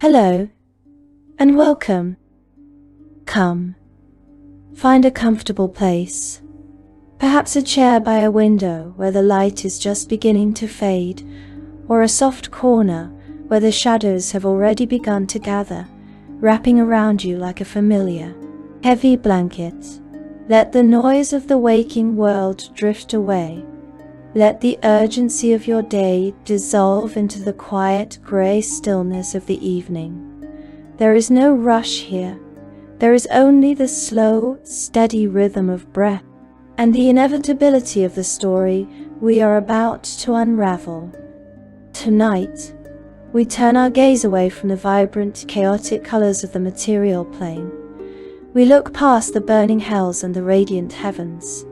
Hello, and welcome. Come, find a comfortable place, perhaps a chair by a window where the light is just beginning to fade, or a soft corner where the shadows have already begun to gather, wrapping around you like a familiar, heavy blanket. Let the noise of the waking world drift away. Let the urgency of your day dissolve into the quiet grey stillness of the evening. There is no rush here. There is only the slow, steady rhythm of breath and the inevitability of the story we are about to unravel. Tonight, we turn our gaze away from the vibrant, chaotic colors of the material plane. We look past the burning hells and the radiant heavens.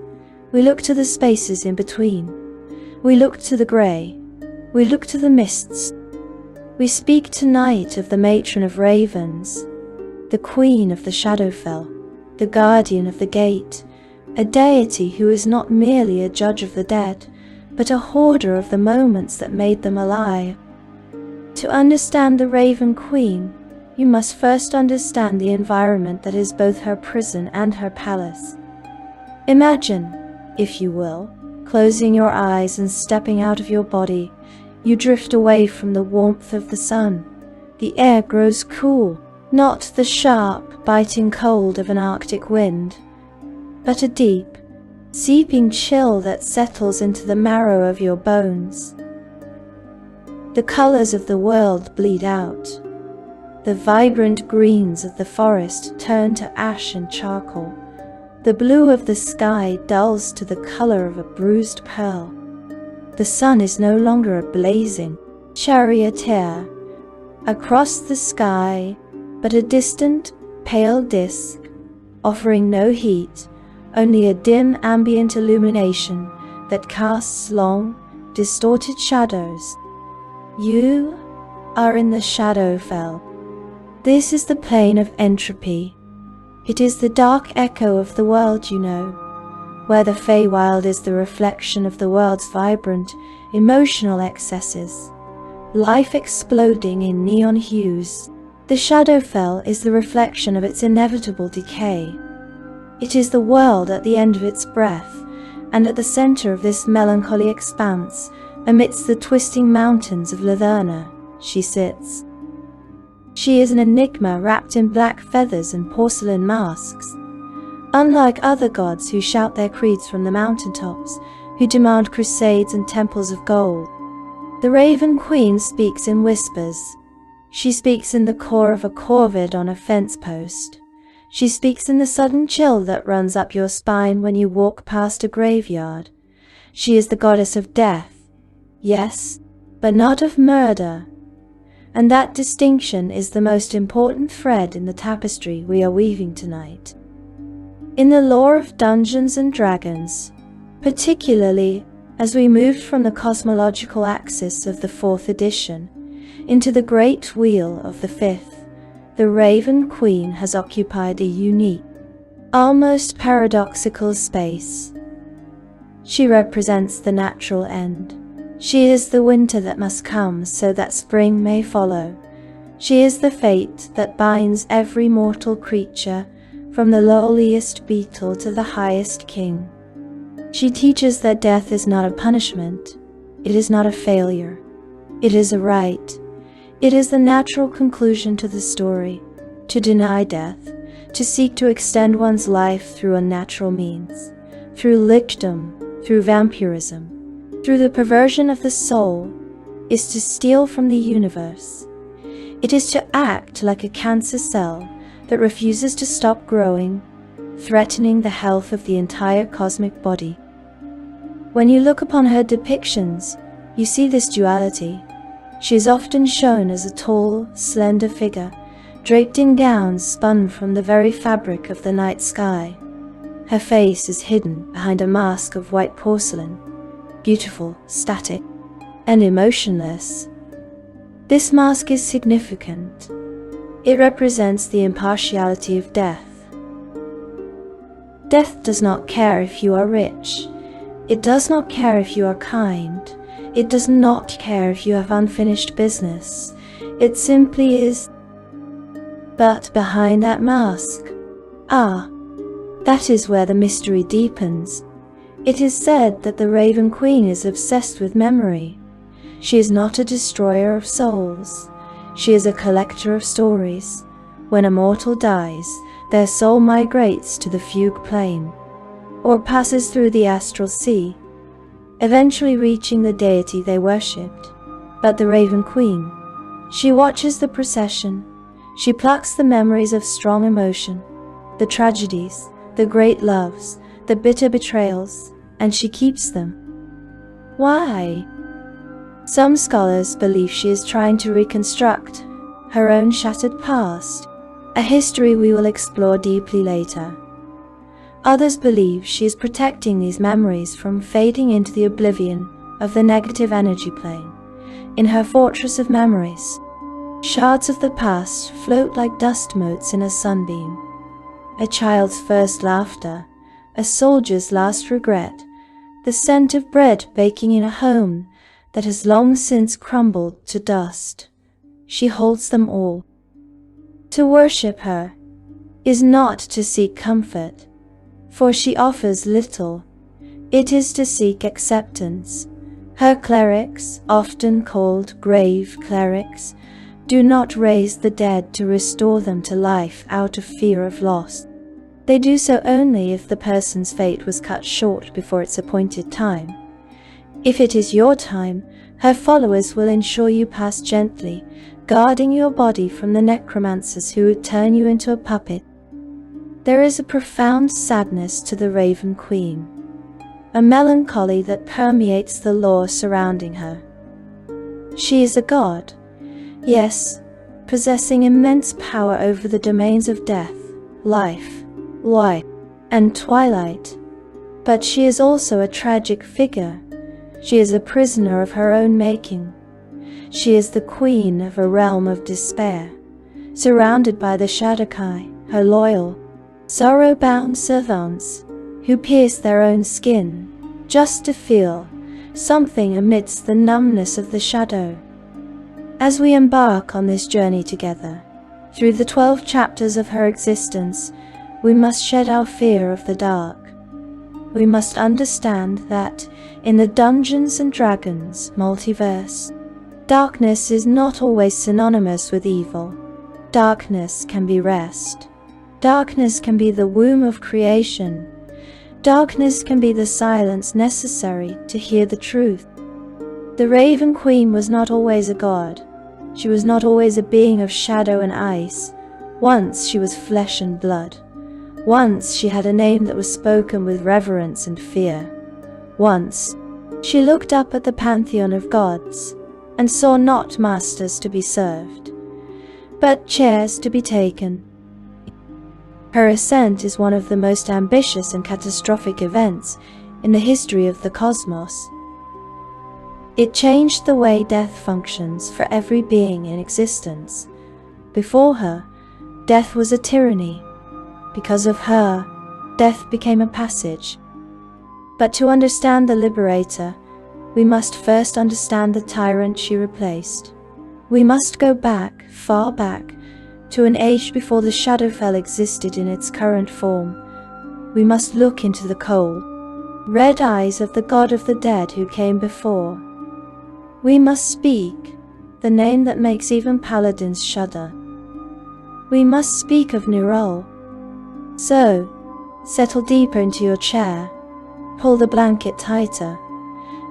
We look to the spaces in between. We look to the grey. We look to the mists. We speak tonight of the Matron of Ravens, the Queen of the Shadowfell, the Guardian of the Gate, a deity who is not merely a judge of the dead, but a hoarder of the moments that made them alive. To understand the Raven Queen, you must first understand the environment that is both her prison and her palace. Imagine, if you will, closing your eyes and stepping out of your body. You drift away from the warmth of the sun. The air grows cool, not the sharp, biting cold of an Arctic wind, but a deep, seeping chill that settles into the marrow of your bones. The colors of the world bleed out. The vibrant greens of the forest turn to ash and charcoal. The blue of the sky dulls to the color of a bruised pearl. The sun is no longer a blazing charioteer across the sky, but a distant, pale disk, offering no heat, only a dim ambient illumination that casts long, distorted shadows. You are in the Shadowfell. This is the plane of entropy. It is the dark echo of the world you know, where the Feywild is the reflection of the world's vibrant, emotional excesses. Life exploding in neon hues, the Shadowfell is the reflection of its inevitable decay. It is the world at the end of its breath, and at the center of this melancholy expanse, amidst the twisting mountains of Latherna, she sits. She is an enigma wrapped in black feathers and porcelain masks. Unlike other gods who shout their creeds from the mountaintops, who demand crusades and temples of gold, the Raven Queen speaks in whispers. She speaks in the core of a corvid on a fence post. She speaks in the sudden chill that runs up your spine when you walk past a graveyard. She is the goddess of death, yes, but not of murder. And that distinction is the most important thread in the tapestry we are weaving tonight. In the lore of Dungeons & Dragons, particularly as we moved from the cosmological axis of the 4th edition into the Great Wheel of the 5th, the Raven Queen has occupied a unique, almost paradoxical space. She represents the natural end. She is the winter that must come so that spring may follow. She is the fate that binds every mortal creature, from the lowliest beetle to the highest king. She teaches that death is not a punishment. It is not a failure. It is a right. It is the natural conclusion to the story. To deny death, to seek to extend one's life through unnatural means, through lichdom, through vampirism, through the perversion of the soul, is to steal from the universe. It is to act like a cancer cell that refuses to stop growing, threatening the health of the entire cosmic body. When you look upon her depictions, you see this duality. She is often shown as a tall, slender figure, draped in gowns spun from the very fabric of the night sky. Her face is hidden behind a mask of white porcelain, beautiful, static, and emotionless. This mask is significant. It represents the impartiality of death. Death does not care if you are rich. It does not care if you are kind. It does not care if you have unfinished business. It simply is But behind that mask, that is where the mystery deepens. It is said that the Raven Queen is obsessed with memory. She is not a destroyer of souls. She is a collector of stories. When a mortal dies, their soul migrates to the fugue plane, or passes through the astral sea, eventually reaching the deity they worshipped. But the Raven Queen, she watches the procession. She plucks the memories of strong emotion, the tragedies, the great loves, the bitter betrayals, and she keeps them. Why? Some scholars believe she is trying to reconstruct her own shattered past, a history we will explore deeply later. Others believe she is protecting these memories from fading into the oblivion of the negative energy plane. In her fortress of memories, shards of the past float like dust motes in a sunbeam. A child's first laughter, a soldier's last regret, the scent of bread baking in a home that has long since crumbled to dust. She holds them all. To worship her is not to seek comfort, for she offers little. It is to seek acceptance. Her clerics, often called grave clerics, do not raise the dead to restore them to life out of fear of loss. They do so only if the person's fate was cut short before its appointed time. If it is your time, her followers will ensure you pass gently, guarding your body from the necromancers who would turn you into a puppet. There is a profound sadness to the Raven Queen, a melancholy that permeates the lore surrounding her. She is a god, yes, possessing immense power over the domains of death, life, and twilight. But she is also a tragic figure. She is a prisoner of her own making. She is the queen of a realm of despair, surrounded by the Shadar-kai, her loyal, sorrow-bound servants, who pierce their own skin, just to feel something amidst the numbness of the shadow. As we embark on this journey together, through the 12 chapters of her existence, we must shed our fear of the dark. We must understand that, in the Dungeons and Dragons multiverse, darkness is not always synonymous with evil. Darkness can be rest. Darkness can be the womb of creation. Darkness can be the silence necessary to hear the truth. The Raven Queen was not always a god. She was not always a being of shadow and ice. Once she was flesh and blood. Once she had a name that was spoken with reverence and fear. Once she looked up at the pantheon of gods and saw not masters to be served, but chairs to be taken. Her ascent is one of the most ambitious and catastrophic events in the history of the cosmos. It changed the way death functions for every being in existence. Before her, death was a tyranny. Because of her, death became a passage. But to understand the liberator, we must first understand the tyrant she replaced. We must go back, far back, to an age before the Shadowfell existed in its current form. We must look into the cold, red eyes of the god of the dead who came before. We must speak the name that makes even paladins shudder. We must speak of Nera. So, settle deeper into your chair, pull the blanket tighter.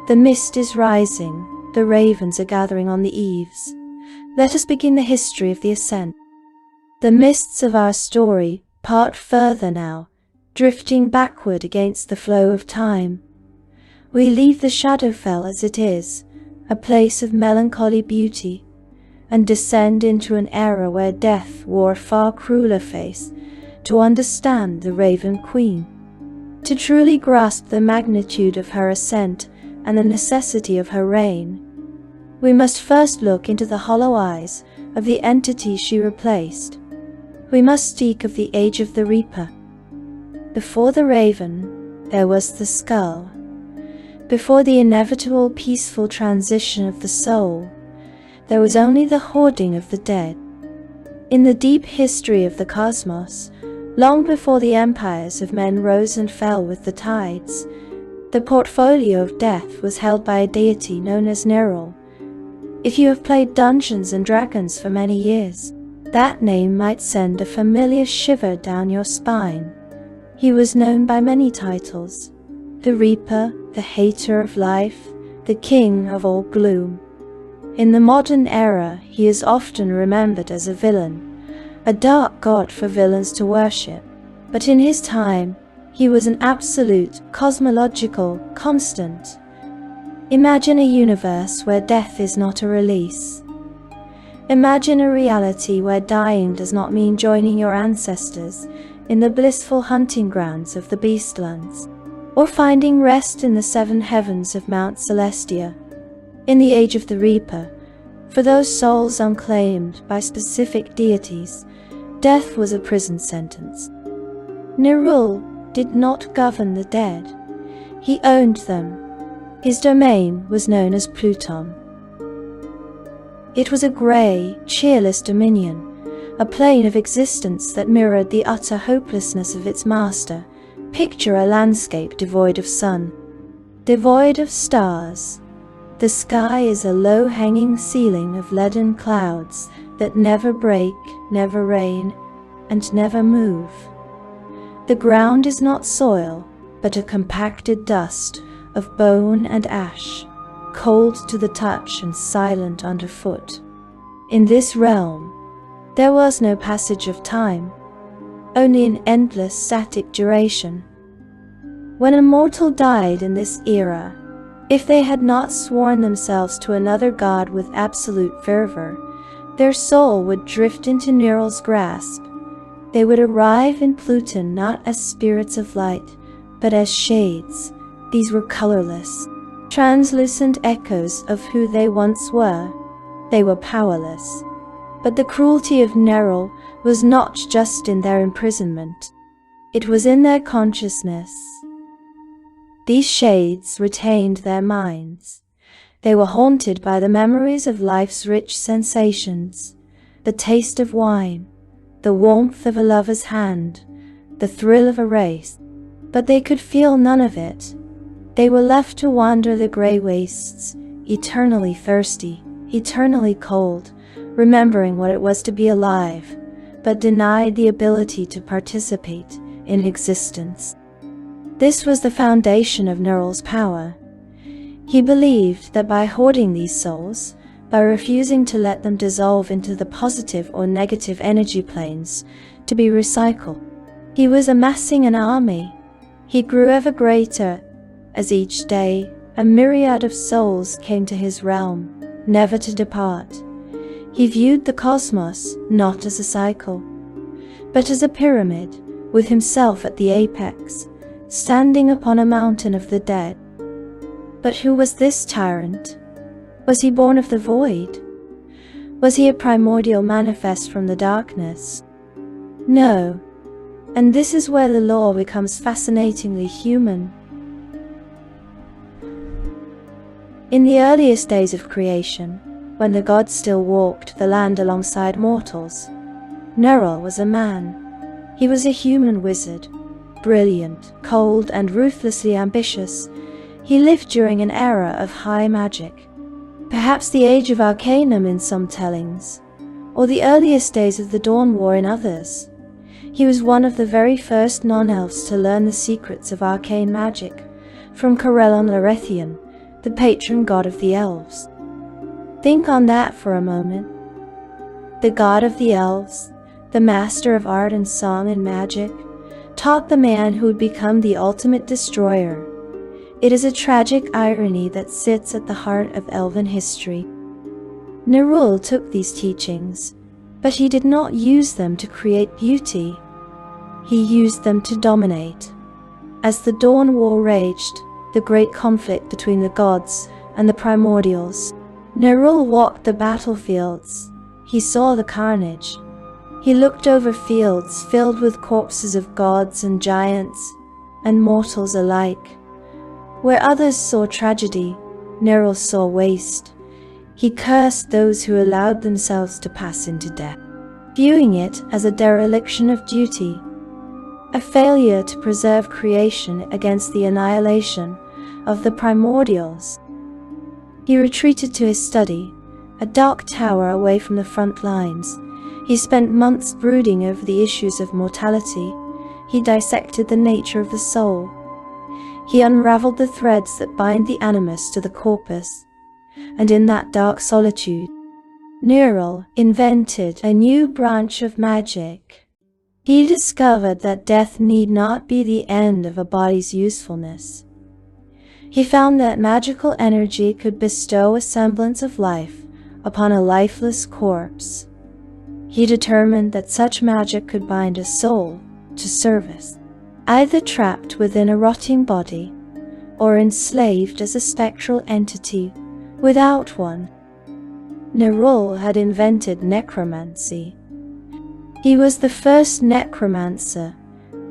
The mist is rising, the ravens are gathering on the eaves. Let us begin the history of the ascent. The mists of our story part further now, drifting backward against the flow of time. We leave the Shadowfell as it is, a place of melancholy beauty, and descend into an era where death wore a far crueler face. To understand the Raven Queen, to truly grasp the magnitude of her ascent and the necessity of her reign, we must first look into the hollow eyes of the entity she replaced. We must speak of the age of the Reaper. Before the raven, there was the skull. Before the inevitable peaceful transition of the soul, there was only the hoarding of the dead. In the deep history of the cosmos, long before the empires of men rose and fell with the tides, the portfolio of death was held by a deity known as Nera. If you have played Dungeons and Dragons for many years, that name might send a familiar shiver down your spine. He was known by many titles: the Reaper, the Hater of Life, the King of all Gloom. In the modern era, he is often remembered as a villain, a dark god for villains to worship. But in his time, he was an absolute, cosmological constant. Imagine a universe where death is not a release. Imagine a reality where dying does not mean joining your ancestors in the blissful hunting grounds of the Beastlands, or finding rest in the seven heavens of Mount Celestia. In the age of the Reaper, for those souls unclaimed by specific deities, death was a prison sentence. Nera did not govern the dead. He owned them. His domain was known as Pluton. It was a grey, cheerless dominion, a plane of existence that mirrored the utter hopelessness of its master. Picture a landscape devoid of sun, devoid of stars. The sky is a low-hanging ceiling of leaden clouds that never break, never rain, and never move. The ground is not soil, but a compacted dust of bone and ash, cold to the touch and silent underfoot. In this realm, there was no passage of time, only an endless static duration. When a mortal died in this era, if they had not sworn themselves to another god with absolute fervor, their soul would drift into Nera's grasp. They would arrive in Pluton not as spirits of light, but as shades. These were colorless, translucent echoes of who they once were. They were powerless. But the cruelty of Nera was not just in their imprisonment. It was in their consciousness. These shades retained their minds. They were haunted by the memories of life's rich sensations, the taste of wine, the warmth of a lover's hand, the thrill of a race. But they could feel none of it. They were left to wander the grey wastes, eternally thirsty, eternally cold, remembering what it was to be alive, but denied the ability to participate in existence. This was the foundation of Nera's power. He believed that by hoarding these souls, by refusing to let them dissolve into the positive or negative energy planes to be recycled, he was amassing an army. He grew ever greater, as each day a myriad of souls came to his realm, never to depart. He viewed the cosmos not as a cycle, but as a pyramid, with himself at the apex, standing upon a mountain of the dead. But who was this tyrant? Was he born of the void? Was he a primordial manifest from the darkness? No, and this is where the lore becomes fascinatingly human. In the earliest days of creation, when the gods still walked the land alongside mortals, Nera was a man. He was a human wizard, brilliant, cold, and ruthlessly ambitious. He lived during an era of high magic, perhaps the age of Arcanum in some tellings, or the earliest days of the Dawn War in others. He was one of the very first non-elves to learn the secrets of arcane magic, from Corellon Larethian, the patron god of the elves. Think on that for a moment. The god of the elves, the master of art and song and magic, taught the man who would become the ultimate destroyer. It is a tragic irony that sits at the heart of elven history. Nera took these teachings, but he did not use them to create beauty. He used them to dominate. As the Dawn War raged, the great conflict between the gods and the primordials, Nera walked the battlefields. He saw the carnage. He looked over fields filled with corpses of gods and giants, and mortals alike. Where others saw tragedy, Nera saw waste. He cursed those who allowed themselves to pass into death. viewing it as a dereliction of duty, a failure to preserve creation against the annihilation of the primordials. He retreated to his study, a dark tower away from the front lines. He spent months brooding over the issues of mortality. He dissected the nature of the soul. He unraveled the threads that bind the animus to the corpus. And in that dark solitude, Nera invented a new branch of magic. He discovered that death need not be the end of a body's usefulness. He found that magical energy could bestow a semblance of life upon a lifeless corpse. He determined that such magic could bind a soul to service, either trapped within a rotting body or enslaved as a spectral entity without one. Nera had invented necromancy. He was the first necromancer.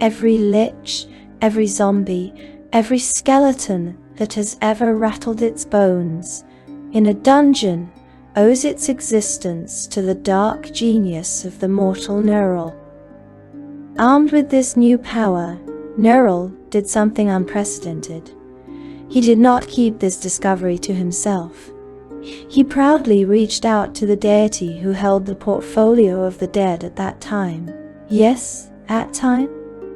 Every lich, every zombie, every skeleton that has ever rattled its bones in a dungeon owes its existence to the dark genius of the mortal Nera. Armed with this new power, Nera did something unprecedented. He did not keep this discovery to himself. He proudly reached out to the deity who held the portfolio of the dead at that time. Yes, at time,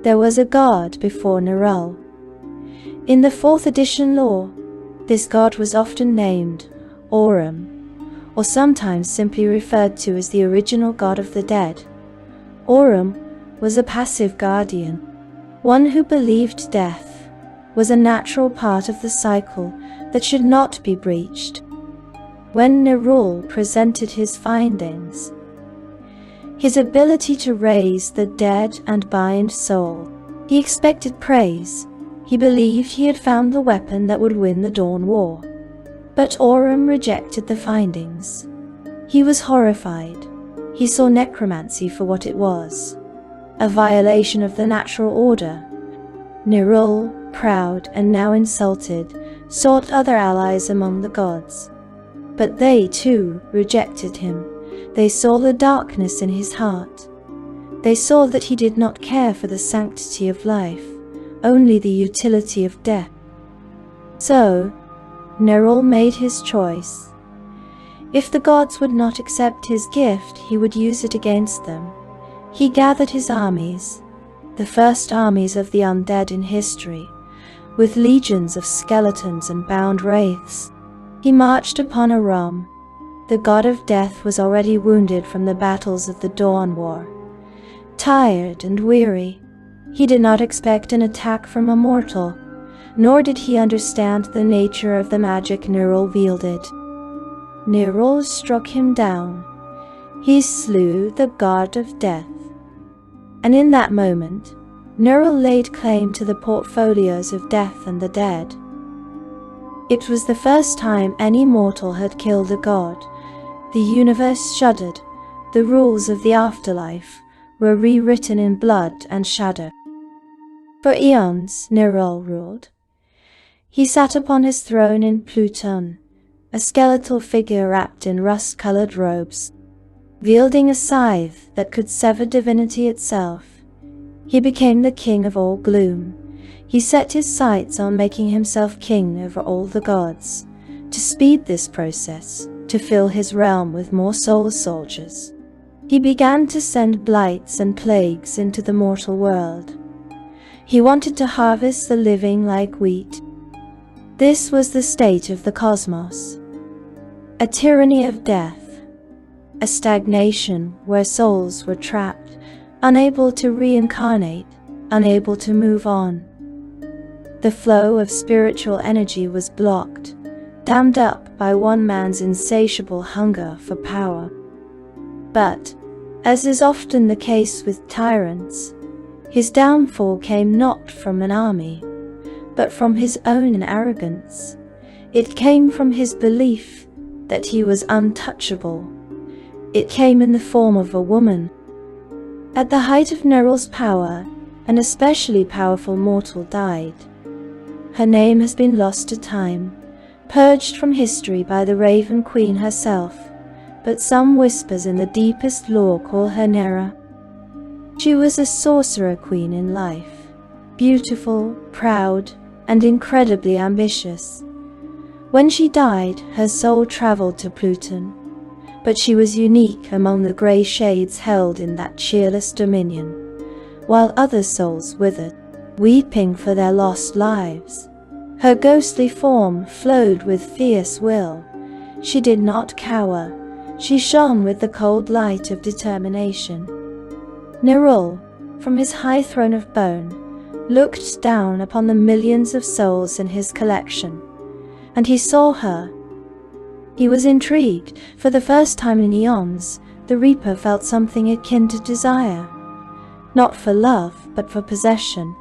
there was a god before Nera. In the 4th edition lore, this god was often named Aurum, or sometimes simply referred to as the original god of the dead. Aurum was a passive guardian, one who believed death was a natural part of the cycle that should not be breached. When Nera presented his findings, his ability to raise the dead and bind soul, he expected praise. He believed he had found the weapon that would win the Dawn War. But Aurum rejected the findings. He was horrified. He saw necromancy for what it was, a violation of the natural order. Nera, proud and now insulted, sought other allies among the gods. But they, too, rejected him. They saw the darkness in his heart. They saw that he did not care for the sanctity of life, only the utility of death. So, Nera made his choice. If the gods would not accept his gift, he would use it against them. He gathered his armies, the first armies of the undead in history, with legions of skeletons and bound wraiths. He marched upon Aurum. The god of death was already wounded from the battles of the Dawn War. Tired and weary, he did not expect an attack from a mortal, nor did he understand the nature of the magic Nera wielded. Nera struck him down. He slew the god of death. And in that moment, Nera laid claim to the portfolios of death and the dead. It was the first time any mortal had killed a god. The universe shuddered. The rules of the afterlife were rewritten in blood and shadow. For eons, Nera ruled. He sat upon his throne in Pluton, a skeletal figure wrapped in rust-colored robes, wielding a scythe that could sever divinity itself. He became the king of all gloom. He set his sights on making himself king over all the gods. To speed this process, to fill his realm with more soul soldiers, he began to send blights and plagues into the mortal world. He wanted to harvest the living like wheat. This was the state of the cosmos. A tyranny of death. A stagnation where souls were trapped, unable to reincarnate, unable to move on. The flow of spiritual energy was blocked, dammed up by one man's insatiable hunger for power. But, as is often the case with tyrants, his downfall came not from an army, but from his own arrogance. It came from his belief that he was untouchable. It came in the form of a woman. At the height of Nera's power, an especially powerful mortal died. Her name has been lost to time, purged from history by the Raven Queen herself, but some whispers in the deepest lore call her Nera. She was a sorcerer queen in life, beautiful, proud, and incredibly ambitious. When she died, her soul traveled to Pluton, but she was unique among the grey shades held in that cheerless dominion, while other souls withered, weeping for their lost lives. Her ghostly form flowed with fierce will. She did not cower. She shone with the cold light of determination. Nerul, from his high throne of bone, looked down upon the millions of souls in his collection, and he saw her. He was intrigued. For the first time in eons, the Reaper felt something akin to desire. Not for love, but for possession.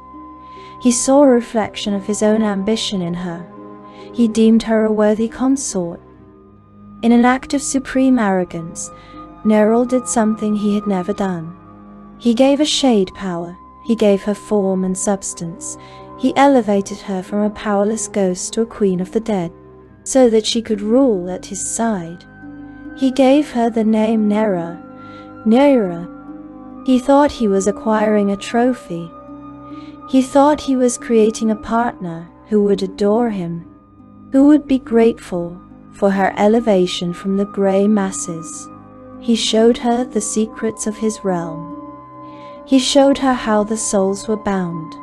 He saw a reflection of his own ambition in her. He deemed her a worthy consort. In an act of supreme arrogance, Nerul did something he had never done. He gave a shade power. He gave her form and substance. He elevated her from a powerless ghost to a queen of the dead, so that she could rule at his side. He gave her the name Nera. Nera. He thought he was acquiring a trophy. He thought he was creating a partner who would adore him, who would be grateful for her elevation from the grey masses. He showed her the secrets of his realm. He showed her how the souls were bound.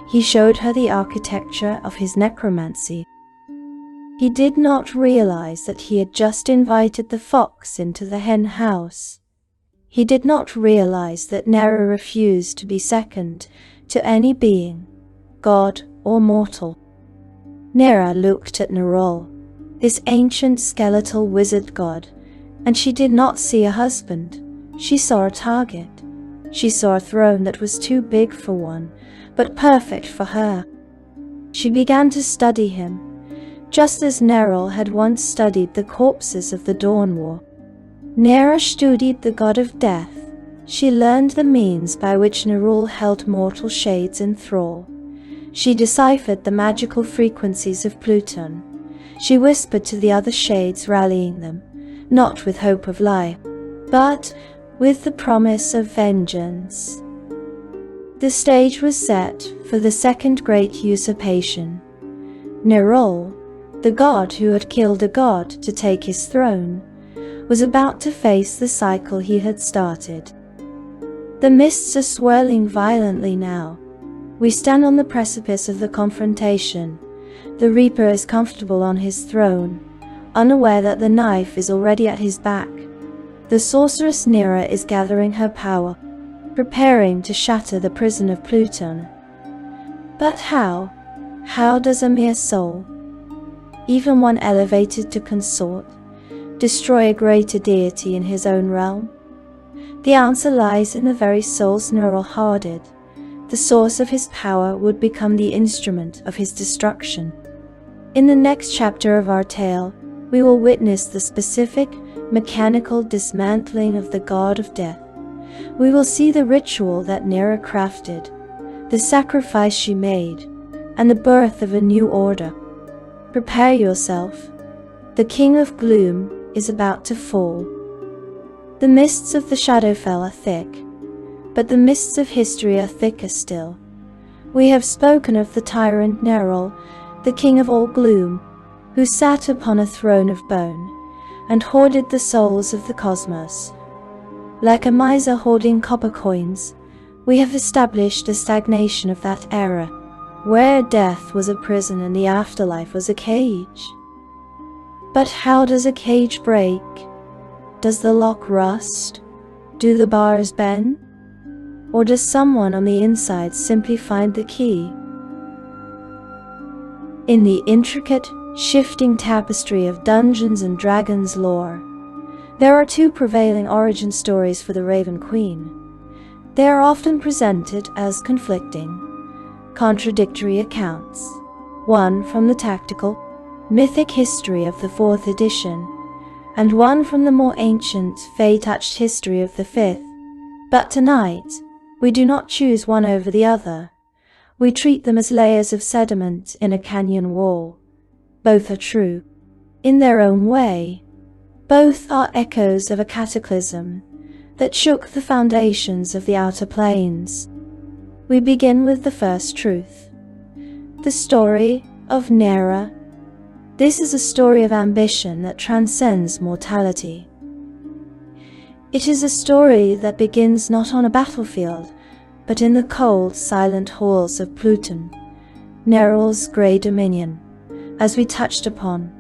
He showed her the architecture of his necromancy. He did not realize that he had just invited the fox into the hen house. He did not realize that Nera refused to be second to any being, god or mortal. Nera looked at Nerul, this ancient skeletal wizard god, and she did not see a husband. She saw a target. She saw a throne that was too big for one, but perfect for her. She began to study him, just as Nerul had once studied the corpses of the Dawn War. Nera studied the god of death. She learned the means by which Nerul held mortal shades in thrall. She deciphered the magical frequencies of Pluton. She whispered to the other shades, rallying them, not with hope of life, but with the promise of vengeance. The stage was set for the second great usurpation. Nerul, the god who had killed a god to take his throne, was about to face the cycle he had started. The mists are swirling violently now. We stand on the precipice of the confrontation. The Reaper is comfortable on his throne, unaware that the knife is already at his back. The sorceress Nera is gathering her power, preparing to shatter the prison of Pluton. But how? How does a mere soul, even one elevated to consort, destroy a greater deity in his own realm? The answer lies in the very souls Nerul hardened. The source of his power would become the instrument of his destruction. In the next chapter of our tale, we will witness the specific, mechanical dismantling of the god of death. We will see the ritual that Nera crafted, the sacrifice she made, and the birth of a new order. Prepare yourself. The King of Gloom is about to fall. The mists of the Shadowfell are thick, but the mists of history are thicker still. We have spoken of the tyrant Nerul, the king of all gloom, who sat upon a throne of bone and hoarded the souls of the cosmos. Like a miser hoarding copper coins, we have established a stagnation of that era, where death was a prison and the afterlife was a cage. But how does a cage break? Does the lock rust? Do the bars bend? Or does someone on the inside simply find the key? In the intricate, shifting tapestry of Dungeons & Dragons lore, there are two prevailing origin stories for the Raven Queen. They are often presented as conflicting, contradictory accounts, one from the tactical, mythic history of the 4th edition, and one from the more ancient, fey-touched history of the 5th. But tonight, we do not choose one over the other. We treat them as layers of sediment in a canyon wall. Both are true, in their own way. Both are echoes of a cataclysm that shook the foundations of the outer planes. We begin with the first truth. The story of Nera. This is a story of ambition that transcends mortality. It is a story that begins not on a battlefield, but in the cold, silent halls of Pluton, Neral's grey dominion. As we touched upon,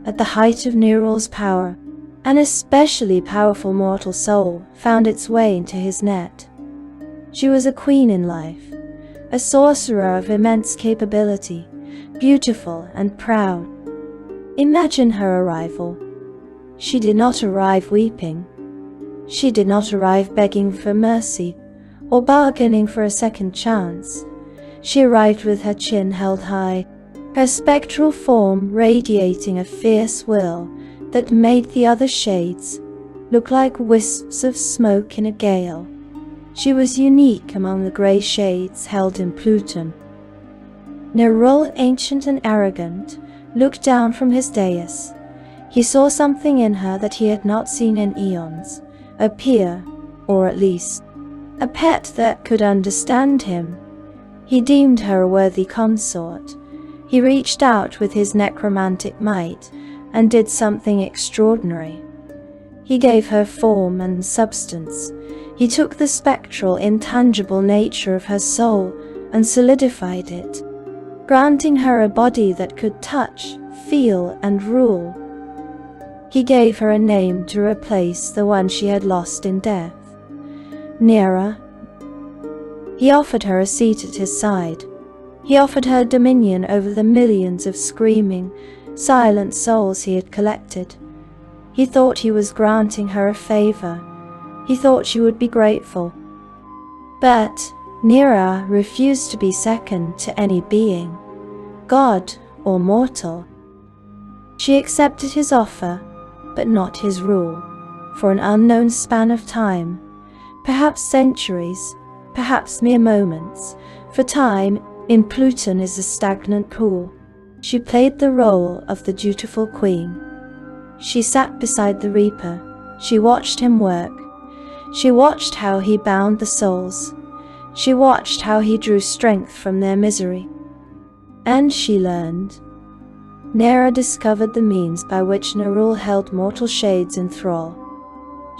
at the height of Neral's power, an especially powerful mortal soul found its way into his net. She was a queen in life, a sorcerer of immense capability, beautiful and proud. Imagine her arrival. She did not arrive weeping. She did not arrive begging for mercy or bargaining for a second chance. She arrived with her chin held high, her spectral form radiating a fierce will that made the other shades look like wisps of smoke in a gale. She was unique among the grey shades held in Pluton. Nerul, ancient and arrogant, looked down from his dais. He saw something in her that he had not seen in eons, a peer, or at least a pet that could understand him. He deemed her a worthy consort. He reached out with his necromantic might and did something extraordinary. He gave her form and substance. He took the spectral, intangible nature of her soul and solidified it, granting her a body that could touch, feel, and rule. He gave her a name to replace the one she had lost in death. Nera. He offered her a seat at his side. He offered her dominion over the millions of screaming, silent souls he had collected. He thought he was granting her a favor. He thought she would be grateful. But Nera refused to be second to any being, god or mortal. She accepted his offer, but not his rule, for an unknown span of time, perhaps centuries, perhaps mere moments, for time in Pluton is a stagnant pool. She played the role of the dutiful queen. She sat beside the Reaper. She watched him work. She watched how he bound the souls. She watched how he drew strength from their misery. And she learned. Nera discovered the means by which Nerul held mortal shades in thrall.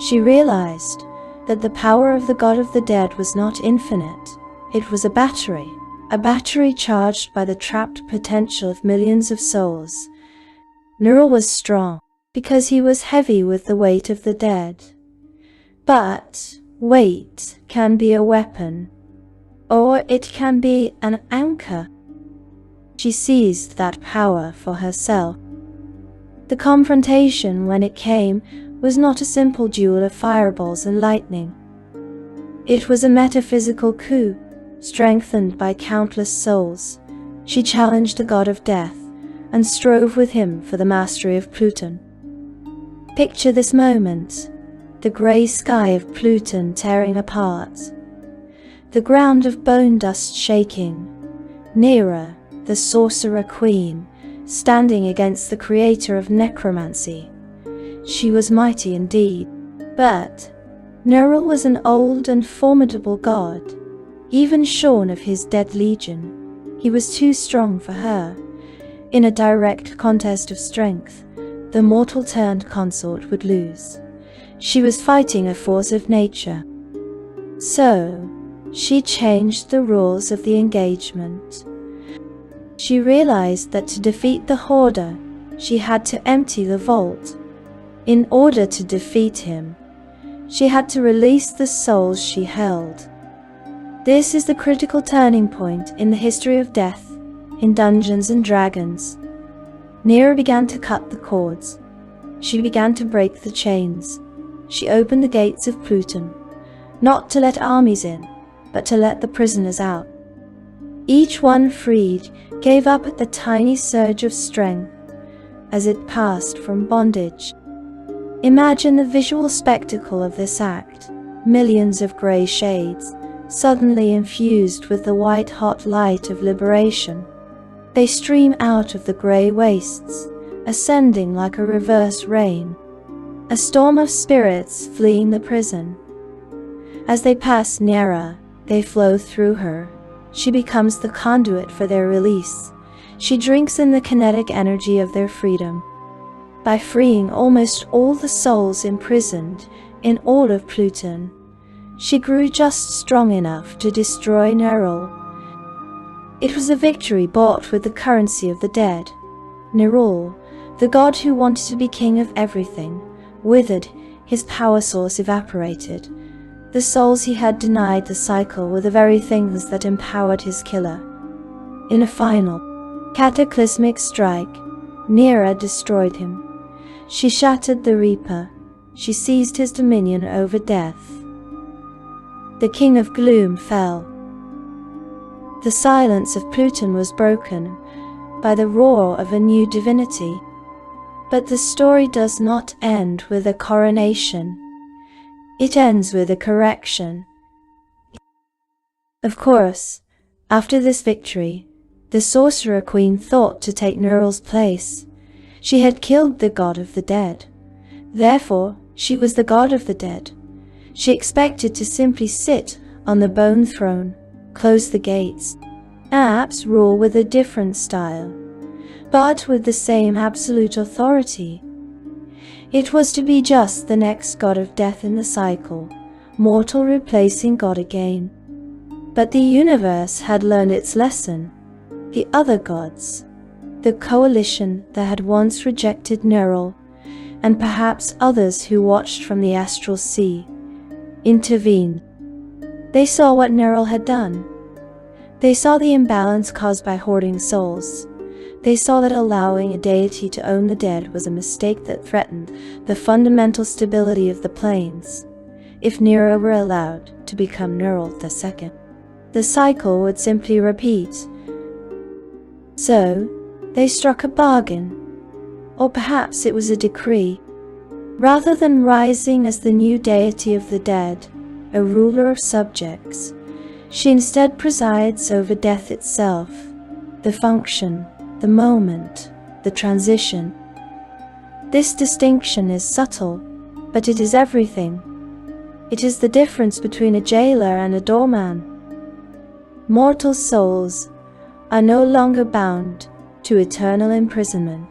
She realized that the power of the god of the dead was not infinite. It was a battery charged by the trapped potential of millions of souls. Nerul was strong because he was heavy with the weight of the dead. But weight can be a weapon, or it can be an anchor. She seized that power for herself. The confrontation, when it came, was not a simple duel of fireballs and lightning. It was a metaphysical coup, strengthened by countless souls. She challenged the god of death and strove with him for the mastery of Pluton. Picture this moment, the grey sky of Pluton tearing apart, the ground of bone dust shaking, Nera, the sorcerer queen, standing against the creator of necromancy. She was mighty indeed, but Nerul was an old and formidable god. Even shorn of his dead legion, he was too strong for her. In a direct contest of strength, the mortal-turned consort would lose. She was fighting a force of nature. So, she changed the rules of the engagement. She realized that to defeat the Hoarder, she had to empty the vault. In order to defeat him, she had to release the souls she held. This is the critical turning point in the history of death, in Dungeons and Dragons. Nera began to cut the cords. She began to break the chains. She opened the gates of Pluton, not to let armies in, but to let the prisoners out. Each one freed gave up at the tiny surge of strength as it passed from bondage. Imagine the visual spectacle of this act. Millions of grey shades, suddenly infused with the white-hot light of liberation. They stream out of the grey wastes, ascending like a reverse rain. a storm of spirits fleeing the prison. As they pass Nera, they flow through her. She becomes the conduit for their release. She drinks in the kinetic energy of their freedom. By freeing almost all the souls imprisoned in all of Pluton, she grew just strong enough to destroy Nerul. It was a victory bought with the currency of the dead. Nerul, the god who wanted to be king of everything, withered, his power source evaporated. The souls he had denied the cycle were the very things that empowered his killer. In a final, cataclysmic strike, Nera destroyed him. She shattered the Reaper. She seized his dominion over death. The King of Gloom fell. The silence of Pluton was broken by the roar of a new divinity. But the story does not end with a coronation. It ends with a correction. Of course, after this victory, the Sorcerer Queen thought to take Nerul's place. She had killed the god of the dead. Therefore, she was the god of the dead. She expected to simply sit on the bone throne, close the gates, perhaps rule with a different style, but with the same absolute authority. It was to be just the next god of death in the cycle, mortal replacing God again. But the universe had learned its lesson. The other gods, the coalition that had once rejected Nerul, and perhaps others who watched from the astral sea, intervened. They saw what Nerul had done. They saw the imbalance caused by hoarding souls. They saw that allowing a deity to own the dead was a mistake that threatened the fundamental stability of the planes. If Nera were allowed to become Nerul II, the cycle would simply repeat. So, they struck a bargain. Or perhaps it was a decree. Rather than rising as the new deity of the dead, a ruler of subjects, she instead presides over death itself, the function, the moment, the transition. This distinction is subtle, but it is everything. It is the difference between a jailer and a doorman. Mortal souls are no longer bound to eternal imprisonment.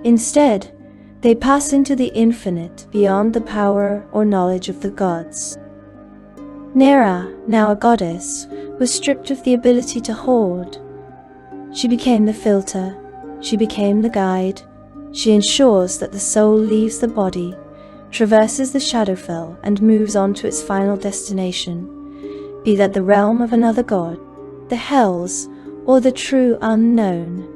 Instead, they pass into the infinite beyond the power or knowledge of the gods. Nera, now a goddess, was stripped of the ability to hoard. She became the filter, she became the guide. She ensures that the soul leaves the body, traverses the Shadowfell, and moves on to its final destination, be that the realm of another god, the Hells, or the true unknown.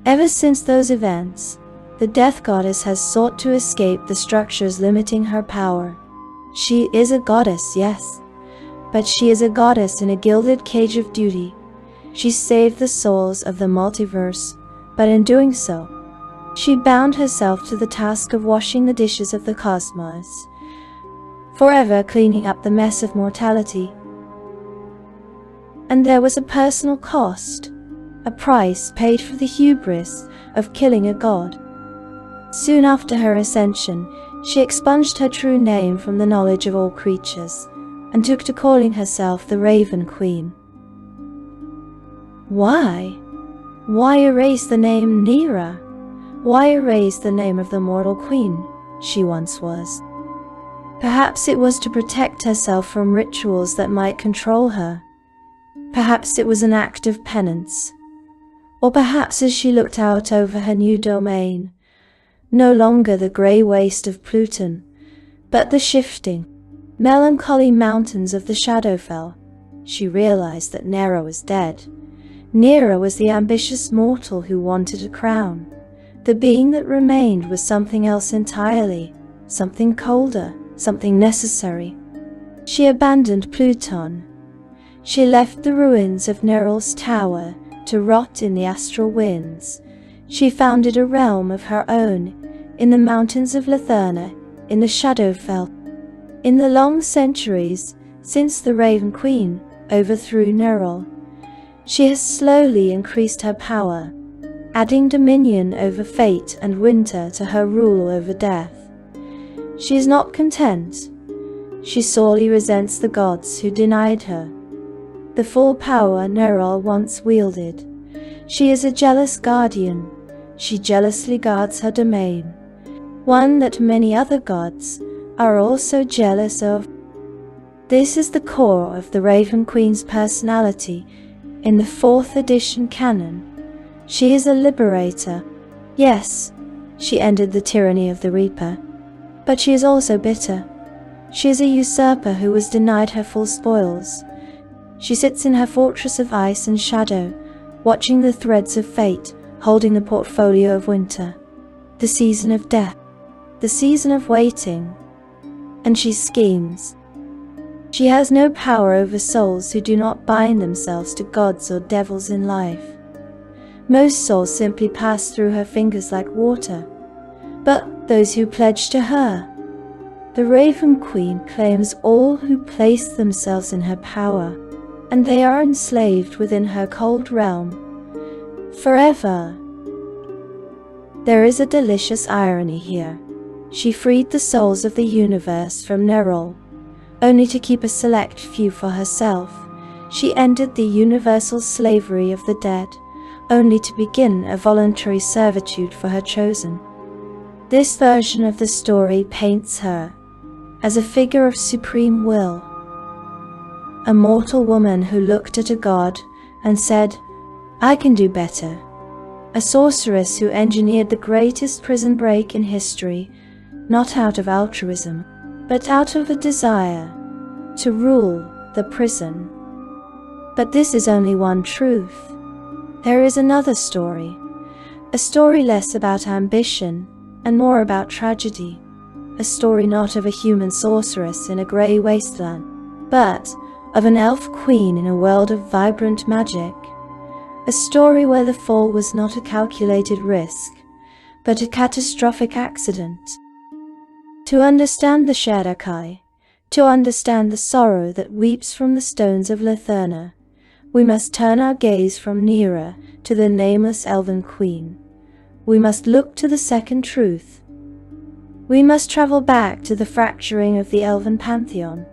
Ever since those events, the Death Goddess has sought to escape the structures limiting her power. She is a goddess, yes, but she is a goddess in a gilded cage of duty. She saved the souls of the multiverse, but in doing so, she bound herself to the task of washing the dishes of the cosmos, forever cleaning up the mess of mortality. And there was a personal cost, a price paid for the hubris of killing a god. Soon after her ascension, she expunged her true name from the knowledge of all creatures, and took to calling herself the Raven Queen. Why? Why erase the name Nera? Why erase the name of the mortal queen she once was? Perhaps it was to protect herself from rituals that might control her. Perhaps it was an act of penance. Or perhaps as she looked out over her new domain, no longer the grey waste of Pluton, but the shifting, melancholy mountains of the Shadowfell, she realized that Nera was dead. Nera was the ambitious mortal who wanted a crown. The being that remained was something else entirely, something colder, something necessary. She abandoned Pluton. She left the ruins of Nerul's tower to rot in the astral winds. She founded a realm of her own, in the mountains of Latherna, in the Shadowfell. In the long centuries since the Raven Queen overthrew Nerul, she has slowly increased her power, adding dominion over fate and winter to her rule over death. She is not content. She sorely resents the gods who denied her the full power Nera once wielded. She is a jealous guardian. She jealously guards her domain, one that many other gods are also jealous of. This is the core of the Raven Queen's personality in the 4th edition canon. She is a liberator. Yes, she ended the tyranny of the Reaper. But she is also bitter. She is a usurper who was denied her full spoils. She sits in her fortress of ice and shadow, watching the threads of fate, holding the portfolio of winter, the season of death, the season of waiting. And she schemes. She has no power over souls who do not bind themselves to gods or devils in life. Most souls simply pass through her fingers like water. But those who pledge to her, the Raven Queen claims all who place themselves in her power, and they are enslaved within her cold realm forever. There is a delicious irony here. She freed the souls of the universe from Nera, only to keep a select few for herself. She ended the universal slavery of the dead, only to begin a voluntary servitude for her chosen. This version of the story paints her as a figure of supreme will, a mortal woman who looked at a god and said, "I can do better." A sorceress who engineered the greatest prison break in history, not out of altruism, but out of a desire to rule the prison. But this is only one truth. There is another story, a story less about ambition and more about tragedy, a story not of a human sorceress in a grey wasteland, but of an elf queen in a world of vibrant magic, a story where the fall was not a calculated risk, but a catastrophic accident. To understand the Shadar-kai, to understand the sorrow that weeps from the stones of Latherna, we must turn our gaze from Nera to the nameless Elven Queen. We must look to the second truth. We must travel back to the fracturing of the Elven pantheon,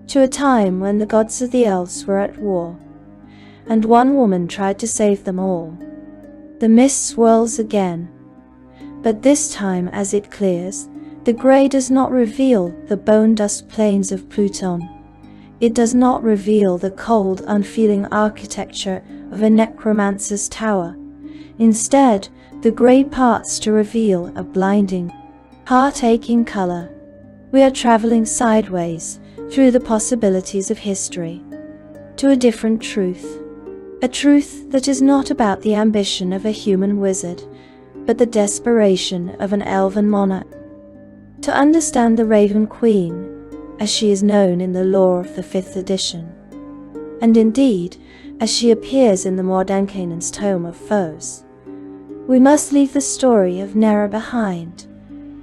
to a time when the gods of the elves were at war, and one woman tried to save them all. The mist swirls again, but this time as it clears, the grey does not reveal the bone-dust plains of Pluton. It does not reveal the cold, unfeeling architecture of a necromancer's tower. Instead, the grey parts to reveal a blinding, heart-aching color. We are traveling sideways through the possibilities of history to a different truth. A truth that is not about the ambition of a human wizard, but the desperation of an elven monarch. To understand the Raven Queen, as she is known in the lore of the 5th edition, and indeed as she appears in the Mordenkainen's Tome of Foes, we must leave the story of Nera behind.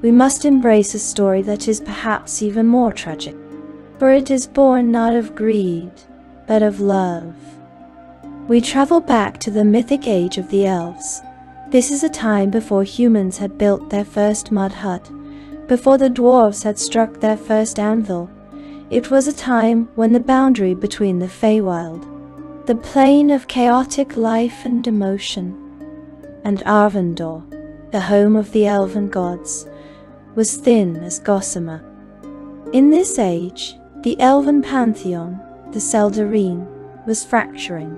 We must embrace a story that is perhaps even more tragic, for it is born not of greed, but of love. We travel back to the mythic age of the elves. This is a time before humans had built their first mud hut, before the dwarves had struck their first anvil. It was a time when the boundary between the Feywild, the plane of chaotic life and emotion, and Arvandor, the home of the elven gods, was thin as gossamer. In this age, the elven pantheon, the Seldarine, was fracturing.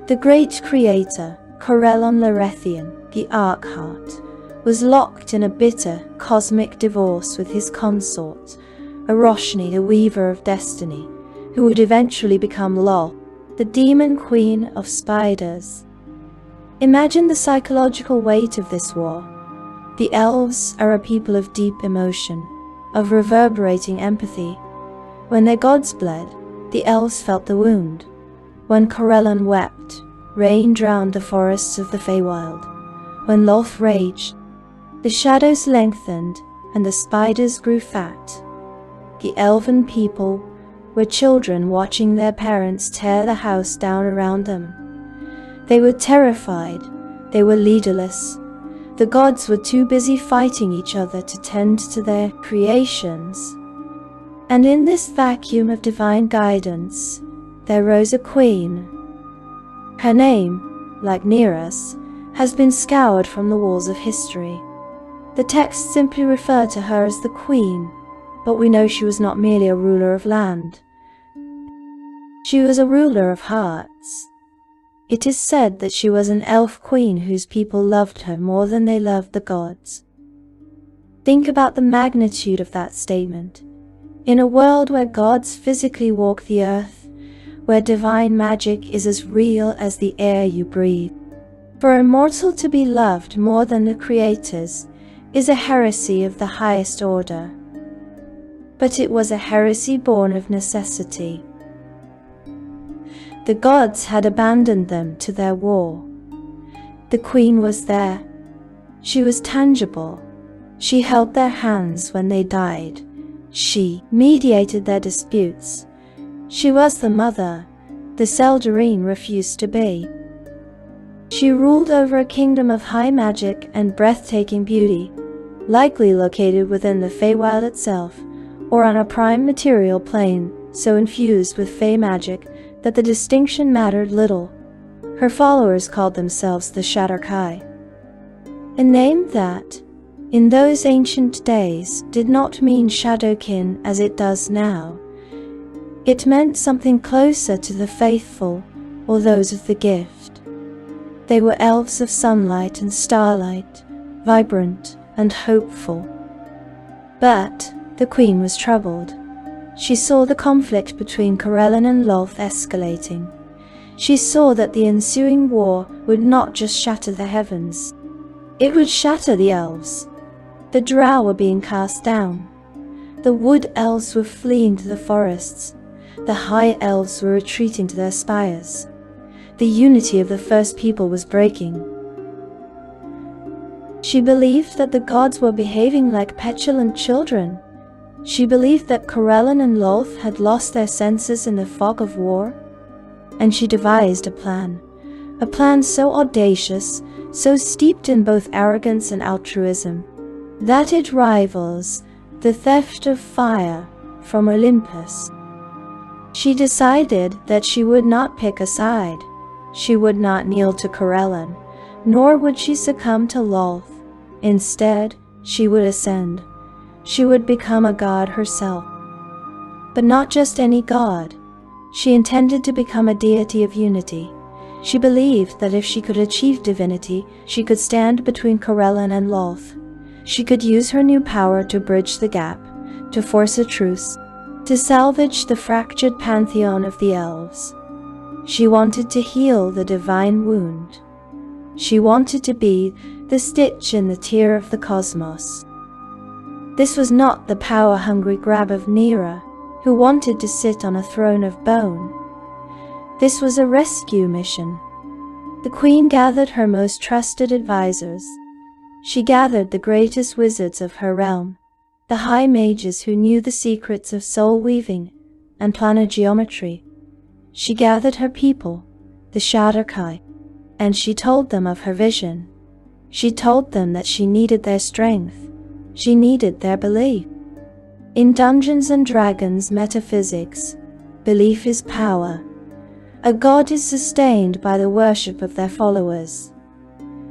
The great creator, Corellon Larethian, the Arkheart, was locked in a bitter, cosmic divorce with his consort, Eroshni, the Weaver of Destiny, who would eventually become Lol, the Demon Queen of Spiders. Imagine the psychological weight of this war. The elves are a people of deep emotion, of reverberating empathy. When their gods bled, the elves felt the wound. When Corellon wept, rain drowned the forests of the Feywild. When Lolth raged, the shadows lengthened and the spiders grew fat. The elven people were children watching their parents tear the house down around them. They were terrified, they were leaderless. The gods were too busy fighting each other to tend to their creations. And in this vacuum of divine guidance, there rose a queen. Her name, like Nera's, has been scoured from the walls of history. The texts simply refer to her as the queen, but we know she was not merely a ruler of land. She was a ruler of hearts. It is said that she was an elf queen whose people loved her more than they loved the gods. Think about the magnitude of that statement. In a world where gods physically walk the earth, where divine magic is as real as the air you breathe, for a mortal to be loved more than the creators is a heresy of the highest order. But it was a heresy born of necessity. The gods had abandoned them to their war. The queen was there. She was tangible. She held their hands when they died. She mediated their disputes. She was the mother the Seldarine refused to be. She ruled over a kingdom of high magic and breathtaking beauty, likely located within the Feywild itself, or on a prime material plane so infused with Fey magic that the distinction mattered little. Her followers called themselves the Shadar-kai, a name that, in those ancient days, did not mean shadowkin as it does now. It meant something closer to the faithful or those of the gift. They were elves of sunlight and starlight, vibrant and hopeful. But the queen was troubled. She saw the conflict between Corellon and Lolth escalating. She saw that the ensuing war would not just shatter the heavens. It would shatter the elves. The drow were being cast down. The wood elves were fleeing to the forests. The high elves were retreating to their spires. The unity of the first people was breaking. She believed that the gods were behaving like petulant children. She believed that Corellon and Lolth had lost their senses in the fog of war. And she devised a plan so audacious, so steeped in both arrogance and altruism, that it rivals the theft of fire from Olympus. She decided that she would not pick a side. She would not kneel to Corellon, nor would she succumb to Lolth. Instead, she would ascend. She would become a god herself. But not just any god. She intended to become a deity of unity. She believed that if she could achieve divinity, she could stand between Corellon and Lolth. She could use her new power to bridge the gap, to force a truce, to salvage the fractured pantheon of the elves. She wanted to heal the divine wound. She wanted to be the stitch in the tear of the cosmos. This was not the power-hungry grab of Nera, who wanted to sit on a throne of bone. This was a rescue mission. The queen gathered her most trusted advisors. She gathered the greatest wizards of her realm, the high mages who knew the secrets of soul-weaving and planar geometry. She gathered her people, the Shadar-kai, and she told them of her vision. She told them that she needed their strength. She needed their belief. In Dungeons and Dragons metaphysics, belief is power. A god is sustained by the worship of their followers.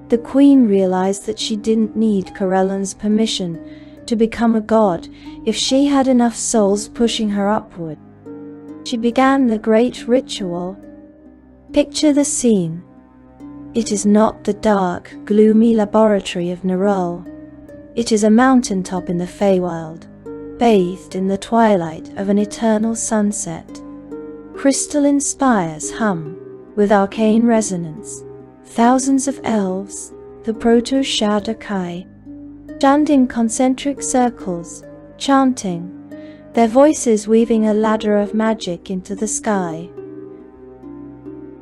The queen realized that she didn't need Corellon's permission to become a god if she had enough souls pushing her upward. She began the great ritual. Picture the scene. It is not the dark, gloomy laboratory of Nerul. It is a mountaintop in the Feywild, bathed in the twilight of an eternal sunset. Crystalline spires hum with arcane resonance. Thousands of elves, the proto-Shadar-kai, stand in concentric circles, chanting, their voices weaving a ladder of magic into the sky.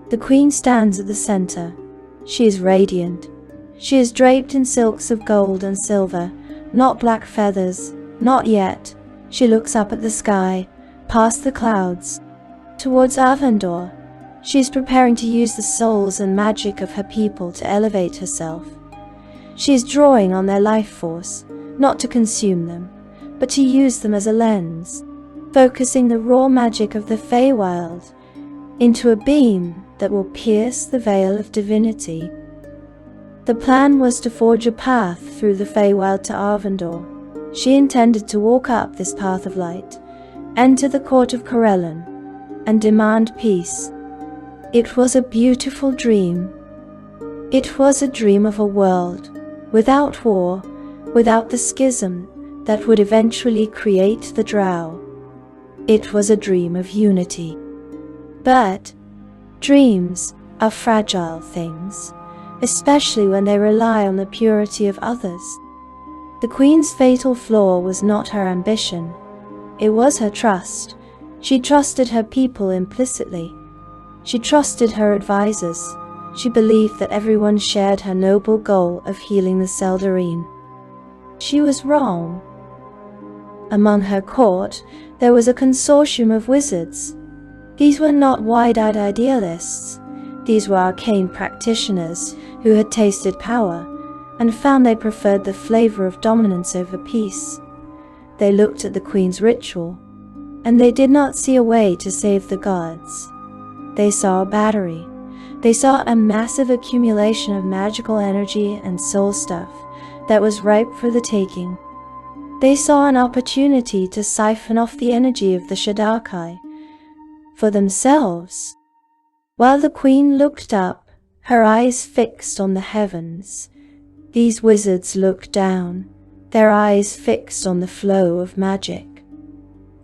The queen stands at the center. She is radiant. She is draped in silks of gold and silver, not black feathers, not yet. She looks up at the sky, past the clouds, towards Avendor. She is preparing to use the souls and magic of her people to elevate herself. She is drawing on their life force, not to consume them, but to use them as a lens, focusing the raw magic of the Feywild into a beam that will pierce the veil of divinity. The plan was to forge a path through the Feywild to Arvandor. She intended to walk up this path of light, enter the court of Corellon, and demand peace. It was a beautiful dream. It was a dream of a world without war, without the schism that would eventually create the Drow. It was a dream of unity. But dreams are fragile things, especially when they rely on the purity of others. The Queen's fatal flaw was not her ambition. It was her trust. She trusted her people implicitly. She trusted her advisors. She believed that everyone shared her noble goal of healing the Seldarine. She was wrong. Among her court, there was a consortium of wizards. These were not wide-eyed idealists. These were arcane practitioners who had tasted power and found they preferred the flavor of dominance over peace. They looked at the Queen's ritual, and they did not see a way to save the gods. They saw a battery. They saw a massive accumulation of magical energy and soul stuff that was ripe for the taking. They saw an opportunity to siphon off the energy of the Shadar-kai for themselves. While the Queen looked up, her eyes fixed on the heavens, these wizards looked down, their eyes fixed on the flow of magic.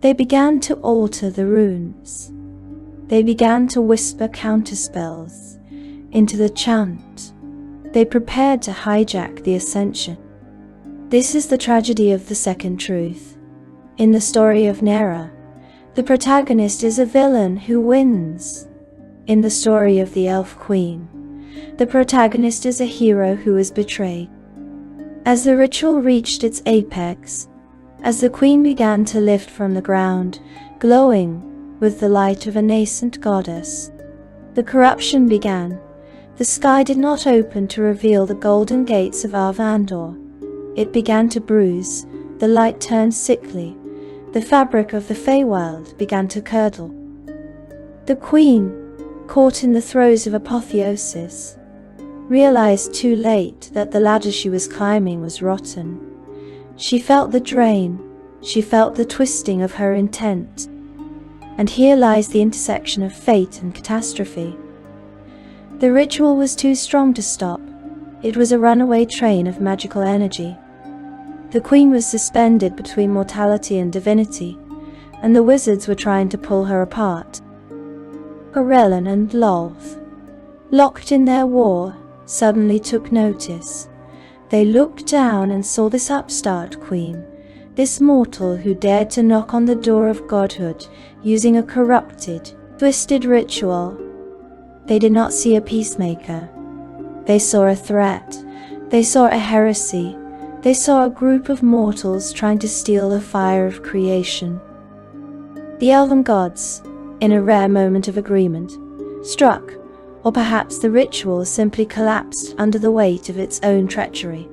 They began to alter the runes. They began to whisper counterspells into the chant. They prepared to hijack the ascension. This is the tragedy of the second truth. In the story of Nera, the protagonist is a villain who wins. In the story of the Elf Queen, the protagonist is a hero who is betrayed. As the ritual reached its apex, as the Queen began to lift from the ground, glowing with the light of a nascent goddess, the corruption began. The sky did not open to reveal the golden gates of Arvandor. It began to bruise, the light turned sickly, the fabric of the Feywild began to curdle. The Queen, caught in the throes of apotheosis, realized too late that the ladder she was climbing was rotten. She felt the drain, she felt the twisting of her intent. And here lies the intersection of fate and catastrophe. The ritual was too strong to stop. It was a runaway train of magical energy. The Queen was suspended between mortality and divinity, and the wizards were trying to pull her apart. Corellon and Lolth, locked in their war, suddenly took notice. They looked down and saw this upstart queen, this mortal who dared to knock on the door of godhood using a corrupted, twisted ritual. They did not see a peacemaker. They saw a threat. They saw a heresy. They saw a group of mortals trying to steal the fire of creation. The elven gods, in a rare moment of agreement, struck, or perhaps the ritual simply collapsed under the weight of its own treachery.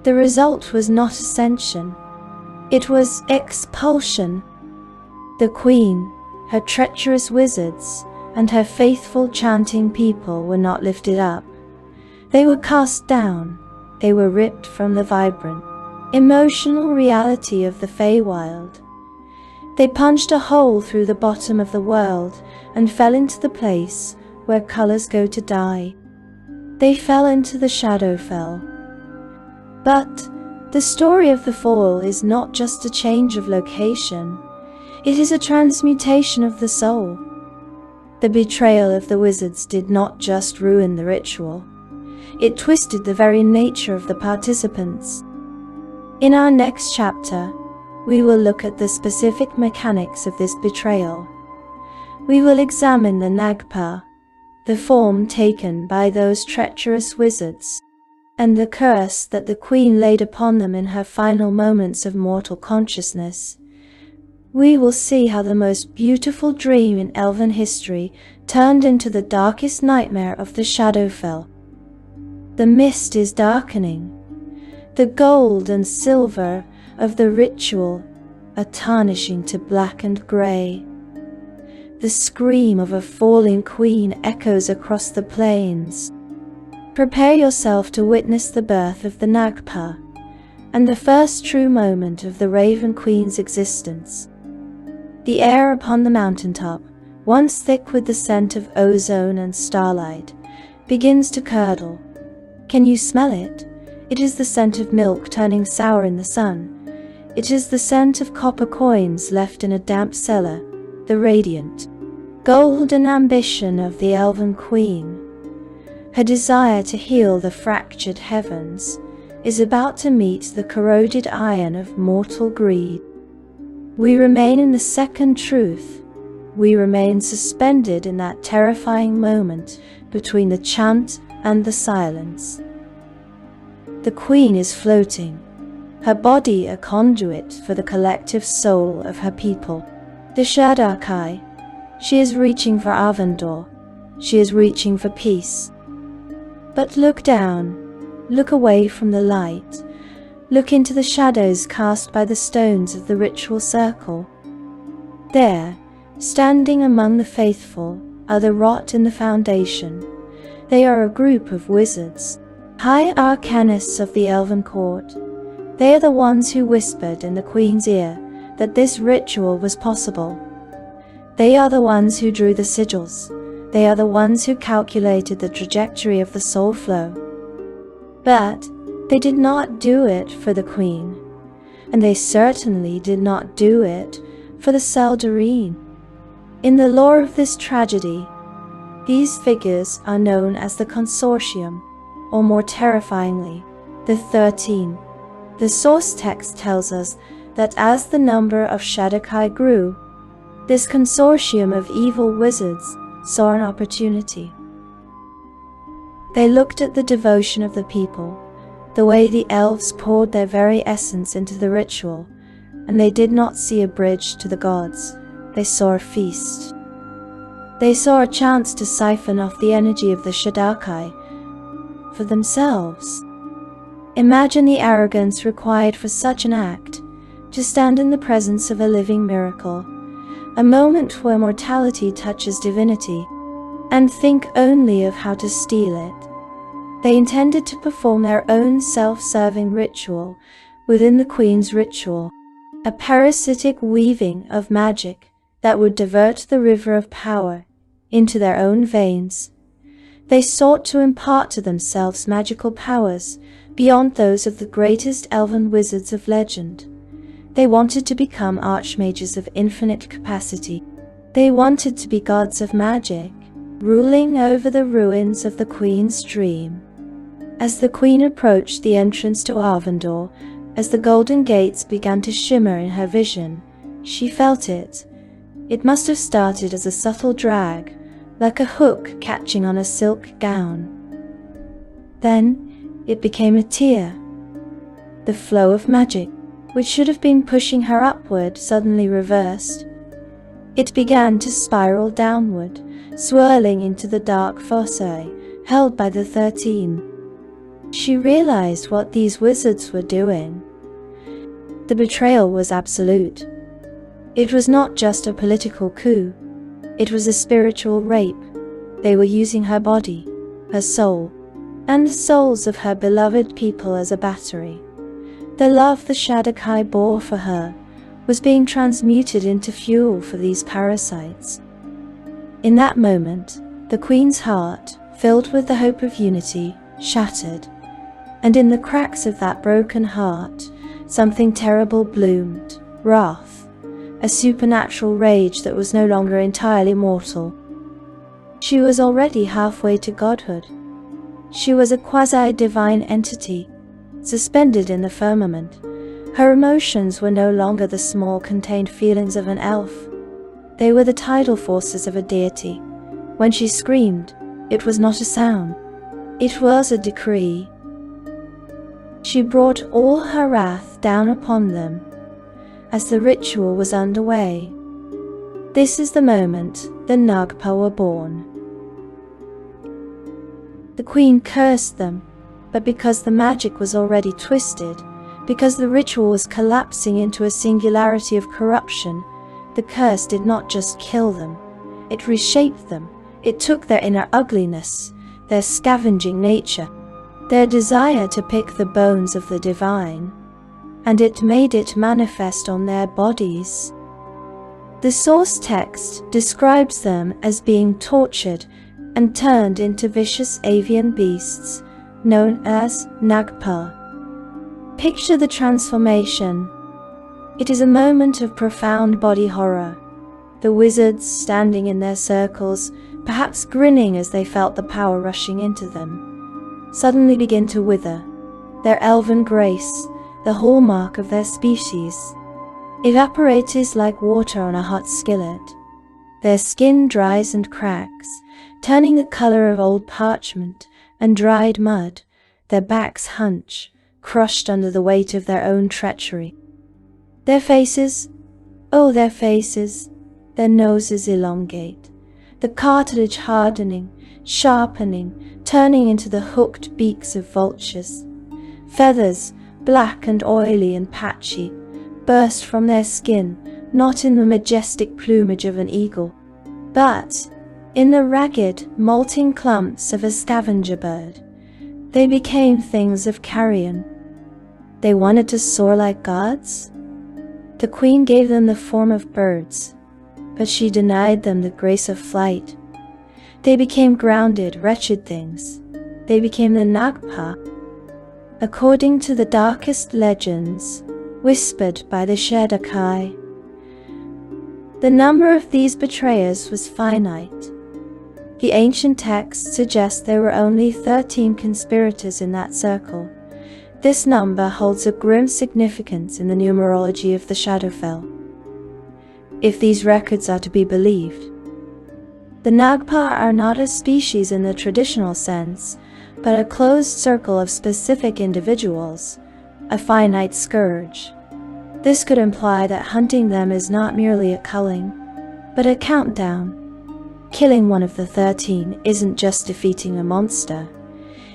The result was not ascension. It was expulsion. The Queen, her treacherous wizards, and her faithful chanting people were not lifted up. They were cast down. They were ripped from the vibrant, emotional reality of the Feywild. They punched a hole through the bottom of the world and fell into the place where colors go to die. They fell into the Shadowfell. But the story of the fall is not just a change of location. It is a transmutation of the soul. The betrayal of the wizards did not just ruin the ritual. It twisted the very nature of the participants. In our next chapter, we will look at the specific mechanics of this betrayal. We will examine the Nagpa, the form taken by those treacherous wizards, and the curse that the Queen laid upon them in her final moments of mortal consciousness. We will see how the most beautiful dream in elven history turned into the darkest nightmare of the Shadowfell. The mist is darkening. The gold and silver of the ritual are tarnishing to black and grey. The scream of a falling queen echoes across the plains. Prepare yourself to witness the birth of the Nagpa, and the first true moment of the Raven Queen's existence. The air upon the mountaintop, once thick with the scent of ozone and starlight, begins to curdle. Can you smell it? It is the scent of milk turning sour in the sun. It is the scent of copper coins left in a damp cellar, the radiant, golden ambition of the Elven Queen. Her desire to heal the fractured heavens is about to meet the corroded iron of mortal greed. We remain in the second truth. We remain suspended in that terrifying moment between the chant and the silence. The Queen is floating, her body a conduit for the collective soul of her people. The Shadar-kai. She is reaching for Avendor. She is reaching for peace. But look down. Look away from the light. Look into the shadows cast by the stones of the ritual circle. There, standing among the faithful, are the rot in the foundation. They are a group of wizards, high arcanists of the Elven court. They are the ones who whispered in the Queen's ear that this ritual was possible. They are the ones who drew the sigils. They are the ones who calculated the trajectory of the soul flow. But they did not do it for the Queen, and they certainly did not do it for the Seldarine. In the lore of this tragedy, these figures are known as the Consortium, or more terrifyingly, the 13. The source text tells us that as the number of Shadar-kai grew, this consortium of evil wizards saw an opportunity. They looked at the devotion of the people, the way the elves poured their very essence into the ritual, and they did not see a bridge to the gods. They saw a feast. They saw a chance to siphon off the energy of the Shadar-kai for themselves. Imagine the arrogance required for such an act, to stand in the presence of a living miracle, a moment where mortality touches divinity, and think only of how to steal it. They intended to perform their own self-serving ritual within the Queen's ritual, a parasitic weaving of magic that would divert the river of power into their own veins. They sought to impart to themselves magical powers beyond those of the greatest elven wizards of legend. They wanted to become archmages of infinite capacity. They wanted to be gods of magic, ruling over the ruins of the Queen's dream. As the Queen approached the entrance to Avendor, as the golden gates began to shimmer in her vision, she felt it. It must have started as a subtle drag, like a hook catching on a silk gown. Then it became a tear. The flow of magic, which should have been pushing her upward, suddenly reversed. It began to spiral downward, swirling into the dark fosse held by the 13. She realized what these wizards were doing. The betrayal was absolute. It was not just a political coup. It was a spiritual rape. They were using her body, her soul, and the souls of her beloved people as a battery. The love the Shadar-kai bore for her was being transmuted into fuel for these parasites. In that moment, the Queen's heart, filled with the hope of unity, shattered, and in the cracks of that broken heart, something terrible bloomed, wrath, a supernatural rage that was no longer entirely mortal. She was already halfway to godhood. She was a quasi-divine entity, suspended in the firmament. Her emotions were no longer the small contained feelings of an elf. They were the tidal forces of a deity. When she screamed, it was not a sound. It was a decree. She brought all her wrath down upon them as the ritual was underway. This is the moment the Nagpa were born. The Queen cursed them, but because the magic was already twisted, because the ritual was collapsing into a singularity of corruption, the curse did not just kill them, it reshaped them. It took their inner ugliness, their scavenging nature, their desire to pick the bones of the divine, and it made it manifest on their bodies. The source text describes them as being tortured and turned into vicious avian beasts, known as Nagpa. Picture the transformation. It is a moment of profound body horror. The wizards, standing in their circles, perhaps grinning as they felt the power rushing into them, suddenly begin to wither. Their elven grace, the hallmark of their species, evaporates like water on a hot skillet. Their skin dries and cracks, turning the color of old parchment and dried mud. Their backs hunch, crushed under the weight of their own treachery. Their faces, oh their faces, their noses elongate, the cartilage hardening, sharpening, turning into the hooked beaks of vultures. Feathers, black and oily and patchy, burst from their skin, not in the majestic plumage of an eagle, but in the ragged, molting clumps of a scavenger bird. They became things of carrion. They wanted to soar like gods? The queen gave them the form of birds, but she denied them the grace of flight. They became grounded, wretched things. They became the Nagpa. According to the darkest legends, whispered by the Shadar-kai, the number of these betrayers was finite. The ancient texts suggest there were only 13 conspirators in that circle. This number holds a grim significance in the numerology of the Shadowfell. If these records are to be believed, the Nagpa are not a species in the traditional sense, but a closed circle of specific individuals, a finite scourge. This could imply that hunting them is not merely a culling, but a countdown. Killing one of the 13 isn't just defeating a monster.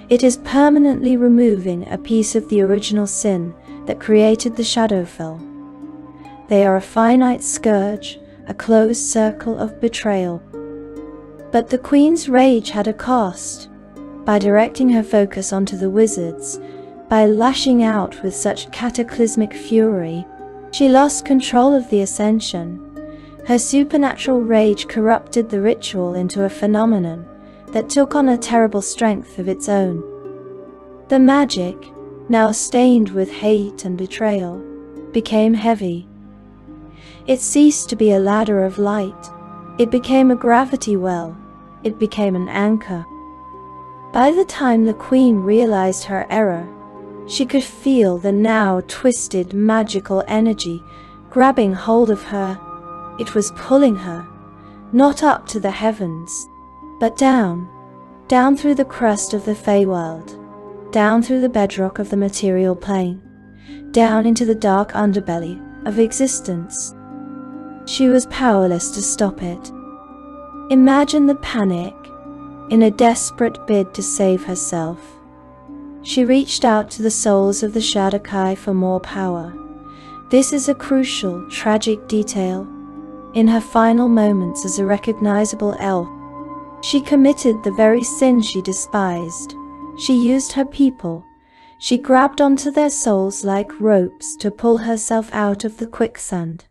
It is permanently removing a piece of the original sin that created the Shadowfell. They are a finite scourge, a closed circle of betrayal. But the queen's rage had a cost. By directing her focus onto the wizards, by lashing out with such cataclysmic fury, she lost control of the ascension. Her supernatural rage corrupted the ritual into a phenomenon that took on a terrible strength of its own. The magic, now stained with hate and betrayal, became heavy. It ceased to be a ladder of light. It became a gravity well. It became an anchor. By the time the queen realized her error, she could feel the now twisted magical energy grabbing hold of her. It was pulling her, not up to the heavens, but down through the crust of the Feywild, down through the bedrock of the material plane, down into the dark underbelly of existence. She was powerless to stop it. Imagine the panic. In a desperate bid to save herself, she reached out to the souls of the Shadar-kai for more power. This is a crucial, tragic detail. In her final moments as a recognizable elf, she committed the very sin she despised. She used her people. She grabbed onto their souls like ropes to pull herself out of the quicksand.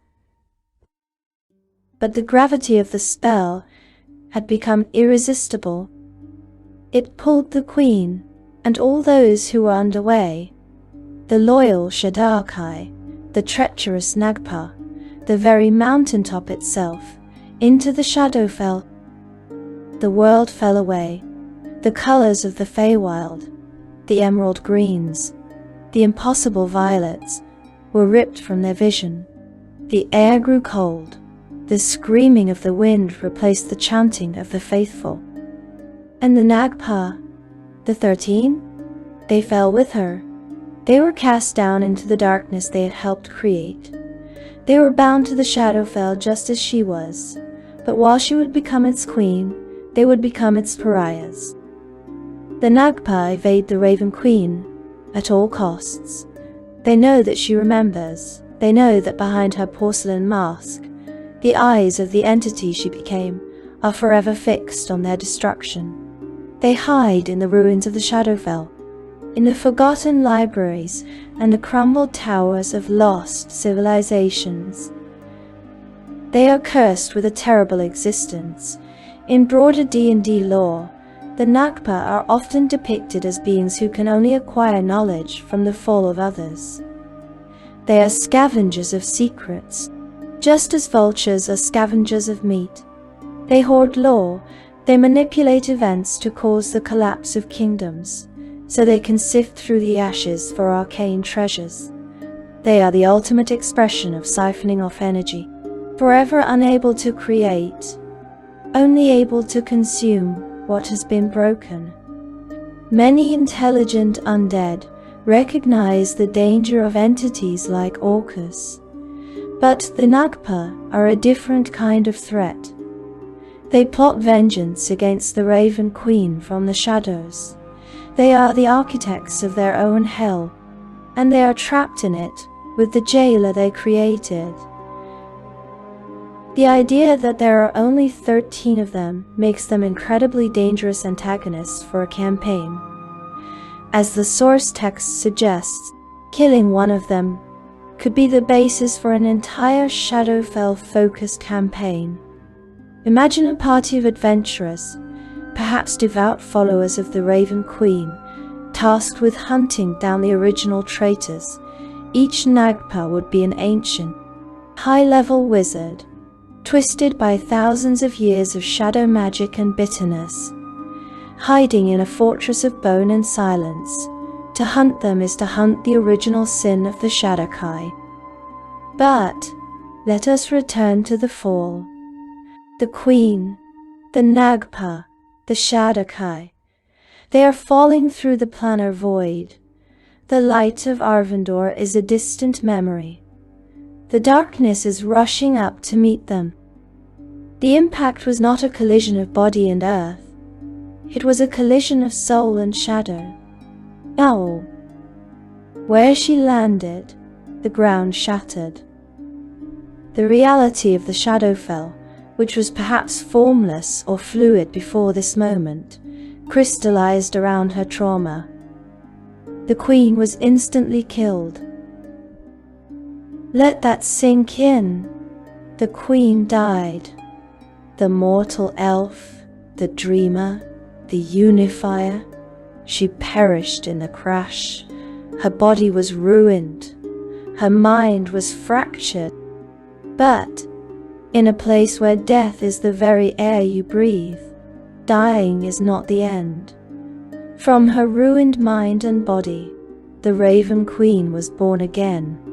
But the gravity of the spell had become irresistible. It pulled the queen and all those who were underway, the loyal Shadar-kai, the treacherous Nagpa, the very mountaintop itself, into the Shadowfell. The world fell away. The colors of the Feywild, the emerald greens, the impossible violets, were ripped from their vision. The air grew cold. The screaming of the wind replaced the chanting of the faithful. And the Nagpa, the 13, they fell with her. They were cast down into the darkness they had helped create. They were bound to the Shadowfell just as she was, but while she would become its queen, they would become its pariahs. The Nagpa evade the Raven Queen at all costs. They know that she remembers. They know that behind her porcelain mask, the eyes of the entity she became are forever fixed on their destruction. They hide in the ruins of the Shadowfell, in the forgotten libraries and the crumbled towers of lost civilizations. They are cursed with a terrible existence. In broader D&D lore, the Nagpa are often depicted as beings who can only acquire knowledge from the fall of others. They are scavengers of secrets, just as vultures are scavengers of meat. They hoard lore, they manipulate events to cause the collapse of kingdoms, so they can sift through the ashes for arcane treasures. They are the ultimate expression of siphoning off energy, forever unable to create, only able to consume what has been broken. Many intelligent undead recognize the danger of entities like Orcus, but the Nagpa are a different kind of threat. They plot vengeance against the Raven Queen from the shadows. They are the architects of their own hell, and they are trapped in it with the jailer they created. The idea that there are only 13 of them makes them incredibly dangerous antagonists for a campaign. As the source text suggests, killing one of them could be the basis for an entire Shadowfell-focused campaign. Imagine a party of adventurers, perhaps devout followers of the Raven Queen, tasked with hunting down the original traitors. Each Nagpa would be an ancient, high-level wizard, twisted by thousands of years of shadow magic and bitterness, hiding in a fortress of bone and silence. To hunt them is to hunt the original sin of the Shadar-kai. But let us return to the fall. The Queen, the Nagpa, the Shadar-kai. They are falling through the planar void. The light of Arvindor is a distant memory. The darkness is rushing up to meet them. The impact was not a collision of body and earth. It was a collision of soul and shadow. Now, where she landed, the ground shattered. The reality of the Shadowfell, which was perhaps formless or fluid before this moment, crystallized around her trauma. The Queen was instantly killed. Let that sink in. The Queen died. The mortal elf, the dreamer, the unifier, she perished in the crash. Her body was ruined. Her mind was fractured. But in a place where death is the very air you breathe, dying is not the end. From her ruined mind and body, the Raven Queen was born again.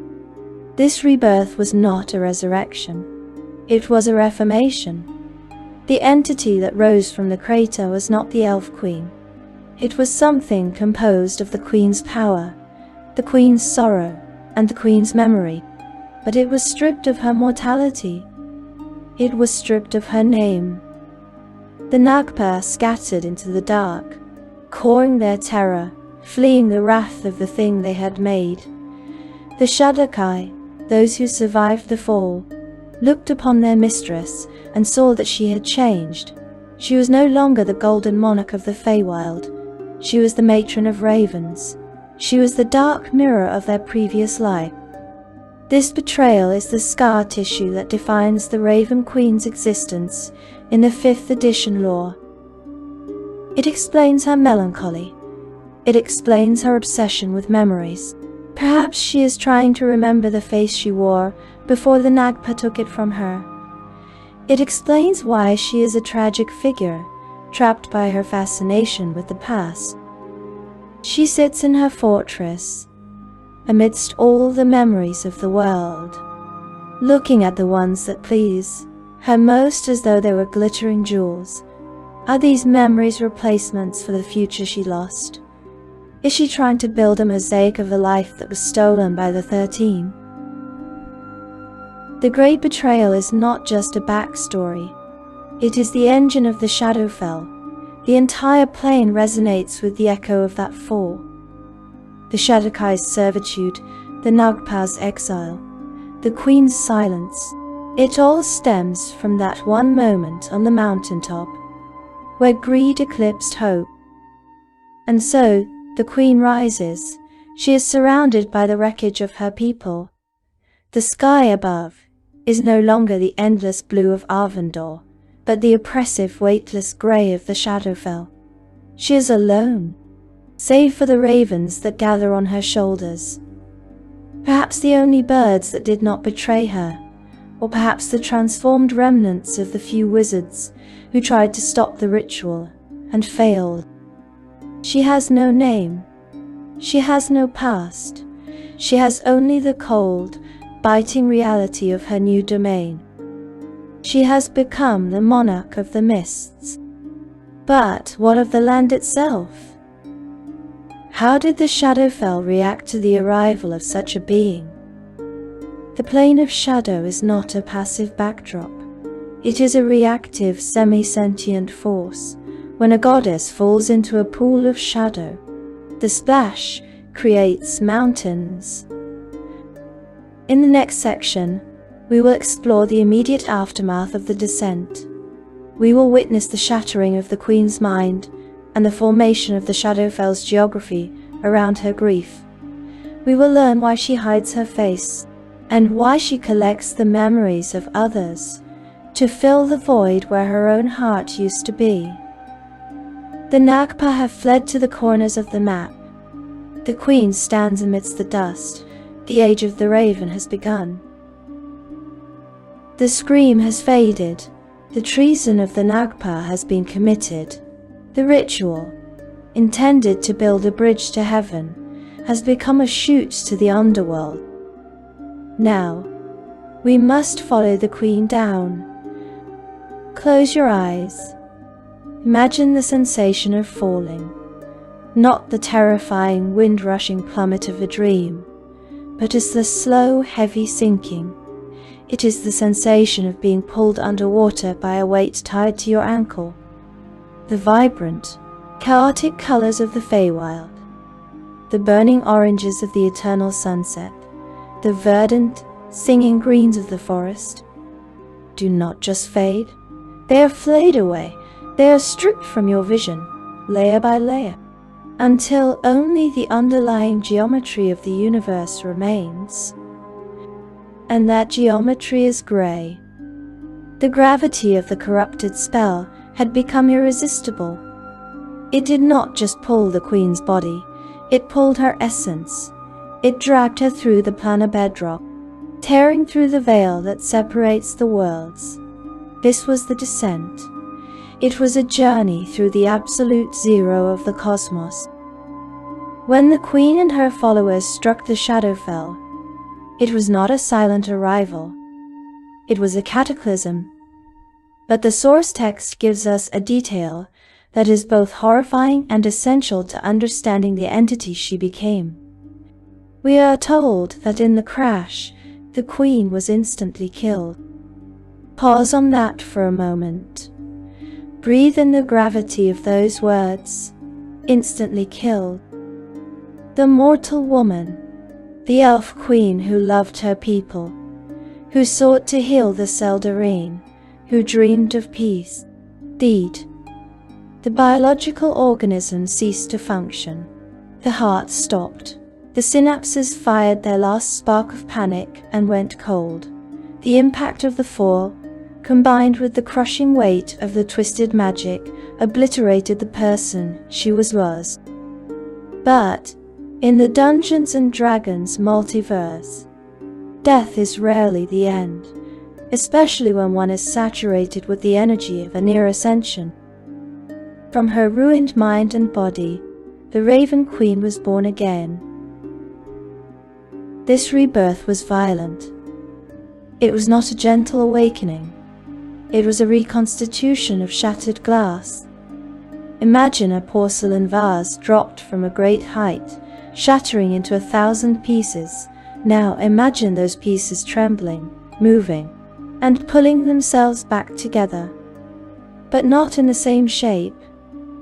This rebirth was not a resurrection. It was a reformation. The entity that rose from the crater was not the Elf Queen. It was something composed of the Queen's power, the Queen's sorrow, and the Queen's memory, but it was stripped of her mortality. It was stripped of her name. The Nagpa scattered into the dark, cawing their terror, fleeing the wrath of the thing they had made. The Shadar-kai, those who survived the fall, looked upon their mistress and saw that she had changed. She was no longer the golden monarch of the Feywild. She was the Matron of Ravens. She was the dark mirror of their previous life. This betrayal is the scar tissue that defines the Raven Queen's existence in the 5th edition lore. It explains her melancholy. It explains her obsession with memories. Perhaps she is trying to remember the face she wore before the Nagpa took it from her. It explains why she is a tragic figure, trapped by her fascination with the past. She sits in her fortress, amidst all the memories of the world, looking at the ones that please her most as though they were glittering jewels. Are these memories replacements for the future she lost? Is she trying to build a mosaic of the life that was stolen by the 13? The Great Betrayal is not just a backstory. It is the engine of the Shadowfell. The entire plane resonates with the echo of that fall. The Shadar-kai's servitude, the Nagpa's exile, the Queen's silence. It all stems from that one moment on the mountaintop, where greed eclipsed hope. And so, the Queen rises. She is surrounded by the wreckage of her people. The sky above is no longer the endless blue of Arvandor, but the oppressive, weightless grey of the Shadowfell. She is alone, save for the ravens that gather on her shoulders. Perhaps the only birds that did not betray her, or perhaps the transformed remnants of the few wizards who tried to stop the ritual and failed. She has no name. She has no past. She has only the cold, biting reality of her new domain. She has become the monarch of the mists. But what of the land itself? How did the Shadowfell react to the arrival of such a being? The plane of shadow is not a passive backdrop. It is a reactive, semi-sentient force. When a goddess falls into a pool of shadow, the splash creates mountains. In the next section, we will explore the immediate aftermath of the descent. We will witness the shattering of the Queen's mind and the formation of the Shadowfell's geography around her grief. We will learn why she hides her face and why she collects the memories of others to fill the void where her own heart used to be. The Nagpa have fled to the corners of the map. The Queen stands amidst the dust. The age of the Raven has begun. The scream has faded. The treason of the Nagpa has been committed. The ritual, intended to build a bridge to heaven, has become a chute to the underworld. Now, we must follow the Queen down. Close your eyes. Imagine the sensation of falling, not the terrifying wind-rushing plummet of a dream, but as the slow, heavy sinking. It is the sensation of being pulled underwater by a weight tied to your ankle. The vibrant, chaotic colors of the Feywild, the burning oranges of the eternal sunset, the verdant, singing greens of the forest, do not just fade. They are flayed away. They are stripped from your vision, layer by layer, until only the underlying geometry of the universe remains. And that geometry is gray. The gravity of the corrupted spell had become irresistible. It did not just pull the Queen's body, it pulled her essence. It dragged her through the planar bedrock, tearing through the veil that separates the worlds. This was the descent. It was a journey through the absolute zero of the cosmos. When the Queen and her followers struck the Shadowfell, it was not a silent arrival. It was a cataclysm. But the source text gives us a detail that is both horrifying and essential to understanding the entity she became. We are told that in the crash, the Queen was instantly killed. Pause on that for a moment. Breathe in the gravity of those words. Instantly killed. The mortal woman, the elf queen who loved her people, who sought to heal the Seldarine, who dreamed of peace. Deed. The biological organism ceased to function. The heart stopped. The synapses fired their last spark of panic and went cold. The impact of the fall, combined with the crushing weight of the twisted magic, obliterated the person she was. But, in the Dungeons and Dragons multiverse, death is rarely the end, especially when one is saturated with the energy of a near ascension. From her ruined mind and body, the Raven Queen was born again. This rebirth was violent. It was not a gentle awakening. It was a reconstitution of shattered glass. Imagine a porcelain vase dropped from a great height, shattering into 1,000 pieces. Now imagine those pieces trembling, moving, and pulling themselves back together. But not in the same shape.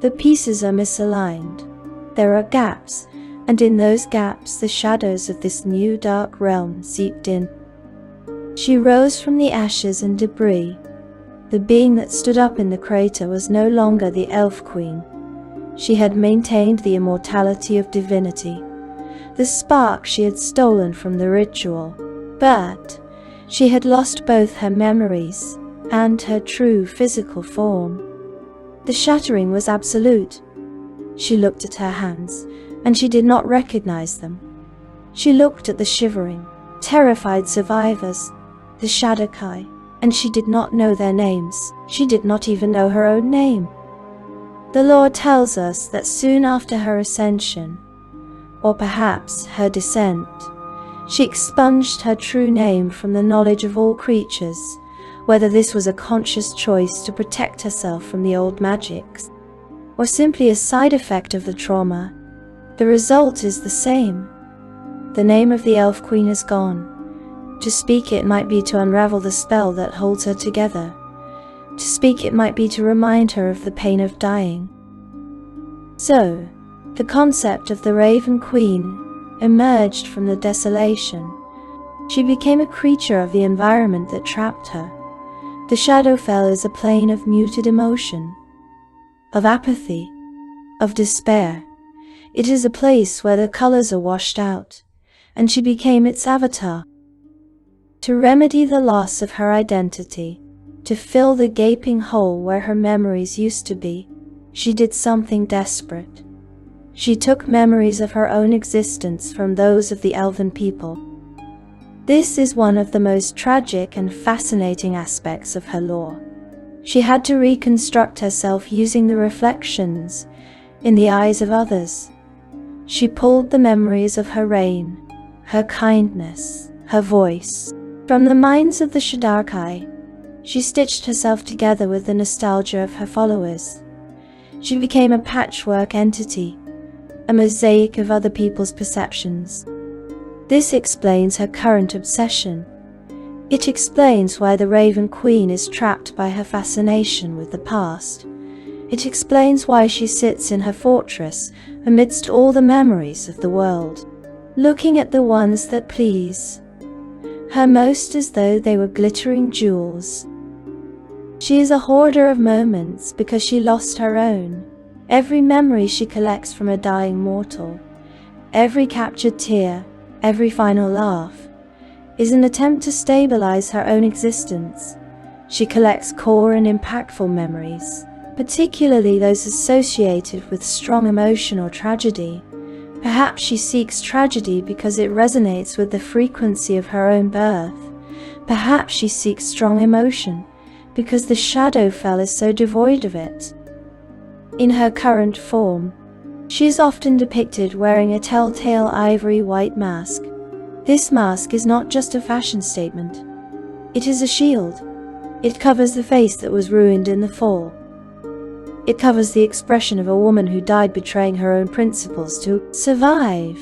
The pieces are misaligned. There are gaps, and in those gaps the shadows of this new dark realm seeped in. She rose from the ashes and debris. The being that stood up in the crater was no longer the Elf Queen. She had maintained the immortality of divinity, the spark she had stolen from the ritual, but she had lost both her memories and her true physical form. The shattering was absolute. She looked at her hands, and she did not recognize them. She looked at the shivering, terrified survivors, the Shadar-kai, and she did not know their names. She did not even know her own name. The lore tells us that soon after her ascension, or perhaps her descent, she expunged her true name from the knowledge of all creatures, whether this was a conscious choice to protect herself from the old magics, or simply a side effect of the trauma. The result is the same. The name of the Elf Queen is gone. To speak it might be to unravel the spell that holds her together. To speak it might be to remind her of the pain of dying. So, the concept of the Raven Queen emerged from the desolation. She became a creature of the environment that trapped her. The Shadowfell is a plane of muted emotion, of apathy, of despair. It is a place where the colors are washed out, and she became its avatar. To remedy the loss of her identity, to fill the gaping hole where her memories used to be, she did something desperate. She took memories of her own existence from those of the Elven people. This is one of the most tragic and fascinating aspects of her lore. She had to reconstruct herself using the reflections in the eyes of others. She pulled the memories of her reign, her kindness, her voice, from the minds of the Shadar-kai. She stitched herself together with the nostalgia of her followers. She became a patchwork entity, a mosaic of other people's perceptions. This explains her current obsession. It explains why the Raven Queen is trapped by her fascination with the past. It explains why she sits in her fortress amidst all the memories of the world, looking at the ones that please her most as though they were glittering jewels. She is a hoarder of moments because she lost her own. Every memory she collects from a dying mortal, every captured tear, every final laugh, is an attempt to stabilize her own existence. She collects core and impactful memories, particularly those associated with strong emotion or tragedy. Perhaps she seeks tragedy because it resonates with the frequency of her own birth. Perhaps she seeks strong emotion because the Shadowfell is so devoid of it. In her current form, she is often depicted wearing a telltale ivory white mask. This mask is not just a fashion statement. It is a shield. It covers the face that was ruined in the fall. It covers the expression of a woman who died betraying her own principles to survive.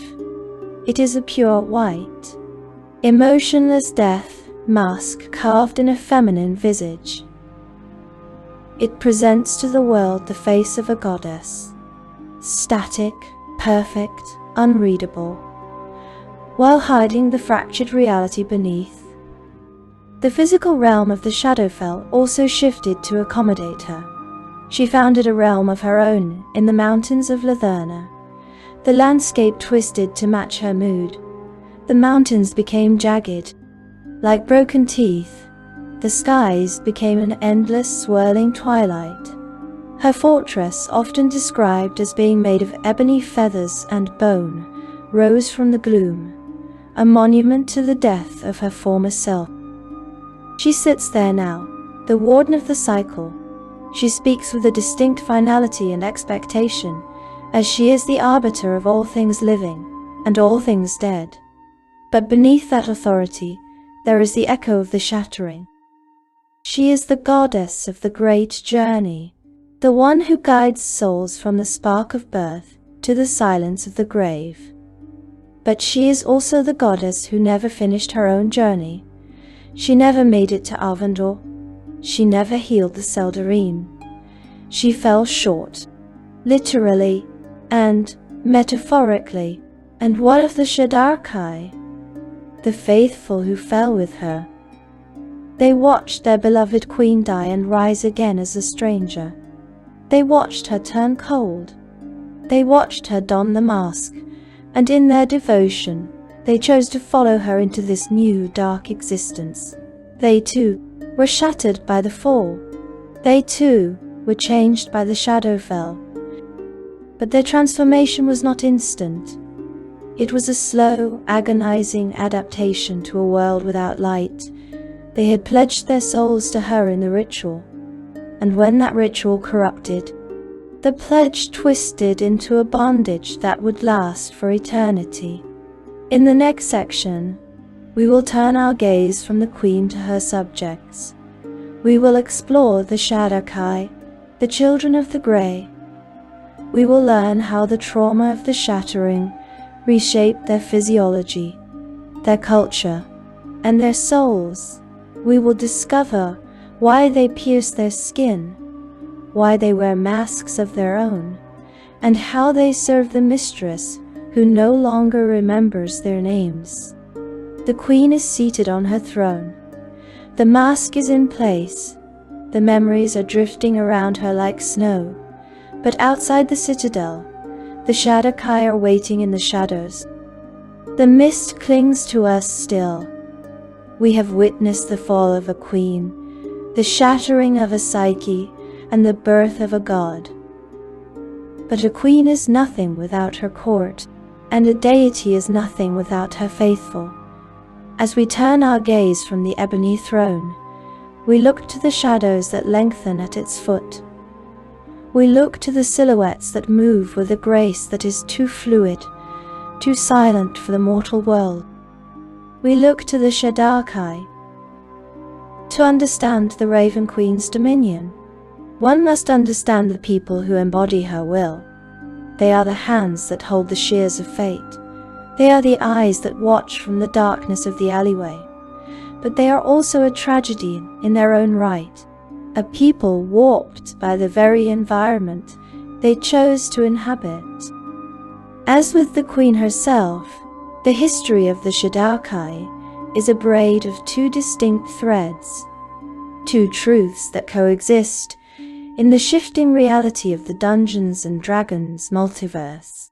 It is a pure white, emotionless death mask carved in a feminine visage. It presents to the world the face of a goddess, static, perfect, unreadable, while hiding the fractured reality beneath. The physical realm of the Shadowfell also shifted to accommodate her. She founded a realm of her own in the mountains of Latherna. The landscape twisted to match her mood. The mountains became jagged, like broken teeth. The skies became an endless swirling twilight. Her fortress, often described as being made of ebony feathers and bone, rose from the gloom, a monument to the death of her former self. She sits there now, the warden of the cycle. She speaks with a distinct finality and expectation, as she is the arbiter of all things living and all things dead. But beneath that authority, there is the echo of the shattering. She is the goddess of the great journey, the one who guides souls from the spark of birth to the silence of the grave. But she is also the goddess who never finished her own journey. She never made it to Arvandor. She never healed the Seldarine. She fell short. literally and metaphorically. And what of the Shadar-kai, the faithful who fell with her? They watched their beloved queen die and rise again as a stranger. They watched her turn cold. They watched her don the mask, and in their devotion, they chose to follow her into this new dark existence. They too were shattered by the fall. They too were changed by the Shadowfell. But their transformation was not instant. It was a slow, agonizing adaptation to a world without light. They had pledged their souls to her in the ritual, and when that ritual corrupted, the pledge twisted into a bondage that would last for eternity. In the next section, we will turn our gaze from the queen to her subjects. We will explore the Shadar-kai, the children of the Grey. We will learn how the trauma of the shattering reshaped their physiology, their culture, and their souls. We will discover why they pierce their skin, why they wear masks of their own, and how they serve the mistress who no longer remembers their names. The queen is seated on her throne. The mask is in place. The memories are drifting around her like snow. But outside the citadel, the Shadar-kai are waiting in the shadows. The mist clings to us still. We have witnessed the fall of a queen, the shattering of a psyche, and the birth of a god. But a queen is nothing without her court, and a deity is nothing without her faithful. As we turn our gaze from the ebony throne, we look to the shadows that lengthen at its foot. We look to the silhouettes that move with a grace that is too fluid, too silent for the mortal world. We look to the Shadar-kai. To understand the Raven Queen's dominion, one must understand the people who embody her will. They are the hands that hold the shears of fate. They are the eyes that watch from the darkness of the alleyway. But they are also a tragedy in their own right, a people warped by the very environment they chose to inhabit. As with the queen herself, the history of the Shadar-kai is a braid of two distinct threads, two truths that coexist in the shifting reality of the Dungeons and Dragons multiverse.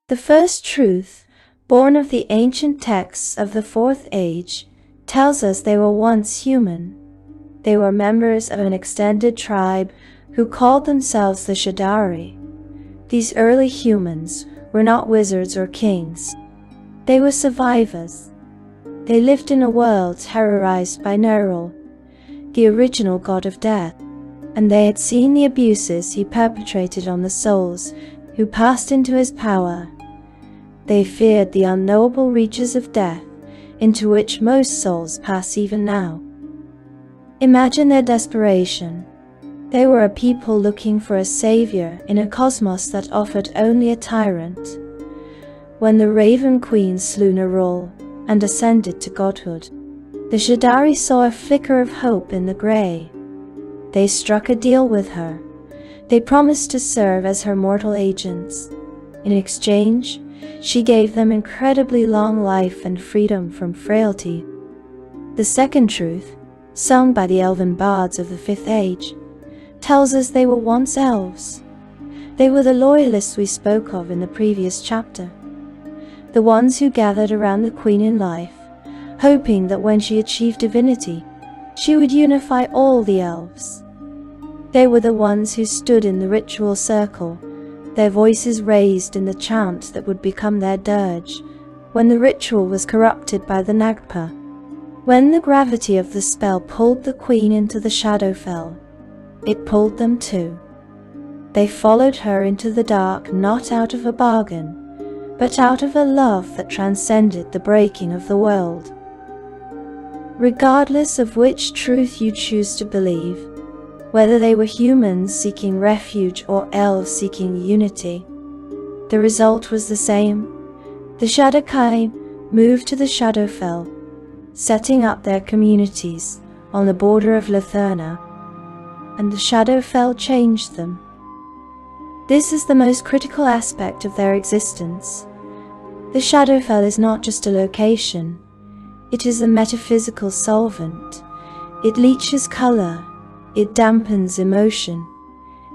The first truth, born of the ancient texts of the Fourth Age, tells us they were once human. They were members of an extended tribe who called themselves the Shadari. These early humans were not wizards or kings. They were survivors. They lived in a world terrorized by Nera, the original god of death, and they had seen the abuses he perpetrated on the souls who passed into his power. They feared the unknowable reaches of death into which most souls pass even now. Imagine their desperation. They were a people looking for a savior in a cosmos that offered only a tyrant. When the Raven Queen slew Nera and ascended to godhood, the Shadari saw a flicker of hope in the Grey. They struck a deal with her. They promised to serve as her mortal agents. In exchange, she gave them incredibly long life and freedom from frailty. The second truth, sung by the elven bards of the Fifth Age, tells us they were once elves. They were the loyalists we spoke of in the previous chapter, the ones who gathered around the queen in life, hoping that when she achieved divinity, she would unify all the elves. They were the ones who stood in the ritual circle, their voices raised in the chant that would become their dirge when the ritual was corrupted by the Nagpa. When the gravity of the spell pulled the queen into the Shadowfell, it pulled them too. They followed her into the dark not out of a bargain, but out of a love that transcended the breaking of the world. Regardless of which truth you choose to believe, whether they were humans seeking refuge or elves seeking unity, the result was the same. The Shadar-kai moved to the Shadowfell, setting up their communities on the border of Latherna, and the Shadowfell changed them. This is the most critical aspect of their existence. The Shadowfell is not just a location, it is a metaphysical solvent. It leaches color, it dampens emotion,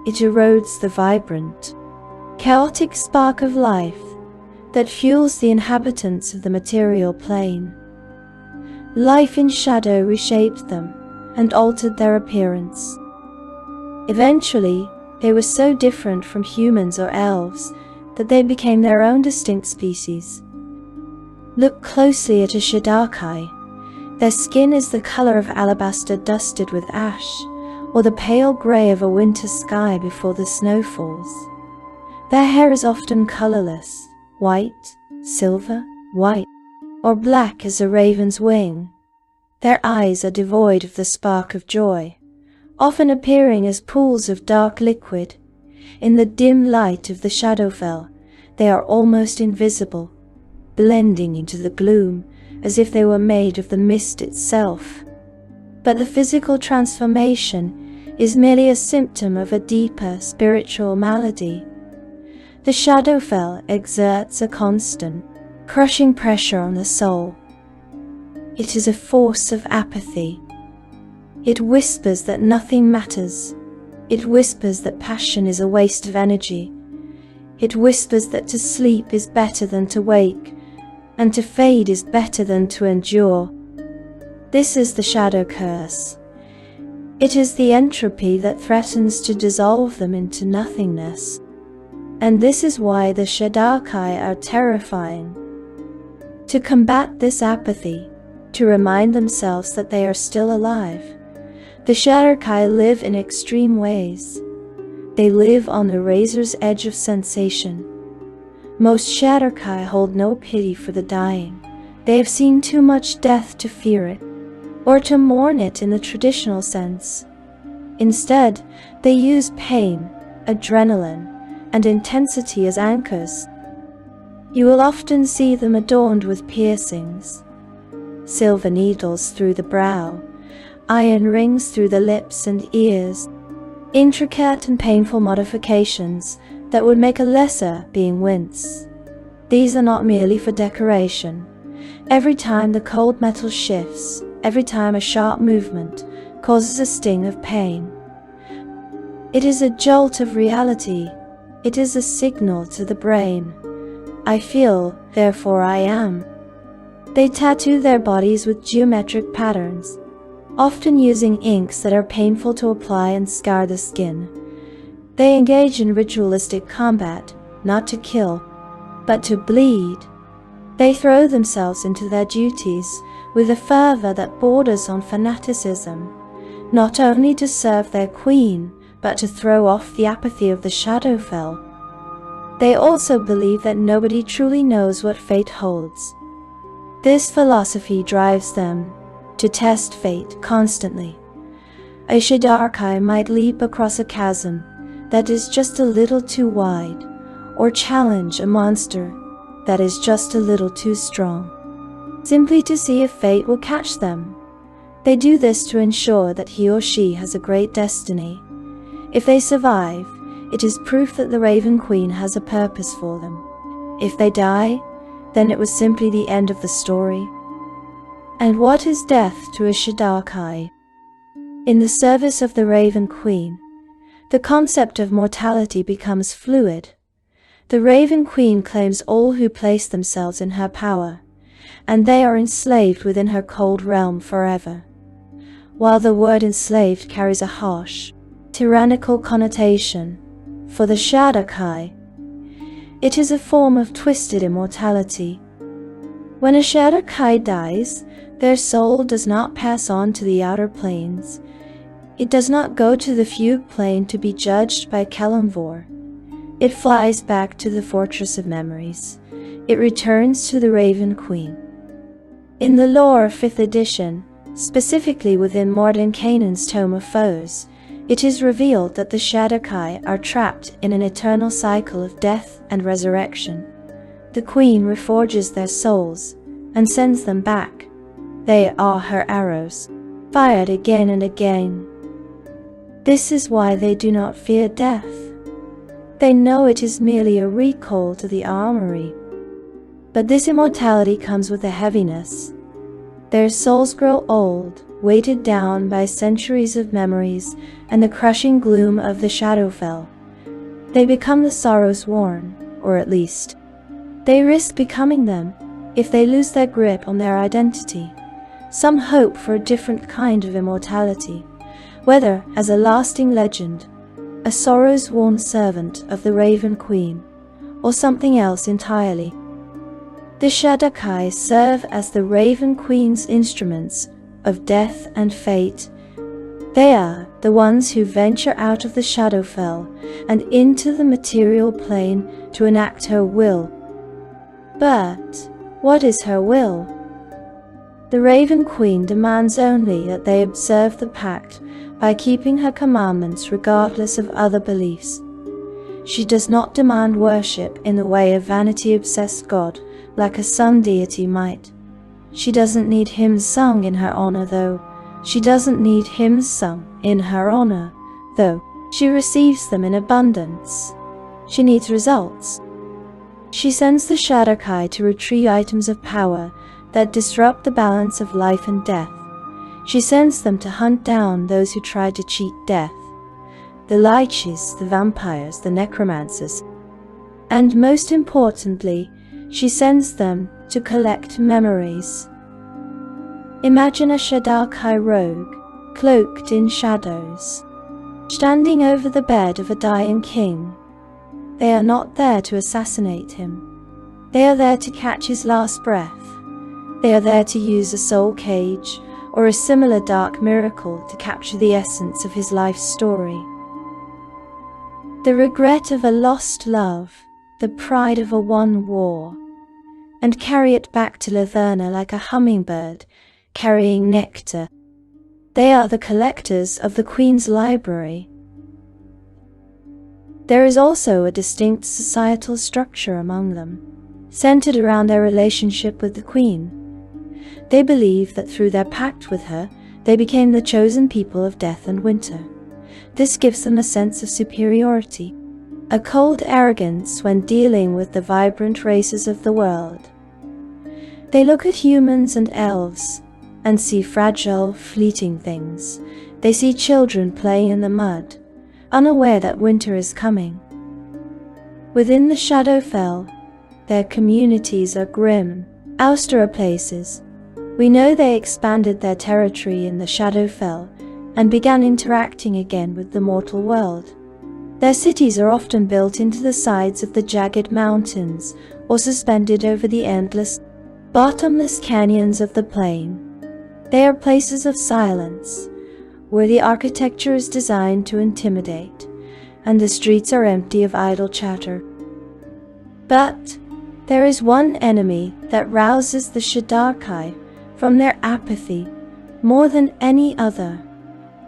it erodes the vibrant, chaotic spark of life that fuels the inhabitants of the material plane. Life in shadow reshaped them and altered their appearance. Eventually, they were so different from humans or elves that they became their own distinct species. Look closely at a Shadar-kai. Their skin is the color of alabaster dusted with ash, or the pale gray of a winter sky before the snow falls. Their hair is often colorless, white, silver, white, or black as a raven's wing. Their eyes are devoid of the spark of joy, often appearing as pools of dark liquid. In the dim light of the Shadowfell, they are almost invisible, blending into the gloom as if they were made of the mist itself. But the physical transformation is merely a symptom of a deeper spiritual malady. The Shadowfell exerts a constant, crushing pressure on the soul. It is a force of apathy. It whispers that nothing matters. It whispers that passion is a waste of energy. It whispers that to sleep is better than to wake, and to fade is better than to endure. This is the shadow curse. It is the entropy that threatens to dissolve them into nothingness. And this is why the Shadar-kai are terrifying. To combat this apathy, to remind themselves that they are still alive, the Shadar-kai live in extreme ways. They live on the razor's edge of sensation. Most Shadar-kai hold no pity for the dying. They have seen too much death to fear it, or to mourn it in the traditional sense. Instead, they use pain, adrenaline, and intensity as anchors. You will often see them adorned with piercings, silver needles through the brow, iron rings through the lips and ears, intricate and painful modifications that would make a lesser being wince. These are not merely for decoration. Every time the cold metal shifts, every time a sharp movement causes a sting of pain. It is a jolt of reality. It is a signal to the brain. I feel, therefore I am. They tattoo their bodies with geometric patterns, often using inks that are painful to apply and scar the skin. They engage in ritualistic combat, not to kill, but to bleed. They throw themselves into their duties with a fervor that borders on fanaticism, not only to serve their queen, but to throw off the apathy of the Shadowfell. They also believe that nobody truly knows what fate holds. This philosophy drives them to test fate constantly. A Shadar-kai might leap across a chasm that is just a little too wide, or challenge a monster that is just a little too strong, simply to see if fate will catch them. They do this to ensure that he or she has a great destiny. If they survive, it is proof that the Raven Queen has a purpose for them. If they die, then it was simply the end of the story. And what is death to a Shadar-kai? In the service of the Raven Queen, the concept of mortality becomes fluid. The Raven Queen claims all who place themselves in her power, and they are enslaved within her cold realm forever. While the word enslaved carries a harsh, tyrannical connotation, for the Shadar-kai, it is a form of twisted immortality. When a Shadar-kai dies, their soul does not pass on to the outer planes. It does not go to the fugue plane to be judged by Kelemvor. It flies back to the fortress of memories. It returns to the Raven Queen. In the lore of 5th edition, specifically within Mordenkainen's Tome of Foes, it is revealed that the Shadar-kai are trapped in an eternal cycle of death and resurrection. The Queen reforges their souls and sends them back. They are her arrows, fired again and again. This is why they do not fear death. They know it is merely a recall to the armory. But this immortality comes with a heaviness. Their souls grow old, weighted down by centuries of memories and the crushing gloom of the Shadowfell. They become the sorrows worn, or at least, they risk becoming them if they lose their grip on their identity. Some hope for a different kind of immortality, whether as a lasting legend, a sorrows-worn servant of the Raven Queen, or something else entirely. The Shadar-kai serve as the Raven Queen's instruments of death and fate. They are the ones who venture out of the Shadowfell and into the material plane to enact her will. But what is her will? The Raven Queen demands only that they observe the pact by keeping her commandments regardless of other beliefs. She does not demand worship in the way a vanity-obsessed god like a sun deity might. She doesn't need hymns sung in her honor, though. She receives them in abundance. She needs results. She sends the Shadar-kai to retrieve items of power that disrupt the balance of life and death. She sends them to hunt down those who try to cheat death. The liches, the vampires, the necromancers. And most importantly, she sends them to collect memories. Imagine a Shadar-kai rogue, cloaked in shadows, standing over the bed of a dying king. They are not there to assassinate him. They are there to catch his last breath. They are there to use a soul cage or a similar dark miracle to capture the essence of his life story. The regret of a lost love, the pride of a won war, and carry it back to Latherna like a hummingbird carrying nectar. They are the collectors of the Queen's library. There is also a distinct societal structure among them, centered around their relationship with the Queen. They believe that through their pact with her, they became the chosen people of death and winter. This gives them a sense of superiority, a cold arrogance when dealing with the vibrant races of the world. They look at humans and elves and see fragile, fleeting things. They see children playing in the mud, unaware that winter is coming. Within the Shadowfell, their communities are grim, austere places. We know they expanded their territory in the Shadowfell and began interacting again with the mortal world. Their cities are often built into the sides of the jagged mountains or suspended over the endless, bottomless canyons of the plain. They are places of silence, where the architecture is designed to intimidate, and the streets are empty of idle chatter. But there is one enemy that rouses the Shadar-kai from their apathy more than any other.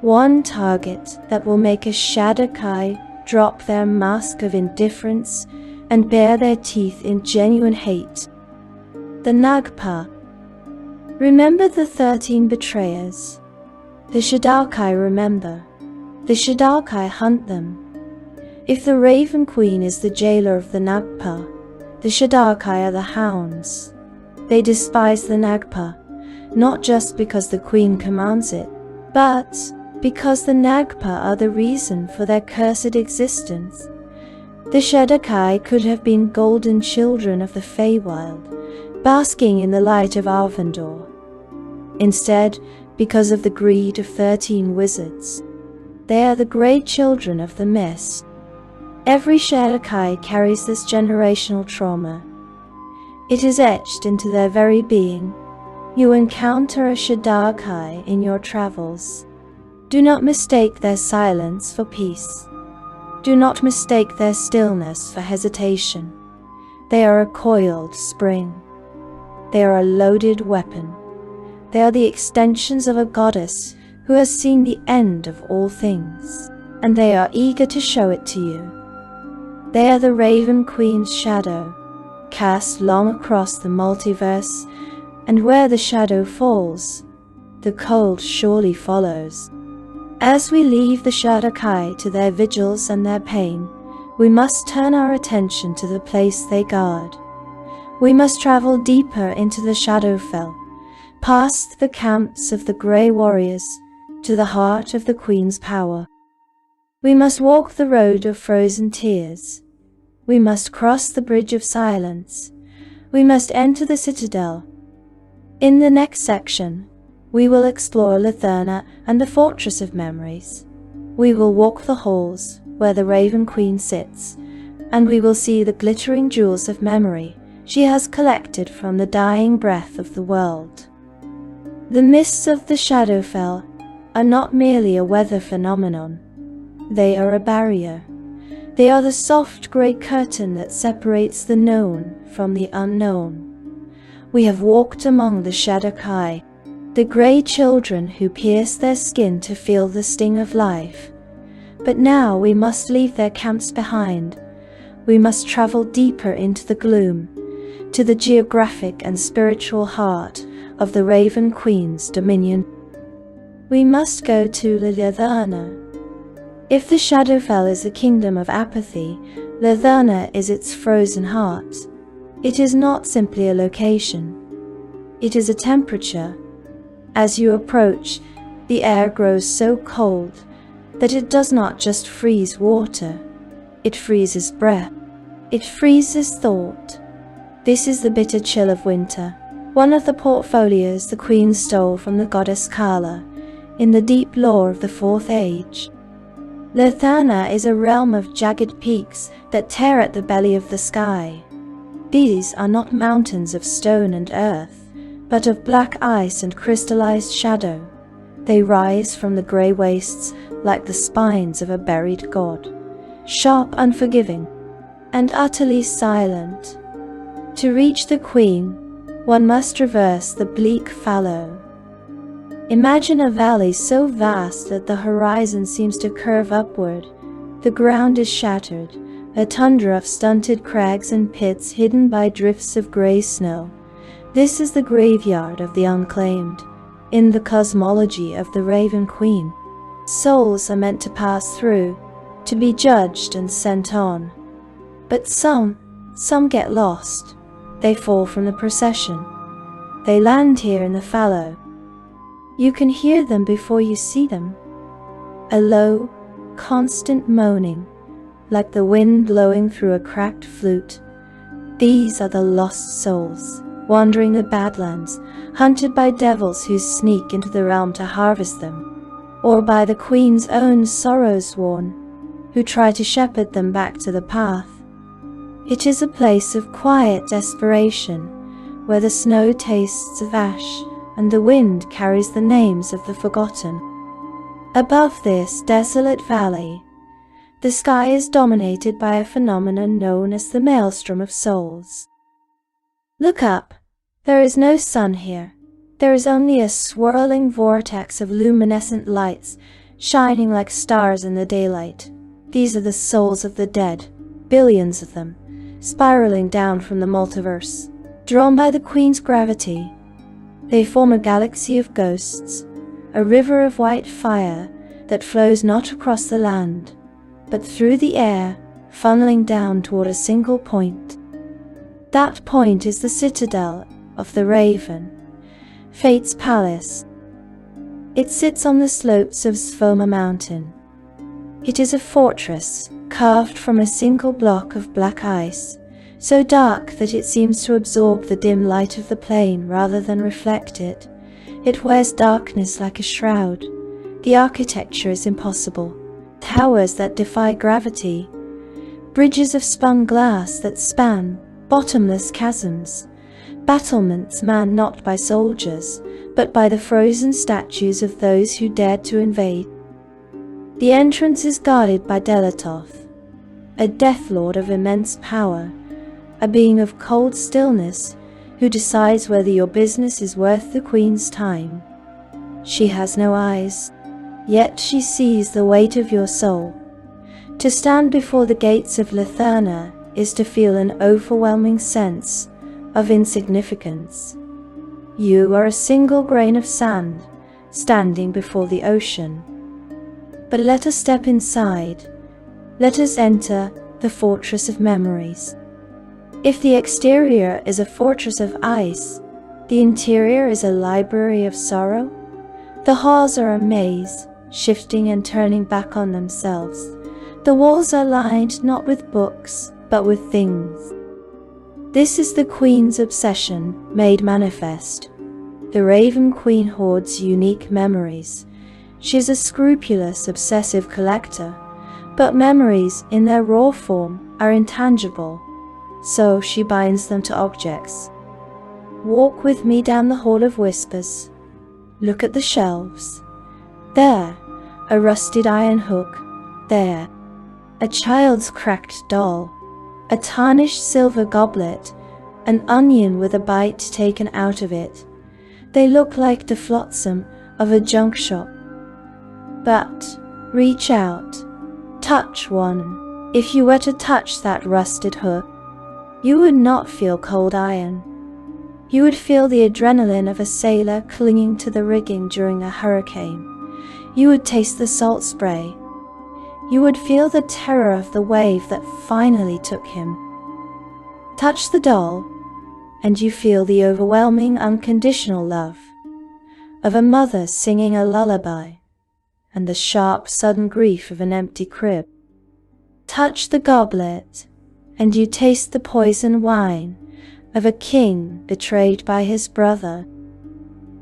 One target that will make a Shadar-kai drop their mask of indifference and bare their teeth in genuine hate. The Nagpa. Remember the 13 betrayers. The Shadar-kai remember. The Shadar-kai hunt them. If the Raven Queen is the jailer of the Nagpa, the Shadar-kai are the hounds. They despise the Nagpa, not just because the Queen commands it, but because the Nagpa are the reason for their cursed existence. The Shadar-kai could have been golden children of the Feywild, basking in the light of Arvandor. Instead, because of the greed of 13 wizards, they are the great children of the mist. Every Shadar-kai carries this generational trauma. It is etched into their very being. You encounter a Shadar-kai in your travels. Do not mistake their silence for peace. Do not mistake their stillness for hesitation. They are a coiled spring. They are a loaded weapon. They are the extensions of a goddess who has seen the end of all things, and they are eager to show it to you. They are the Raven Queen's shadow, cast long across the multiverse, and where the shadow falls, the cold surely follows. As we leave the Shadar-kai to their vigils and their pain, we must turn our attention to the place they guard. We must travel deeper into the Shadowfell, past the camps of the Grey Warriors, to the heart of the Queen's power. We must walk the road of frozen tears. We must cross the bridge of silence. We must enter the citadel. In the next section, we will explore Letherna and the Fortress of Memories. We will walk the halls where the Raven Queen sits, and we will see the glittering jewels of memory she has collected from the dying breath of the world. The mists of the Shadowfell are not merely a weather phenomenon. They are a barrier. They are the soft grey curtain that separates the known from the unknown. We have walked among the Shadar-kai, the grey children who pierce their skin to feel the sting of life. But now we must leave their camps behind. We must travel deeper into the gloom, to the geographic and spiritual heart of the Raven Queen's dominion. We must go to Letherna. If the Shadowfell is a kingdom of apathy, Letherna is its frozen heart. It is not simply a location. It is a temperature. As you approach, the air grows so cold that it does not just freeze water. It freezes breath. It freezes thought. This is the bitter chill of winter, one of the portfolios the Queen stole from the goddess Kala in the deep lore of the Fourth Age. Letherna is a realm of jagged peaks that tear at the belly of the sky. These are not mountains of stone and earth, but of black ice and crystallized shadow. They rise from the grey wastes like the spines of a buried god, sharp, unforgiving, and utterly silent. To reach the Queen, one must traverse the bleak fallow. Imagine a valley so vast that the horizon seems to curve upward. The ground is shattered, a tundra of stunted crags and pits hidden by drifts of grey snow. This is the graveyard of the unclaimed. In the cosmology of the Raven Queen, souls are meant to pass through, to be judged and sent on. But some get lost. They fall from the procession. They land here in the fallow. You can hear them before you see them. A low, constant moaning, like the wind blowing through a cracked flute. These are the lost souls, wandering the Badlands, hunted by devils who sneak into the realm to harvest them, or by the Queen's own sorrow-sworn, who try to shepherd them back to the path. It is a place of quiet desperation, where the snow tastes of ash, and the wind carries the names of the forgotten. Above this desolate valley, the sky is dominated by a phenomenon known as the maelstrom of souls. Look up. There is no sun here. There is only a swirling vortex of luminescent lights, shining like stars in the daylight. These are the souls of the dead, billions of them, spiraling down from the multiverse, drawn by the Queen's gravity. They form a galaxy of ghosts, a river of white fire that flows not across the land, but through the air, funneling down toward a single point. That point is the citadel of the Raven, Fate's palace. It sits on the slopes of Sfoma Mountain. It is a fortress carved from a single block of black ice, so dark that it seems to absorb the dim light of the plain rather than reflect it. It wears darkness like a shroud. The architecture is impossible. Towers that defy gravity. Bridges of spun glass that span bottomless chasms. Battlements manned not by soldiers, but by the frozen statues of those who dared to invade. The entrance is guarded by Delatoth, a death lord of immense power, a being of cold stillness who decides whether your business is worth the Queen's time. She has no eyes, yet she sees the weight of your soul. To stand before the gates of Letherna is to feel an overwhelming sense of insignificance. You are a single grain of sand standing before the ocean. But let us step inside. Let us enter the fortress of memories. If the exterior is a fortress of ice, the interior is a library of sorrow. The halls are a maze, shifting and turning back on themselves. The walls are lined not with books, but with things. This is the Queen's obsession made manifest. The Raven Queen hoards unique memories. She is a scrupulous, obsessive collector, but memories in their raw form are intangible, so she binds them to objects. Walk with me down the Hall of Whispers. Look at the shelves. There, a rusted iron hook. There, a child's cracked doll. A tarnished silver goblet, an onion with a bite taken out of it. They look like the flotsam of a junk shop. But reach out, touch one. If you were to touch that rusted hook, you would not feel cold iron. You would feel the adrenaline of a sailor clinging to the rigging during a hurricane. You would taste the salt spray. You would feel the terror of the wave that finally took him. Touch the doll, and you feel the overwhelming unconditional love of a mother singing a lullaby, and the sharp sudden grief of an empty crib. Touch the goblet, and you taste the poison wine of a king betrayed by his brother.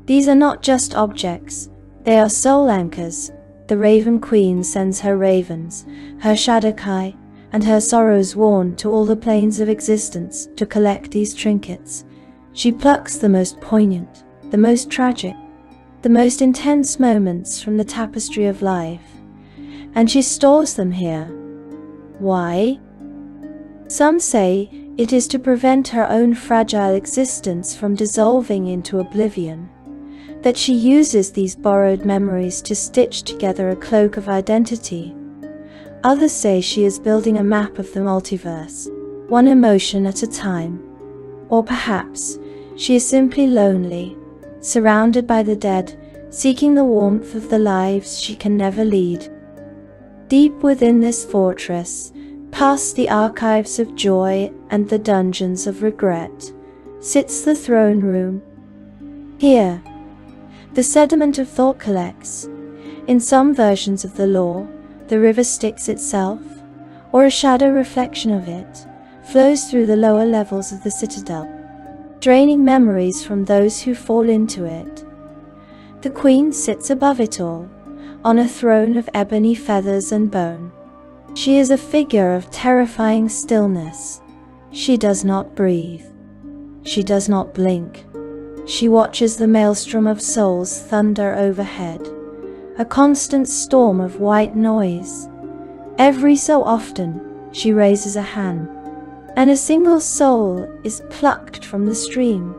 These are not just objects, they are soul anchors. The Raven Queen sends her ravens, her Shadar-kai, and her sorrows worn to all the planes of existence to collect these trinkets. She plucks the most poignant, the most tragic, the most intense moments from the tapestry of life, and she stores them here. Why? Some say it is to prevent her own fragile existence from dissolving into oblivion, that she uses these borrowed memories to stitch together a cloak of identity. Others say she is building a map of the multiverse, one emotion at a time. Or perhaps she is simply lonely, surrounded by the dead, seeking the warmth of the lives she can never lead. Deep within this fortress, past the archives of joy and the dungeons of regret, sits the throne room. Here, the sediment of thought collects. In some versions of the lore, the river Styx itself, or a shadow reflection of it, flows through the lower levels of the citadel, draining memories from those who fall into it. The Queen sits above it all, on a throne of ebony feathers and bone. She is a figure of terrifying stillness. She does not breathe. She does not blink. She watches the maelstrom of souls thunder overhead, a constant storm of white noise. Every so often, she raises a hand, and a single soul is plucked from the stream.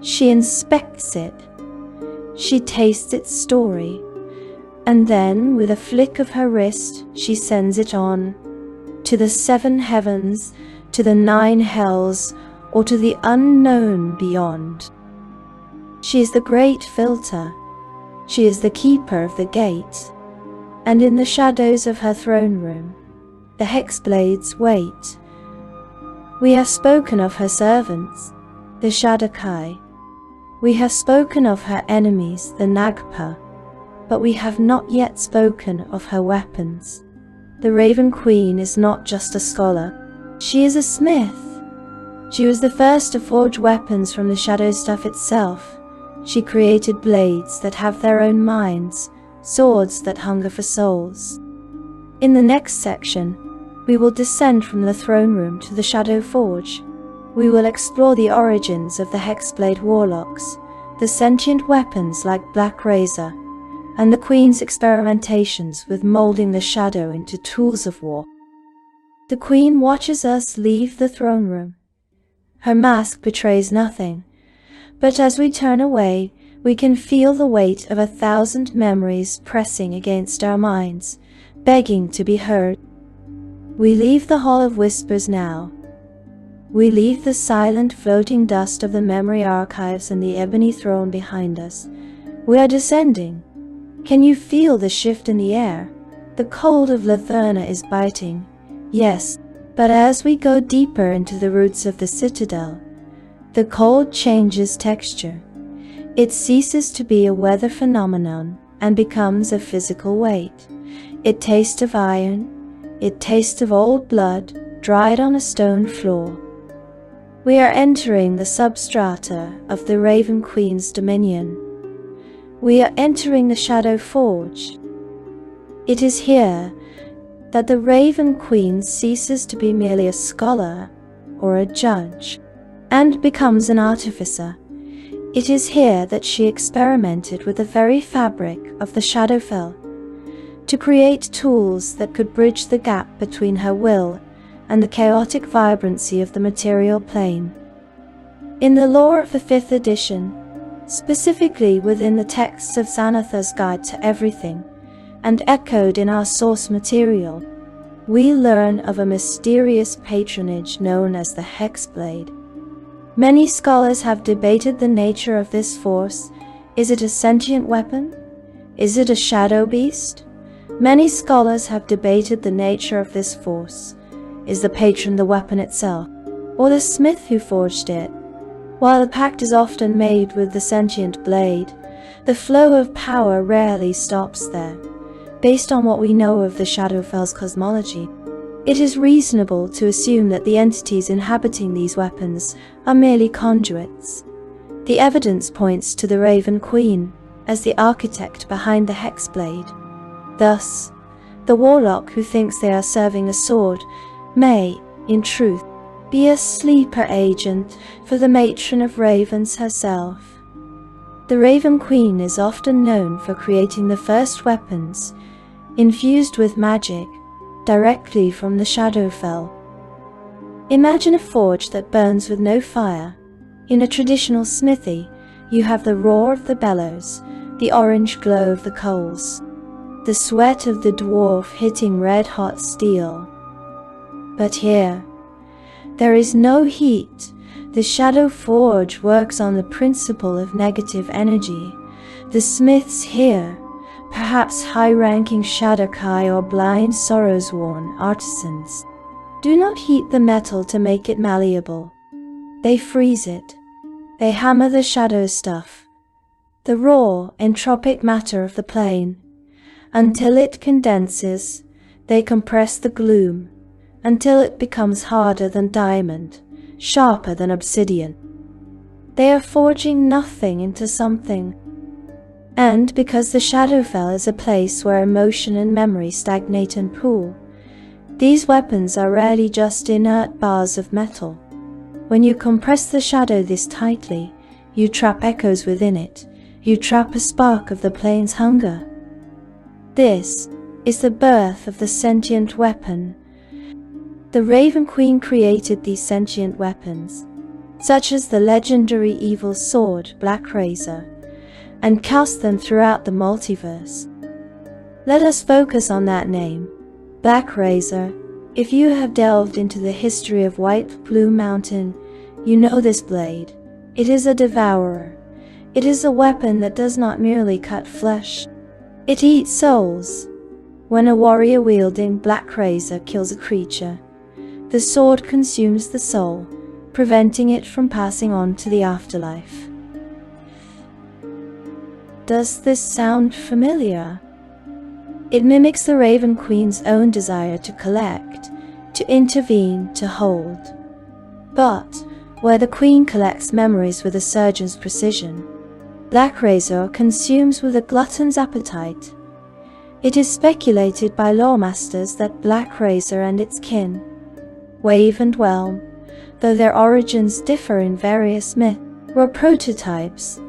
She inspects it. She tastes its story, and then, with a flick of her wrist, she sends it on to the 7 heavens, to the 9 hells, or to the unknown beyond. She is the great filter. She is the keeper of the gate, and in the shadows of her throne room, the hexblades wait. We have spoken of her servants, the Shadar-kai. We have spoken of her enemies, the Nagpa, but we have not yet spoken of her weapons. The Raven Queen is not just a scholar, she is a smith. She was the first to forge weapons from the shadow stuff itself. She created blades that have their own minds, swords that hunger for souls. In the next section, we will descend from the throne room to the Shadow Forge. We will explore the origins of the Hexblade warlocks, the sentient weapons like Black Razor, and the Queen's experimentations with molding the shadow into tools of war. The Queen watches us leave the throne room. Her mask betrays nothing, but as we turn away, we can feel the weight of 1,000 memories pressing against our minds, begging to be heard. We leave the Hall of Whispers now. We leave the silent floating dust of the memory archives and the ebony throne behind us. We are descending. Can you feel the shift in the air? The cold of Latherna is biting. Yes, but as we go deeper into the roots of the citadel, the cold changes texture. It ceases to be a weather phenomenon and becomes a physical weight. It tastes of iron, it tastes of old blood, dried on a stone floor. We are entering the substrata of the Raven Queen's dominion. We are entering the Shadow Forge. It is here that the Raven Queen ceases to be merely a scholar or a judge and becomes an artificer. It is here that she experimented with the very fabric of the Shadowfell to create tools that could bridge the gap between her will and the chaotic vibrancy of the material plane. In the lore of the 5th edition, specifically within the texts of Xanathar's Guide to Everything, and echoed in our source material, we learn of a mysterious patronage known as the Hexblade. Many scholars have debated the nature of this force. Is it a sentient weapon? Is it a shadow beast? Many scholars have debated the nature of this force. Is the patron the weapon itself, or the smith who forged it? While the pact is often made with the sentient blade, the flow of power rarely stops there. Based on what we know of the Shadowfell's cosmology, it is reasonable to assume that the entities inhabiting these weapons are merely conduits. The evidence points to the Raven Queen as the architect behind the Hexblade. Thus, the warlock who thinks they are serving a sword may, in truth, be a sleeper agent for the Matron of Ravens herself. The Raven Queen is often known for creating the first weapons infused with magic directly from the Shadowfell. Imagine a forge that burns with no fire. In a traditional smithy, you have the roar of the bellows, the orange glow of the coals, the sweat of the dwarf hitting red-hot steel. But here, there is no heat. The Shadow Forge works on the principle of negative energy. The smiths here, perhaps high-ranking Shadar-kai or blind sorrows-worn artisans, do not heat the metal to make it malleable. They freeze it. They hammer the shadow stuff, the raw, entropic matter of the plane, until it condenses. They compress the gloom, until it becomes harder than diamond, sharper than obsidian. They are forging nothing into something. And because the Shadowfell is a place where emotion and memory stagnate and pool, these weapons are rarely just inert bars of metal. When you compress the shadow this tightly, you trap echoes within it. You trap a spark of the plane's hunger. This is the birth of the sentient weapon. The Raven Queen created these sentient weapons, such as the legendary evil sword Black Razor, and cast them throughout the multiverse. Let us focus on that name, Black Razor. If you have delved into the history of White Plume Mountain, you know this blade. It is a devourer. It is a weapon that does not merely cut flesh. It eats souls. When a warrior wielding Black Razor kills a creature, the sword consumes the soul, preventing it from passing on to the afterlife. Does this sound familiar? It mimics the Raven Queen's own desire to collect, to intervene, to hold. But where the Queen collects memories with a surgeon's precision, Black Razor consumes with a glutton's appetite. It is speculated by loremasters that Black Razor and its kin, Wave and Whelm, though their origins differ in various myths, were prototypes.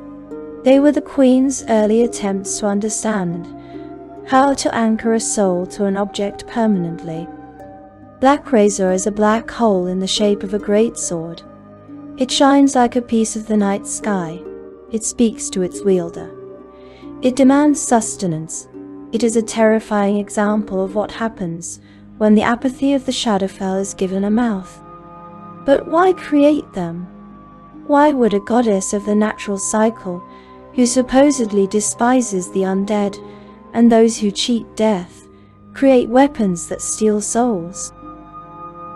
They were the Queen's early attempts to understand how to anchor a soul to an object permanently. Black Razor is a black hole in the shape of a great sword. It shines like a piece of the night sky. It speaks to its wielder. It demands sustenance. It is a terrifying example of what happens when the apathy of the Shadowfell is given a mouth. But why create them? Why would a goddess of the natural cycle, who supposedly despises the undead and those who cheat death, create weapons that steal souls?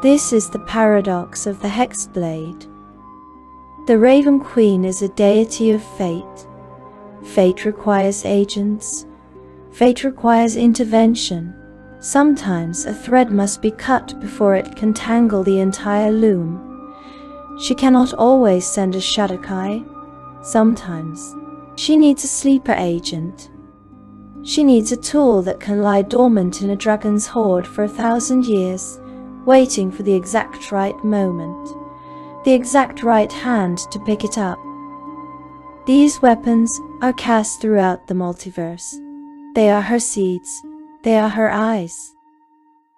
This is the paradox of the Hexblade. The Raven Queen is a deity of fate. Fate requires agents. Fate requires intervention. Sometimes a thread must be cut before it can tangle the entire loom. She cannot always send a Shadar-kai. Sometimes she needs a sleeper agent. She needs a tool that can lie dormant in a dragon's hoard for 1,000 years, waiting for the exact right moment, the exact right hand to pick it up. These weapons are cast throughout the multiverse. They are her seeds. They are her eyes.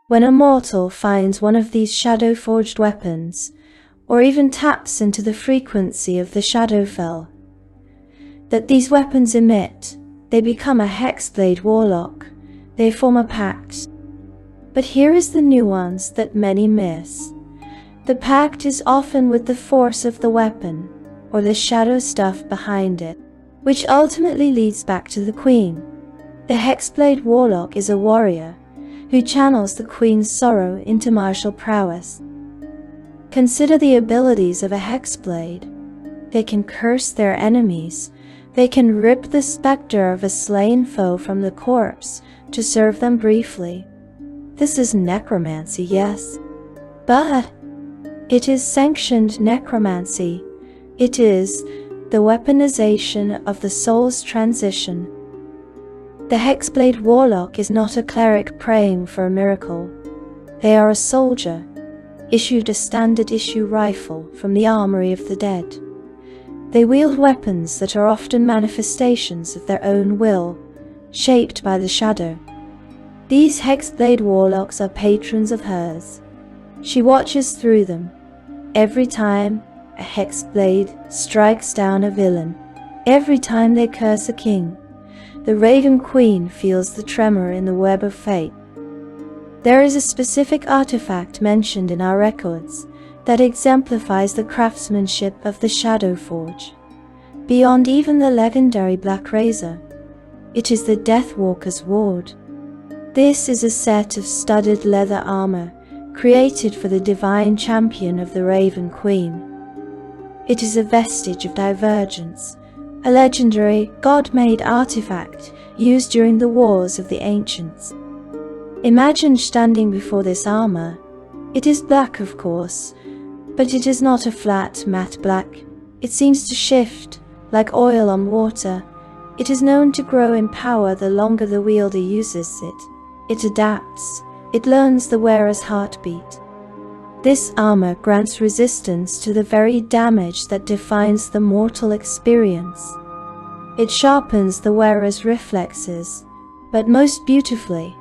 When a mortal finds one of these shadow-forged weapons, or even taps into the frequency of the Shadowfell that these weapons emit, they become a Hexblade warlock. They form a pact. But here is the nuance that many miss. The pact is often with the force of the weapon, or the shadow stuff behind it, which ultimately leads back to the Queen. The Hexblade warlock is a warrior who channels the Queen's sorrow into martial prowess. Consider the abilities of a Hexblade. They can curse their enemies. They can rip the specter of a slain foe from the corpse to serve them briefly. This is necromancy, yes, but it is sanctioned necromancy. It is the weaponization of the soul's transition. The Hexblade warlock is not a cleric praying for a miracle. They are a soldier, issued a standard issue rifle from the armory of the dead. They wield weapons that are often manifestations of their own will, shaped by the shadow. These Hexblade warlocks are patrons of hers. She watches through them. Every time a Hexblade strikes down a villain, every time they curse a king, the Raven Queen feels the tremor in the web of fate. There is a specific artifact mentioned in our records that exemplifies the craftsmanship of the Shadowforge. Beyond even the legendary Black Razor, it is the Deathwalker's Ward. This is a set of studded leather armor created for the divine champion of the Raven Queen. It is a vestige of Divergence, a legendary, god-made artifact used during the wars of the ancients. Imagine standing before this armor. It is black, of course, but it is not a flat, matte black. It seems to shift, like oil on water. It is known to grow in power the longer the wielder uses it. It adapts. It learns the wearer's heartbeat. This armor grants resistance to the very damage that defines the mortal experience. It sharpens the wearer's reflexes, but most beautifully,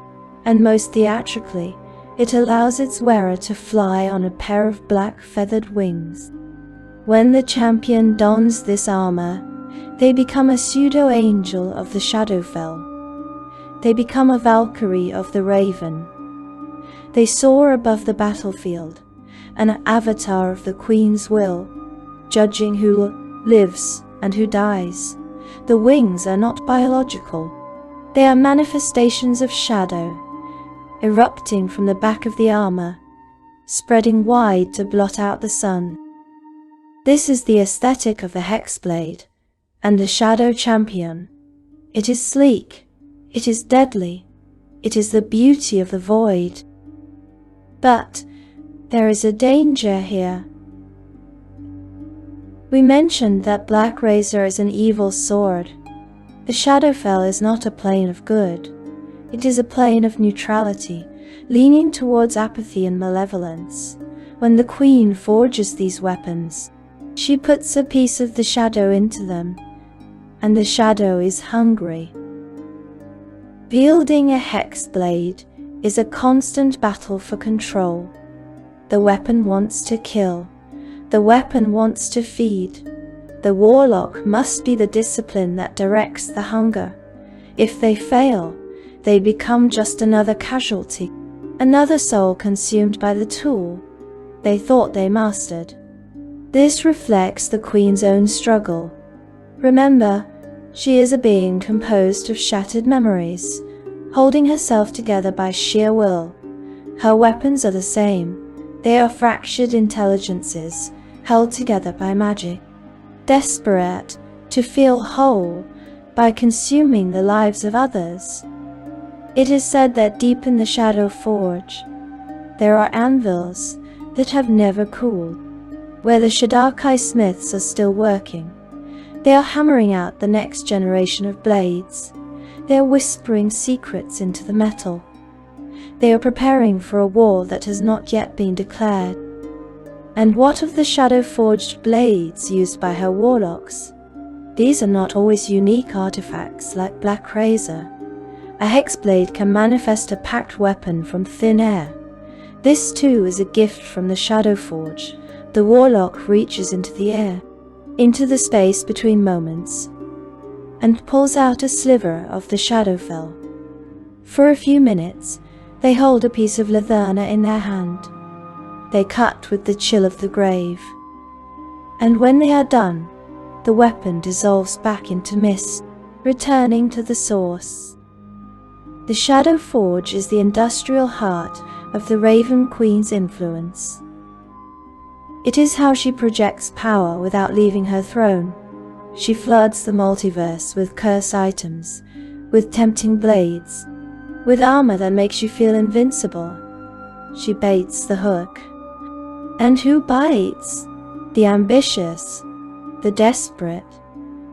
and most theatrically, it allows its wearer to fly on a pair of black feathered wings. When the champion dons this armor, they become a pseudo-angel of the Shadowfell. They become a Valkyrie of the Raven. They soar above the battlefield, an avatar of the Queen's will, judging who lives and who dies. The wings are not biological. They are manifestations of shadow, erupting from the back of the armor, spreading wide to blot out the sun. This is the aesthetic of the Hexblade and the Shadow Champion. It is sleek. It is deadly. It is the beauty of the void. But there is a danger here. We mentioned that Black Razor is an evil sword. The Shadowfell is not a plane of good. It is a plane of neutrality, leaning towards apathy and malevolence. When the Queen forges these weapons, she puts a piece of the shadow into them, and the shadow is hungry. Wielding a Hexblade is a constant battle for control. The weapon wants to kill. The weapon wants to feed. The warlock must be the discipline that directs the hunger. If they fail, they become just another casualty, another soul consumed by the tool they thought they mastered. This reflects the Queen's own struggle. Remember, she is a being composed of shattered memories, holding herself together by sheer will. Her weapons are the same. They are fractured intelligences, held together by magic, desperate to feel whole by consuming the lives of others. It is said that deep in the Shadow Forge, there are anvils that have never cooled, where the Shadar-kai smiths are still working. They are hammering out the next generation of blades. They are whispering secrets into the metal. They are preparing for a war that has not yet been declared. And what of the shadow-forged blades used by her warlocks? These are not always unique artifacts like Black Razor. A hexblade can manifest a packed weapon from thin air. This too is a gift from the Shadowforge. The warlock reaches into the air, into the space between moments, and pulls out a sliver of the Shadowfell. For a few minutes, they hold a piece of leatherna in their hand. They cut with the chill of the grave. And when they are done, the weapon dissolves back into mist, returning to the source. The Shadow Forge is the industrial heart of the Raven Queen's influence. It is how she projects power without leaving her throne. She floods the multiverse with curse items, with tempting blades, with armor that makes you feel invincible. She baits the hook. And who bites? The ambitious, the desperate,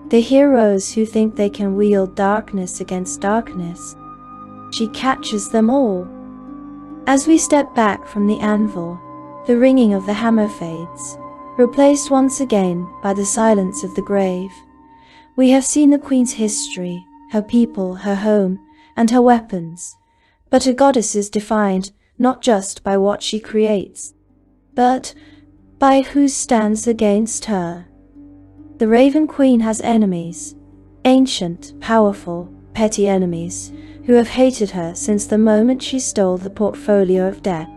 the heroes who think they can wield darkness against darkness. She catches them all. As we step back from the anvil, the ringing of the hammer fades, replaced once again by the silence of the grave. We have seen the Queen's history, her people, her home, and her weapons. But a goddess is defined not just by what she creates, but by who stands against her. The Raven Queen has enemies, ancient, powerful, petty enemies, who have hated her since the moment she stole the portfolio of death.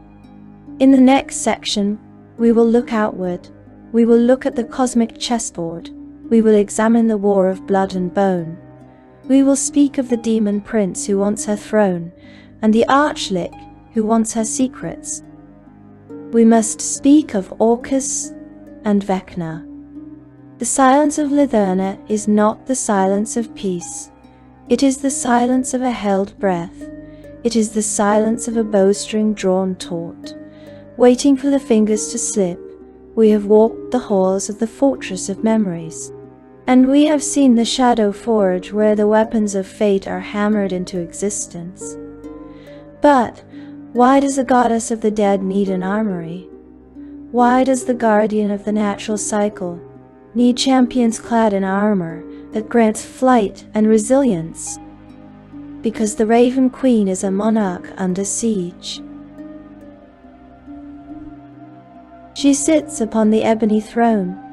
In the next section, we will look outward. We will look at the cosmic chessboard. We will examine the war of blood and bone. We will speak of the demon prince who wants her throne, and the archlich who wants her secrets. We must speak of Orcus and Vecna. The silence of Litherna is not the silence of peace. It is the silence of a held breath. It is the silence of a bowstring drawn taut. Waiting for the fingers to slip, we have walked the halls of the fortress of memories. And we have seen the Shadow Forge where the weapons of fate are hammered into existence. But why does the goddess of the dead need an armory? Why does the guardian of the natural cycle need champions clad in armor that grants flight and resilience? Because the Raven Queen is a monarch under siege. She sits upon the ebony throne,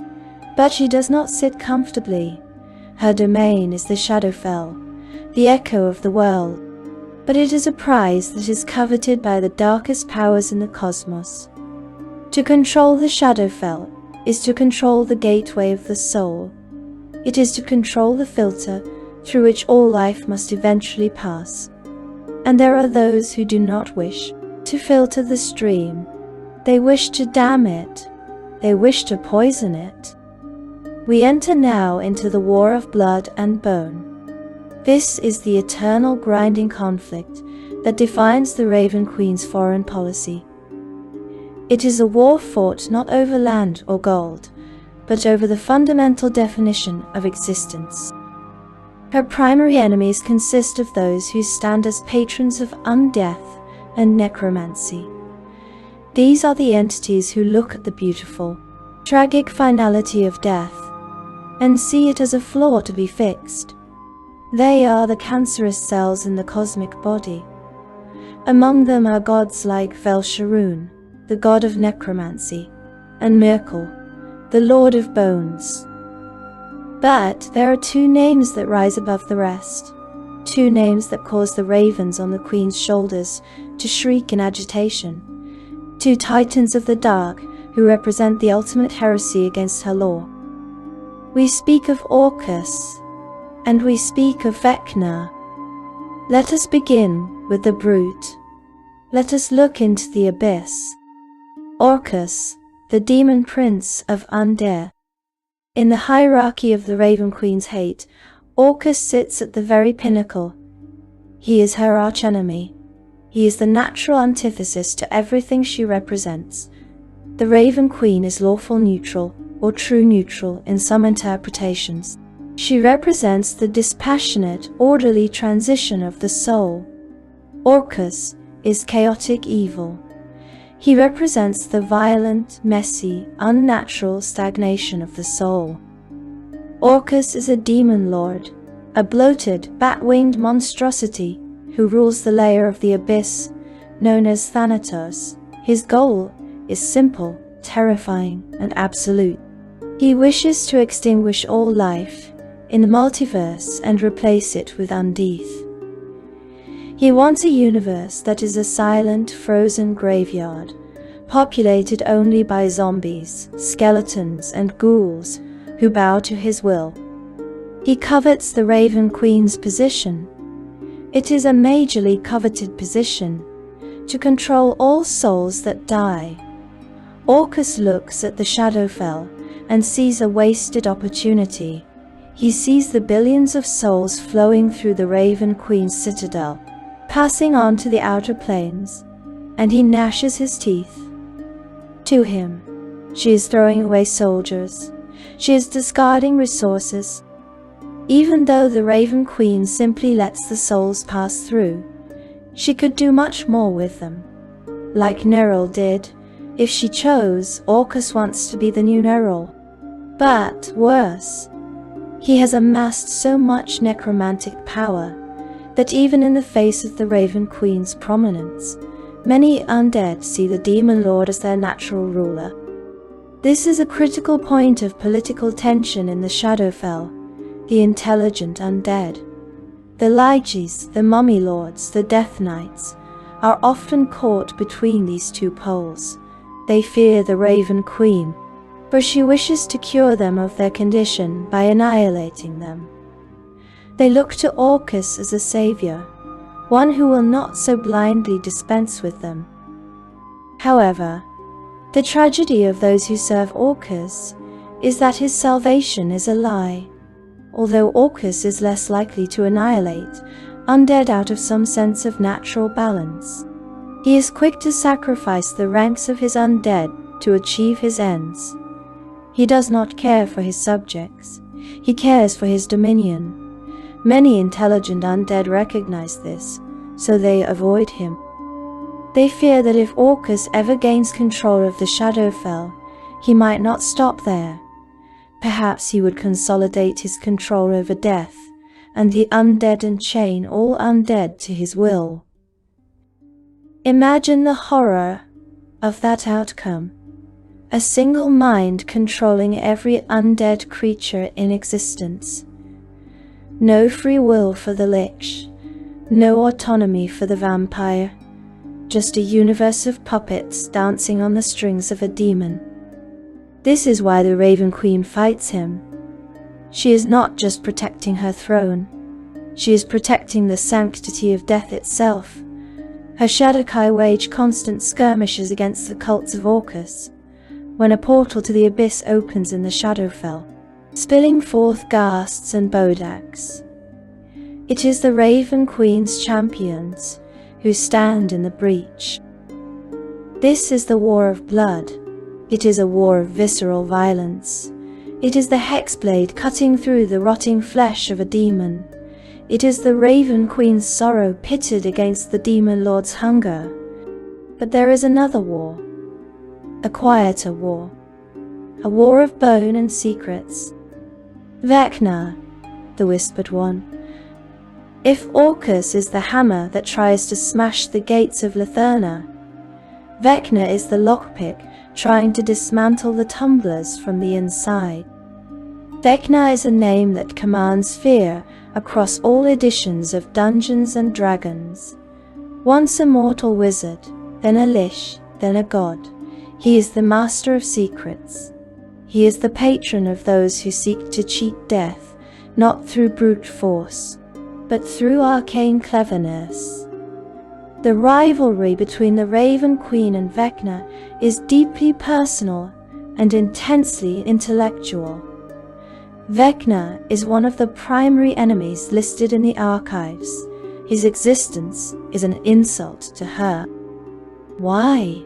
but she does not sit comfortably. Her domain is the Shadowfell, the echo of the world, but it is a prize that is coveted by the darkest powers in the cosmos. To control the Shadowfell is to control the gateway of the soul. It is to control the filter through which all life must eventually pass. And there are those who do not wish to filter the stream. They wish to dam it. They wish to poison it. We enter now into the war of blood and bone. This is the eternal grinding conflict that defines the Raven Queen's foreign policy. It is a war fought not over land or gold, but over the fundamental definition of existence. Her primary enemies consist of those who stand as patrons of undeath and necromancy. These are the entities who look at the beautiful, tragic finality of death and see it as a flaw to be fixed. They are the cancerous cells in the cosmic body. Among them are gods like Vel-Sharun, the god of necromancy, and Myrkul, the lord of bones. But there are two names that rise above the rest, two names that cause the ravens on the Queen's shoulders to shriek in agitation, two titans of the dark who represent the ultimate heresy against her law. We speak of Orcus, and we speak of Vecna. Let us begin with the brute. Let us look into the abyss. Orcus, the demon prince of undead. In the hierarchy of the Raven Queen's hate, Orcus sits at the very pinnacle. He is her archenemy. He is the natural antithesis to everything she represents. The Raven Queen is lawful neutral, or true neutral in some interpretations. She represents the dispassionate, orderly transition of the soul. Orcus is chaotic evil. He represents the violent, messy, unnatural stagnation of the soul. Orcus is a demon lord, a bloated, bat-winged monstrosity who rules the layer of the abyss, known as Thanatos. His goal is simple, terrifying, and absolute. He wishes to extinguish all life in the multiverse and replace it with undeath. He wants a universe that is a silent, frozen graveyard, populated only by zombies, skeletons, and ghouls who bow to his will. He covets the Raven Queen's position. It is a majorly coveted position, to control all souls that die. Orcus looks at the Shadowfell and sees a wasted opportunity. He sees the billions of souls flowing through the Raven Queen's citadel, passing on to the outer planes, and he gnashes his teeth. To him, she is throwing away soldiers. She is discarding resources. Even though the Raven Queen simply lets the souls pass through, she could do much more with them. Like Nera did, if she chose. Orcus wants to be the new Nera. But worse, he has amassed so much necromantic power that even in the face of the Raven Queen's prominence, many undead see the Demon Lord as their natural ruler. This is a critical point of political tension in the Shadowfell. The intelligent undead, the Liches, the Mummy Lords, the Death Knights, are often caught between these two poles. They fear the Raven Queen, for she wishes to cure them of their condition by annihilating them. They look to Orcus as a savior, one who will not so blindly dispense with them. However, the tragedy of those who serve Orcus is that his salvation is a lie. Although Orcus is less likely to annihilate undead out of some sense of natural balance, he is quick to sacrifice the ranks of his undead to achieve his ends. He does not care for his subjects. He cares for his dominion. Many intelligent undead recognize this, so they avoid him. They fear that if Orcus ever gains control of the Shadowfell, he might not stop there. Perhaps he would consolidate his control over death, and the undead and chain all undead to his will. Imagine the horror of that outcome. A single mind controlling every undead creature in existence. No free will for the Lich, no autonomy for the vampire, just a universe of puppets dancing on the strings of a demon. This is why the Raven Queen fights him. She is not just protecting her throne, she is protecting the sanctity of death itself. Her Shadar-kai wage constant skirmishes against the cults of Orcus, when a portal to the abyss opens in the Shadowfell, spilling forth ghasts and bodaks. It is the Raven Queen's champions who stand in the breach. This is the war of blood. It is a war of visceral violence. It is the hexblade cutting through the rotting flesh of a demon. It is the Raven Queen's sorrow pitted against the Demon Lord's hunger. But there is another war. A quieter war. A war of bone and secrets. Vecna, the whispered one. If Orcus is the hammer that tries to smash the gates of Letherna, Vecna is the lockpick trying to dismantle the tumblers from the inside. Vecna is a name that commands fear across all editions of Dungeons and Dragons. Once a mortal wizard, then a lich, then a god, he is the master of secrets. He is the patron of those who seek to cheat death, not through brute force, but through arcane cleverness. The rivalry between the Raven Queen and Vecna is deeply personal and intensely intellectual. Vecna is one of the primary enemies listed in the archives. His existence is an insult to her. Why?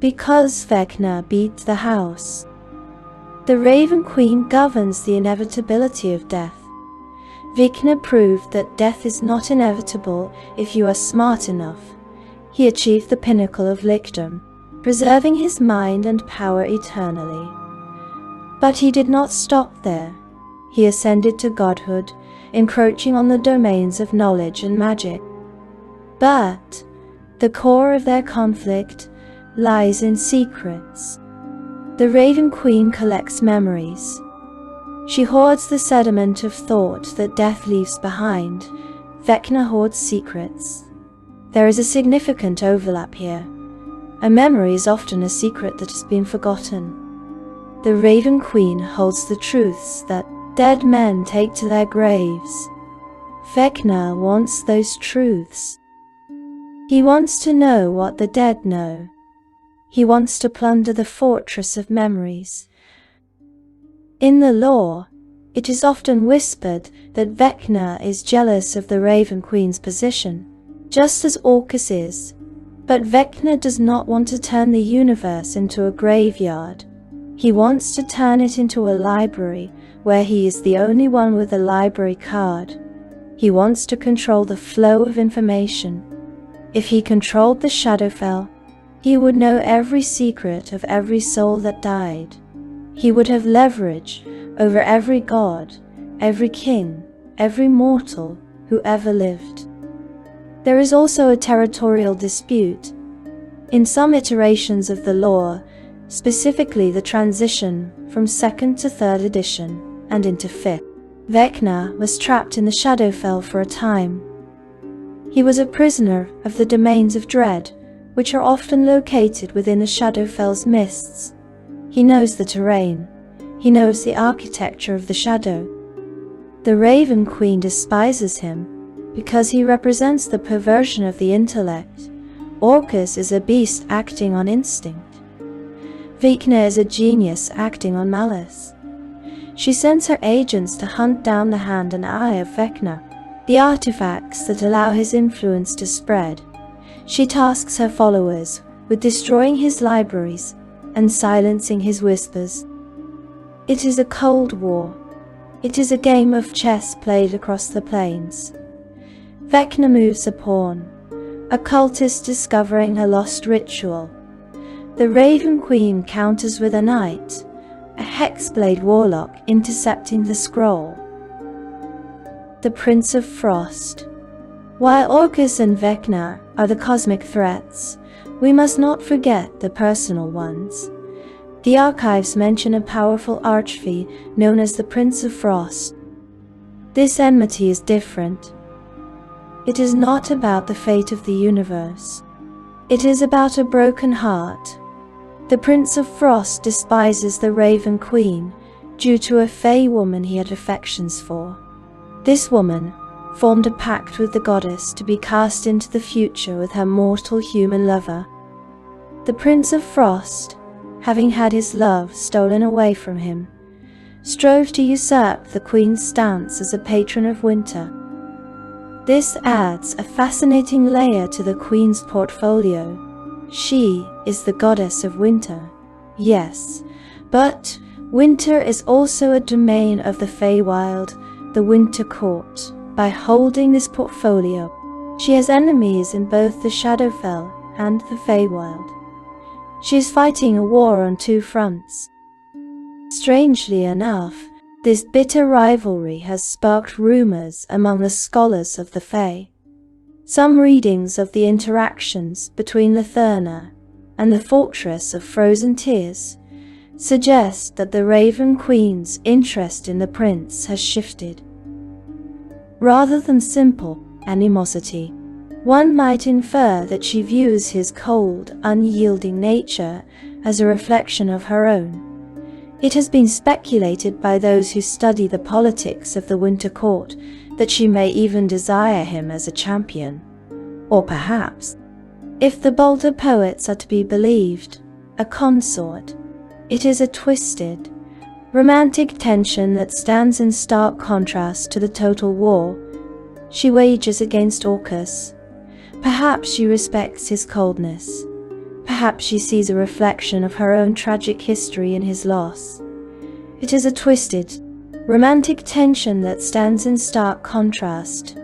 Because Vecna beat the house. The Raven Queen governs the inevitability of death. Vecna proved that death is not inevitable if you are smart enough. He achieved the pinnacle of lichdom, preserving his mind and power eternally. But he did not stop there. He ascended to godhood, encroaching on the domains of knowledge and magic. But the core of their conflict lies in secrets. The Raven Queen collects memories. She hoards the sediment of thought that death leaves behind. Vecna hoards secrets. There is a significant overlap here. A memory is often a secret that has been forgotten. The Raven Queen holds the truths that dead men take to their graves. Vecna wants those truths. He wants to know what the dead know. He wants to plunder the fortress of memories. In the lore, it is often whispered that Vecna is jealous of the Raven Queen's position, just as Orcus is. But Vecna does not want to turn the universe into a graveyard. He wants to turn it into a library where he is the only one with a library card. He wants to control the flow of information. If he controlled the Shadowfell, he would know every secret of every soul that died. He would have leverage over every god, every king, every mortal who ever lived. There is also a territorial dispute. In some iterations of the lore, specifically the transition from 2nd to 3rd edition and into 5th, Vecna was trapped in the Shadowfell for a time. He was a prisoner of the domains of dread, which are often located within the Shadowfell's mists. He knows the terrain. He knows the architecture of the shadow. The Raven Queen despises him because he represents the perversion of the intellect. Orcus is a beast acting on instinct. Vecna is a genius acting on malice. She sends her agents to hunt down the hand and eye of Vecna, the artifacts that allow his influence to spread. She tasks her followers with destroying his libraries and silencing his whispers. It is a cold war. It is a game of chess played across the plains. Vecna moves a pawn, a cultist discovering a lost ritual. The Raven Queen counters with a knight, a hexblade warlock intercepting the scroll. The Prince of Frost. While Orcus and Vecna are the cosmic threats, we must not forget the personal ones. The archives mention a powerful archfey known as the Prince of Frost. This enmity is different. It is not about the fate of the universe. It is about a broken heart. The Prince of Frost despises the Raven Queen due to a fey woman he had affections for. This woman formed a pact with the goddess to be cast into the future with her mortal human lover. The Prince of Frost, having had his love stolen away from him, strove to usurp the Queen's stance as a patron of winter. This adds a fascinating layer to the Queen's portfolio. She is the goddess of winter, yes, but winter is also a domain of the Feywild, the Winter Court. By holding this portfolio, she has enemies in both the Shadowfell and the Feywild. She is fighting a war on two fronts. Strangely enough, this bitter rivalry has sparked rumors among the scholars of the Fey. Some readings of the interactions between Latherna and the Fortress of Frozen Tears suggest that the Raven Queen's interest in the prince has shifted. Rather than simple animosity, one might infer that she views his cold, unyielding nature as a reflection of her own. It has been speculated by those who study the politics of the Winter Court that she may even desire him as a champion. Or perhaps, if the bolder poets are to be believed, a consort. It is a twisted, romantic tension that stands in stark contrast to the total war she wages against Orcus. Perhaps she respects his coldness. Perhaps she sees a reflection of her own tragic history in his loss. It is a twisted, romantic tension that stands in stark contrast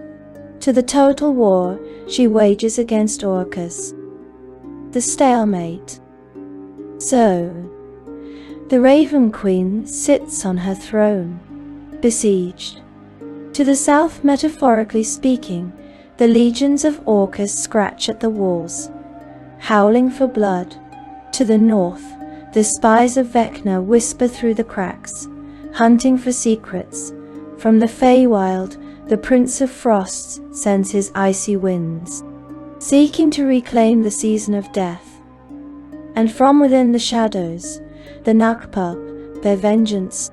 to the total war she wages against Orcus. The stalemate. So, the Raven Queen sits on her throne, besieged. To the south, metaphorically speaking, the legions of Orcus scratch at the walls, howling for blood. To the north, the spies of Vecna whisper through the cracks, hunting for secrets. From the Feywild, the Prince of Frost sends his icy winds, seeking to reclaim the season of death. And from within the shadows, the Nakpup bear vengeance.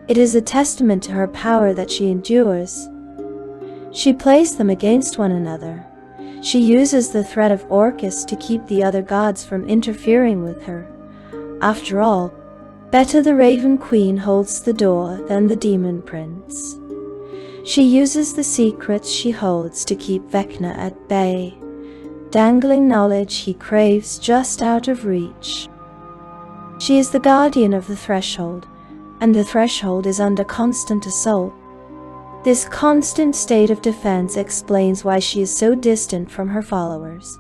It is a testament to her power that she endures. She plays them against one another. She uses the threat of Orcus to keep the other gods from interfering with her. After all, better the Raven Queen holds the door than the Demon Prince. She uses the secrets she holds to keep Vecna at bay, dangling knowledge he craves just out of reach. She is the guardian of the threshold, and the threshold is under constant assault. This constant state of defense explains why she is so distant from her followers.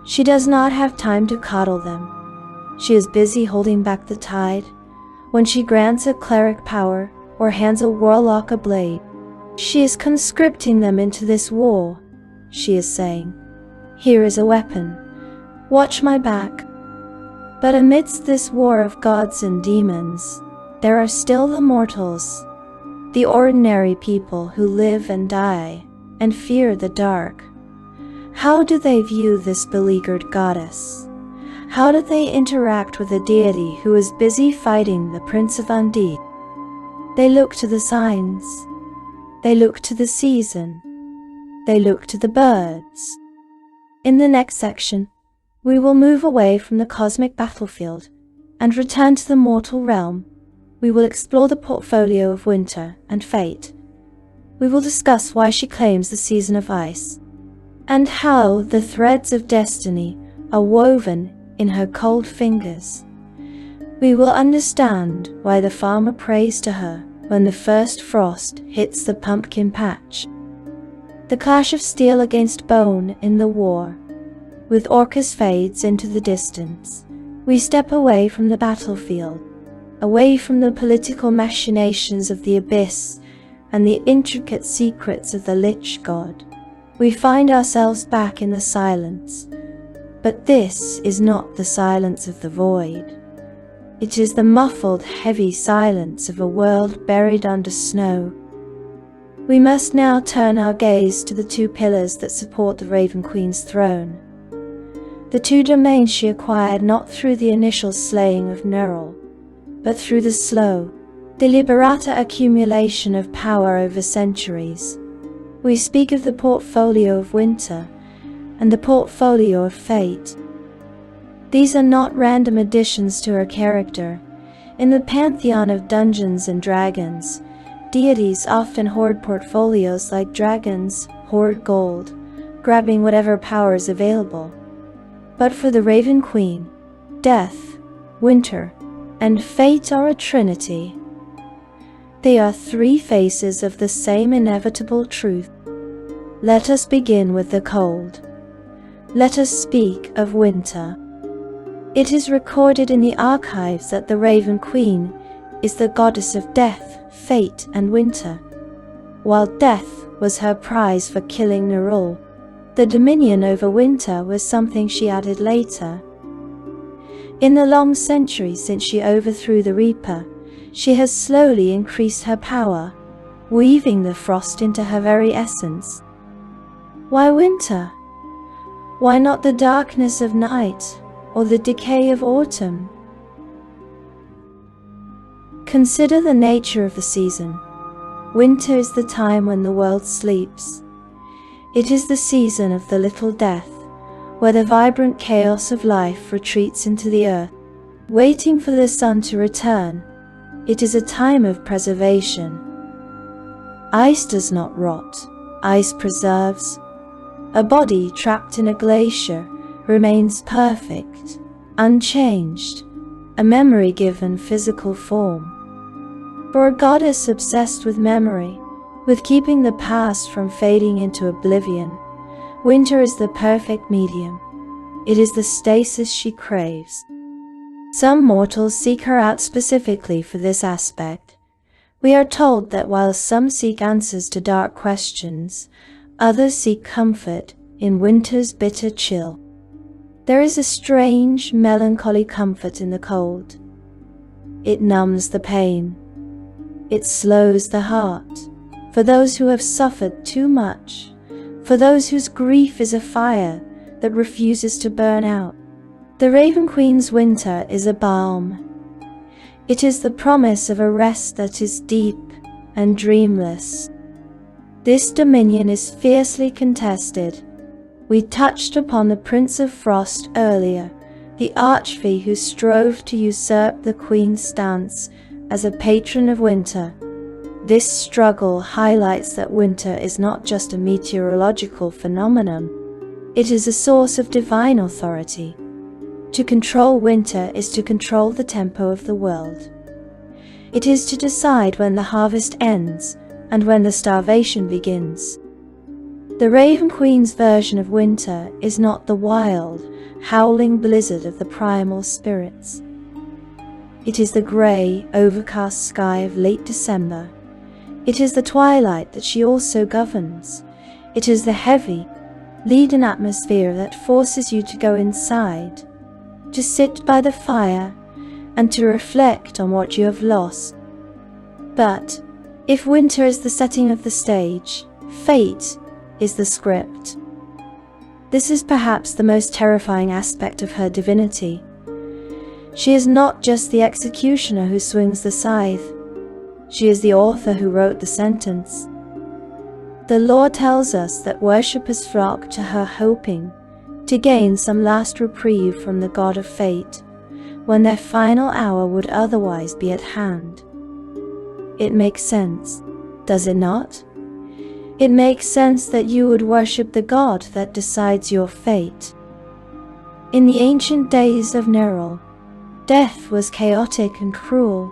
She does not have time to coddle them. She is busy holding back the tide. When she grants a cleric power or hands a warlock a blade, she is conscripting them into this war. She is saying, "Here is a weapon. Watch my back." But amidst this war of gods and demons, there are still the mortals, the ordinary people who live and die and fear the dark. How do they view this beleaguered goddess? How do they interact with a deity who is busy fighting the Prince of Undead? They look to the signs. They look to the season. They look to the birds. In the next section, we will move away from the cosmic battlefield and return to the mortal realm. We will explore the portfolio of winter and fate. We will discuss why she claims the season of ice, and how the threads of destiny are woven in her cold fingers. We will understand why the farmer prays to her when the first frost hits the pumpkin patch. The clash of steel against bone in the war, with Orcus fades into the distance. We step away from the battlefield, away from the political machinations of the abyss and the intricate secrets of the Lich God. We find ourselves back in the silence, but this is not the silence of the void. It is the muffled, heavy silence of a world buried under snow. We must now turn our gaze to the two pillars that support the Raven Queen's throne. The two domains she acquired not through the initial slaying of Nera, but through the slow, deliberate accumulation of power over centuries. We speak of the portfolio of winter and the portfolio of fate. These are not random additions to her character. In the pantheon of Dungeons and Dragons, deities often hoard portfolios like dragons hoard gold, grabbing whatever power is available. But for the Raven Queen, death, winter, and fate are a trinity. They are three faces of the same inevitable truth. Let us begin with the cold. Let us speak of winter. It is recorded in the archives that the Raven Queen is the goddess of death, fate, and winter. While death was her prize for killing Nera, the dominion over winter was something she added later. In the long centuries since she overthrew the Reaper, she has slowly increased her power, weaving the frost into her very essence. Why winter? Why not the darkness of night or the decay of autumn? Consider the nature of the season. Winter is the time when the world sleeps. It is the season of the little death, where the vibrant chaos of life retreats into the earth, waiting for the sun to return. It is a time of preservation. Ice does not rot, ice preserves. A body trapped in a glacier remains perfect, unchanged, a memory given physical form. For a goddess obsessed with memory, with keeping the past from fading into oblivion, winter is the perfect medium. It is the stasis she craves. Some mortals seek her out specifically for this aspect. We are told that while some seek answers to dark questions, others seek comfort in winter's bitter chill. There is a strange, melancholy comfort in the cold. It numbs the pain. It slows the heart. For those who have suffered too much, for those whose grief is a fire that refuses to burn out, the Raven Queen's winter is a balm. It is the promise of a rest that is deep and dreamless. This dominion is fiercely contested. We touched upon the Prince of Frost earlier, the archfey who strove to usurp the Queen's stance as a patron of winter. This struggle highlights that winter is not just a meteorological phenomenon. It is a source of divine authority. To control winter is to control the tempo of the world. It is to decide when the harvest ends and when the starvation begins. The Raven Queen's version of winter is not the wild, howling blizzard of the primal spirits. It is the grey, overcast sky of late December. It is the twilight that she also governs. It is the heavy, leaden atmosphere that forces you to go inside, to sit by the fire, and to reflect on what you have lost. But if winter is the setting of the stage, fate is the script. This is perhaps the most terrifying aspect of her divinity. She is not just the executioner who swings the scythe. She is the author who wrote the sentence. The lore tells us that worshippers flock to her hoping to gain some last reprieve from the god of fate, when their final hour would otherwise be at hand. It makes sense, does it not? It makes sense that you would worship the god that decides your fate. In the ancient days of Nera, death was chaotic and cruel.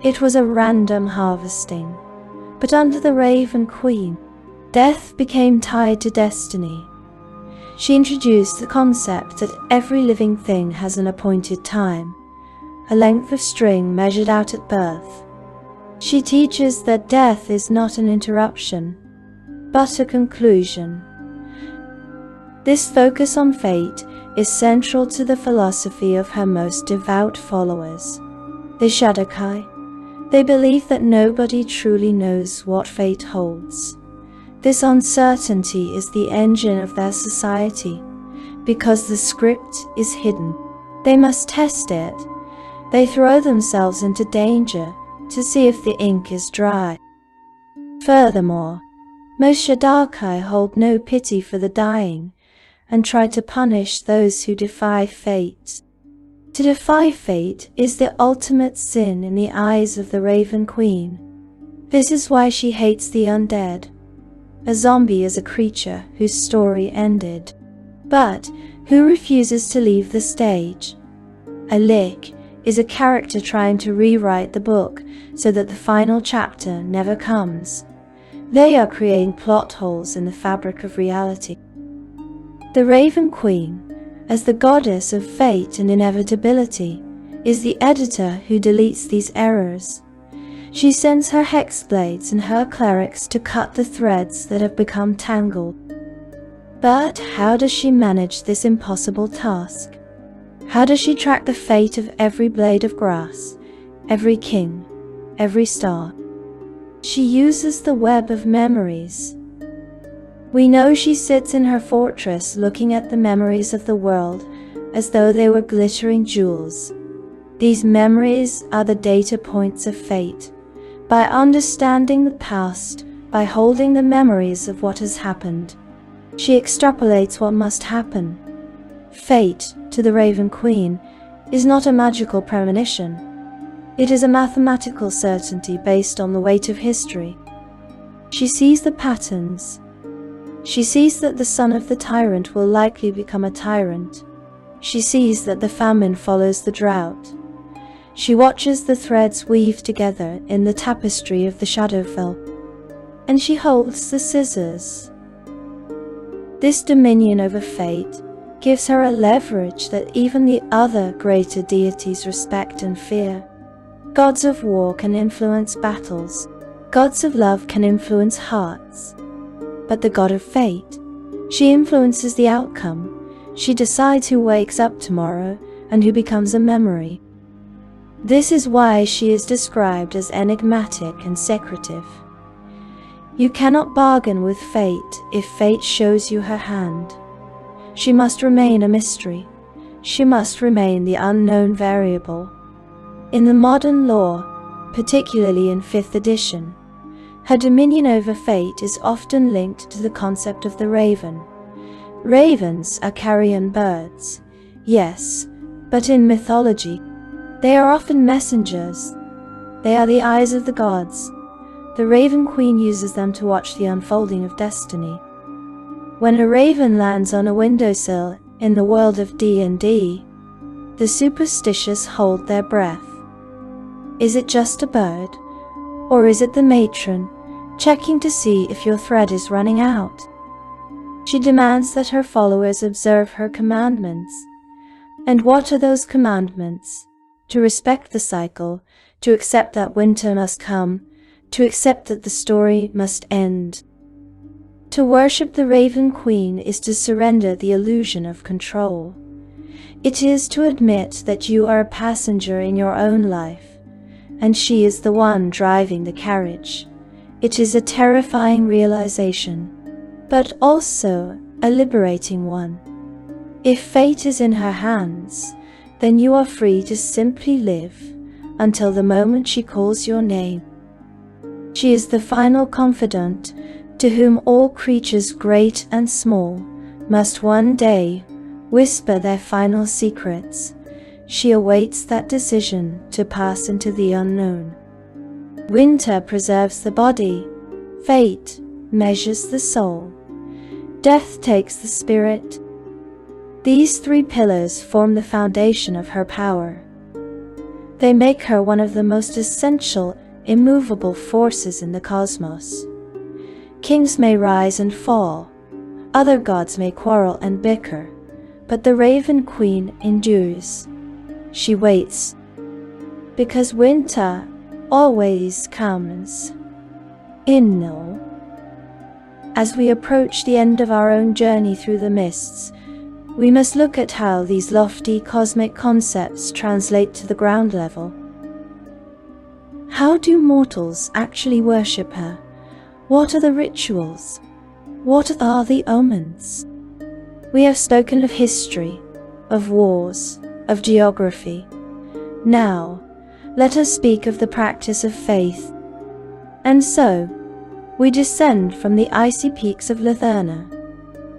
It was a random harvesting. But under the Raven Queen, death became tied to destiny. She introduced the concept that every living thing has an appointed time, a length of string measured out at birth. She teaches that death is not an interruption, but a conclusion. This focus on fate is central to the philosophy of her most devout followers, the Shadar-kai. They believe that nobody truly knows what fate holds. This uncertainty is the engine of their society. Because the script is hidden, they must test it. They throw themselves into danger to see if the ink is dry. Furthermore, most Shadar-kai hold no pity for the dying and try to punish those who defy fate. To defy fate is the ultimate sin in the eyes of the Raven Queen. This is why she hates the undead. A zombie is a creature whose story ended, but who refuses to leave the stage. A lick is a character trying to rewrite the book so that the final chapter never comes. They are creating plot holes in the fabric of reality. The Raven Queen, as the goddess of fate and inevitability, is the editor who deletes these errors. She sends her hexblades and her clerics to cut the threads that have become tangled. But how does she manage this impossible task? How does she track the fate of every blade of grass, every king, every star? She uses the web of memories. We know she sits in her fortress looking at the memories of the world as though they were glittering jewels. These memories are the data points of fate. By understanding the past, by holding the memories of what has happened, She extrapolates what must happen. Fate, to the Raven Queen, is not a magical premonition. It is a mathematical certainty based on the weight of history. She sees the patterns. She sees that the son of the tyrant will likely become a tyrant. She sees that the famine follows the drought. She watches the threads weave together in the tapestry of the Shadowfell, and she holds the scissors. This dominion over fate gives her a leverage that even the other greater deities respect and fear. Gods of war can influence battles. Gods of love can influence hearts. But the god of fate, she influences the outcome. She decides who wakes up tomorrow and who becomes a memory. This is why she is described as enigmatic and secretive. You cannot bargain with fate if fate shows you her hand. She must remain a mystery. She must remain the unknown variable. In the modern lore, particularly in 5th edition, her dominion over fate is often linked to the concept of the raven. Ravens are carrion birds, yes, but in mythology, they are often messengers. They are the eyes of the gods. The Raven Queen uses them to watch the unfolding of destiny. When a raven lands on a windowsill in the world of D&D, the superstitious hold their breath. Is it just a bird? Or is it the matron, checking to see if your thread is running out? She demands that her followers observe her commandments. And what are those commandments? To respect the cycle, to accept that winter must come, to accept that the story must end. To worship the Raven Queen is to surrender the illusion of control. It is to admit that you are a passenger in your own life, and she is the one driving the carriage. It is a terrifying realization, but also a liberating one. If fate is in her hands, then you are free to simply live until the moment she calls your name. She is the final confidant to whom all creatures great and small must one day whisper their final secrets. She awaits that decision to pass into the unknown. Winter preserves the body. Fate measures the soul. Death takes the spirit. These 3 pillars form the foundation of her power. They make her one of the most essential, immovable forces in the cosmos. Kings may rise and fall. Other gods may quarrel and bicker, but the Raven Queen endures. She waits, because winter always comes. No. As we approach the end of our own journey through the mists, we must look at how these lofty cosmic concepts translate to the ground level. How do mortals actually worship her? What are the rituals? What are the omens? We have spoken of history, of wars, of geography. Now, let us speak of the practice of faith. And so, we descend from the icy peaks of Litherna.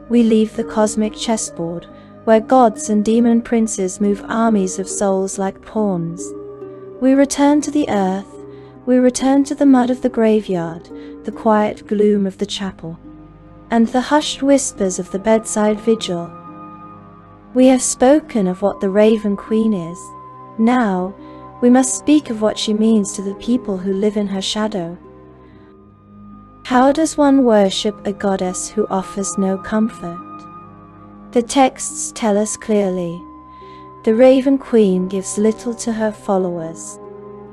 We leave the cosmic chessboard, where gods and demon princes move armies of souls like pawns. We return to the earth. We return to the mud of the graveyard, the quiet gloom of the chapel, and the hushed whispers of the bedside vigil. We have spoken of what the Raven Queen is. Now, we must speak of what she means to the people who live in her shadow. How does one worship a goddess who offers no comfort? The texts tell us clearly. The Raven Queen gives little to her followers,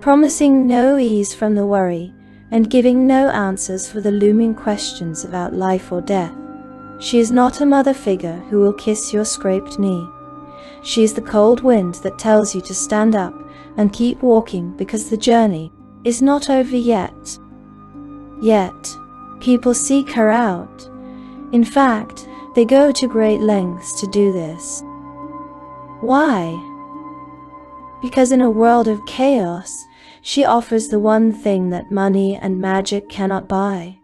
promising no ease from the worry and giving no answers for the looming questions about life or death. She is not a mother figure who will kiss your scraped knee. She is the cold wind that tells you to stand up and keep walking because the journey is not over yet. Yet, people seek her out. In fact, they go to great lengths to do this. Why? Because in a world of chaos, she offers the one thing that money and magic cannot buy: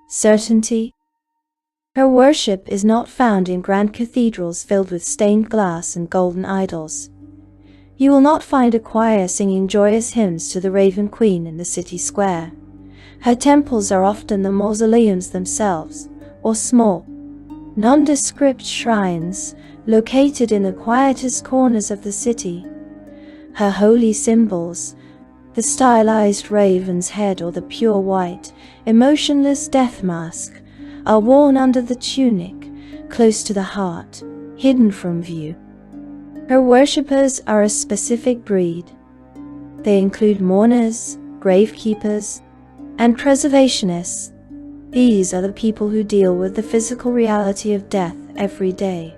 certainty. Her worship is not found in grand cathedrals filled with stained glass and golden idols. You will not find a choir singing joyous hymns to the Raven Queen in the city square. Her temples are often the mausoleums themselves, or small, nondescript shrines located in the quietest corners of the city. Her holy symbols, the stylized raven's head or the pure white, emotionless death mask, are worn under the tunic, close to the heart, hidden from view. Her worshippers are a specific breed. They include mourners, gravekeepers, and preservationists. These are the people who deal with the physical reality of death every day.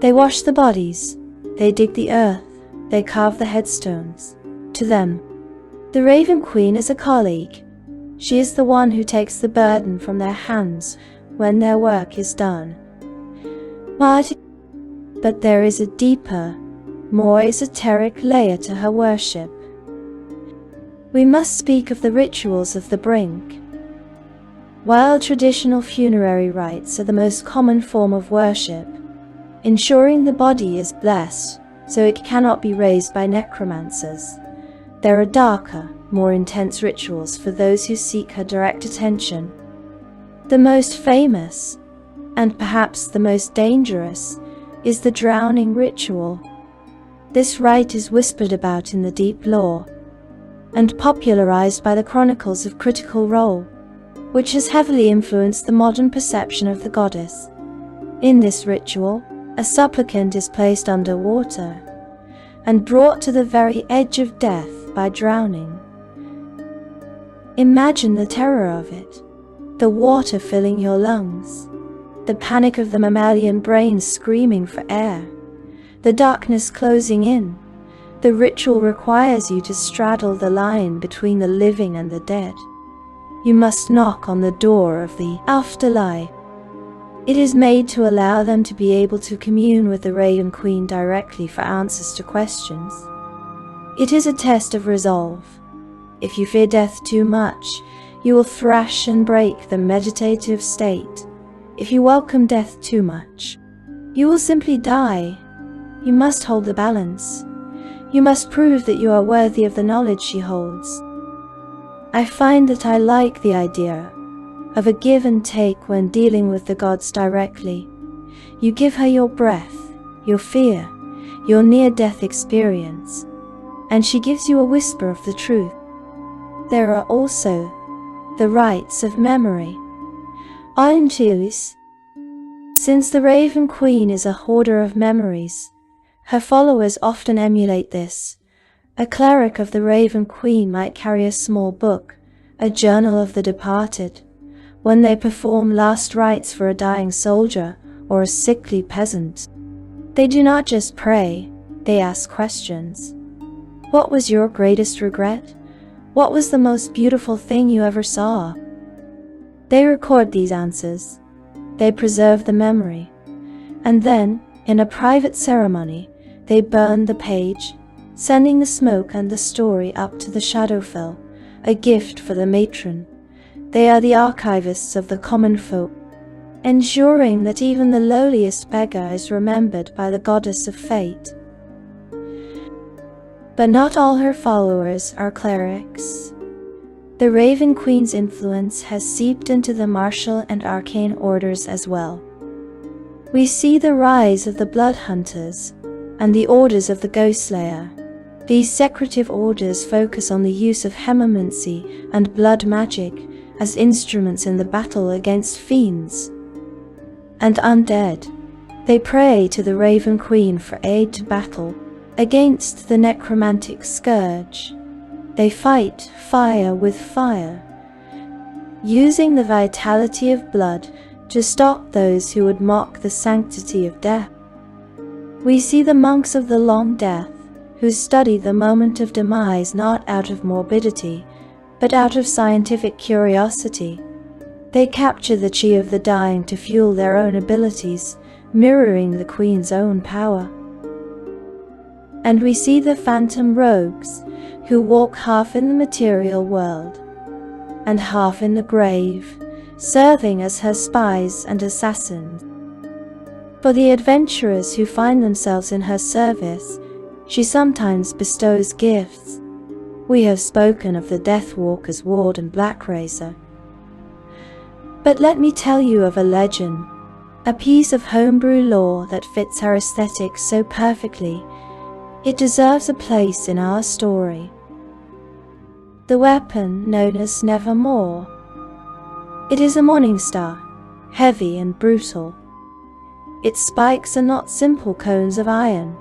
They wash the bodies, they dig the earth, they carve the headstones. To them, the Raven Queen is a colleague. She is the one who takes the burden from their hands when their work is done. But there is a deeper, more esoteric layer to her worship. We must speak of the rituals of the brink. While traditional funerary rites are the most common form of worship, ensuring the body is blessed so it cannot be raised by necromancers, there are darker, more intense rituals for those who seek her direct attention. The most famous, and perhaps the most dangerous, is the drowning ritual. This rite is whispered about in the deep lore, and popularized by the Chronicles of Critical Role, which has heavily influenced the modern perception of the goddess. In this ritual, a supplicant is placed under water and brought to the very edge of death by drowning. Imagine the terror of it, the water filling your lungs, the panic of the mammalian brain screaming for air, the darkness closing in. The ritual requires you to straddle the line between the living and the dead. You must knock on the door of the afterlife. It is made to allow them to be able to commune with the Raven Queen directly for answers to questions. It is a test of resolve. If you fear death too much, you will thrash and break the meditative state. If you welcome death too much, you will simply die. You must hold the balance. You must prove that you are worthy of the knowledge she holds. I find that I like the idea of a give and take when dealing with the gods directly. You give her your breath, your fear, your near-death experience, and she gives you a whisper of the truth. There are also the rites of memory. Since the Raven Queen is a hoarder of memories, her followers often emulate this. A cleric of the Raven Queen might carry a small book, a journal of the departed, when they perform last rites for a dying soldier or a sickly peasant. They do not just pray, they ask questions. What was your greatest regret? What was the most beautiful thing you ever saw? They record these answers. They preserve the memory. And then, in a private ceremony, they burn the page, sending the smoke and the story up to the Shadowfell, a gift for the matron. They are the archivists of the common folk, ensuring that even the lowliest beggar is remembered by the goddess of fate. But not all her followers are clerics. The Raven Queen's influence has seeped into the martial and arcane orders as well. We see the rise of the Blood Hunters and the orders of the Ghostslayer. These secretive orders focus on the use of hemomancy and blood magic as instruments in the battle against fiends and undead. They pray to the Raven Queen for aid to battle against the necromantic scourge. They fight fire with fire, using the vitality of blood to stop those who would mock the sanctity of death. We see the monks of the Long Death, who study the moment of demise not out of morbidity, but out of scientific curiosity. They capture the chi of the dying to fuel their own abilities, mirroring the Queen's own power. And we see the phantom rogues, who walk half in the material world and half in the grave, serving as her spies and assassins. For the adventurers who find themselves in her service, she sometimes bestows gifts. We have spoken of the Deathwalker's ward and Blackrazor. But let me tell you of a legend, a piece of homebrew lore that fits her aesthetic so perfectly, it deserves a place in our story. The weapon known as Nevermore. It is a morning star, heavy and brutal. Its spikes are not simple cones of iron,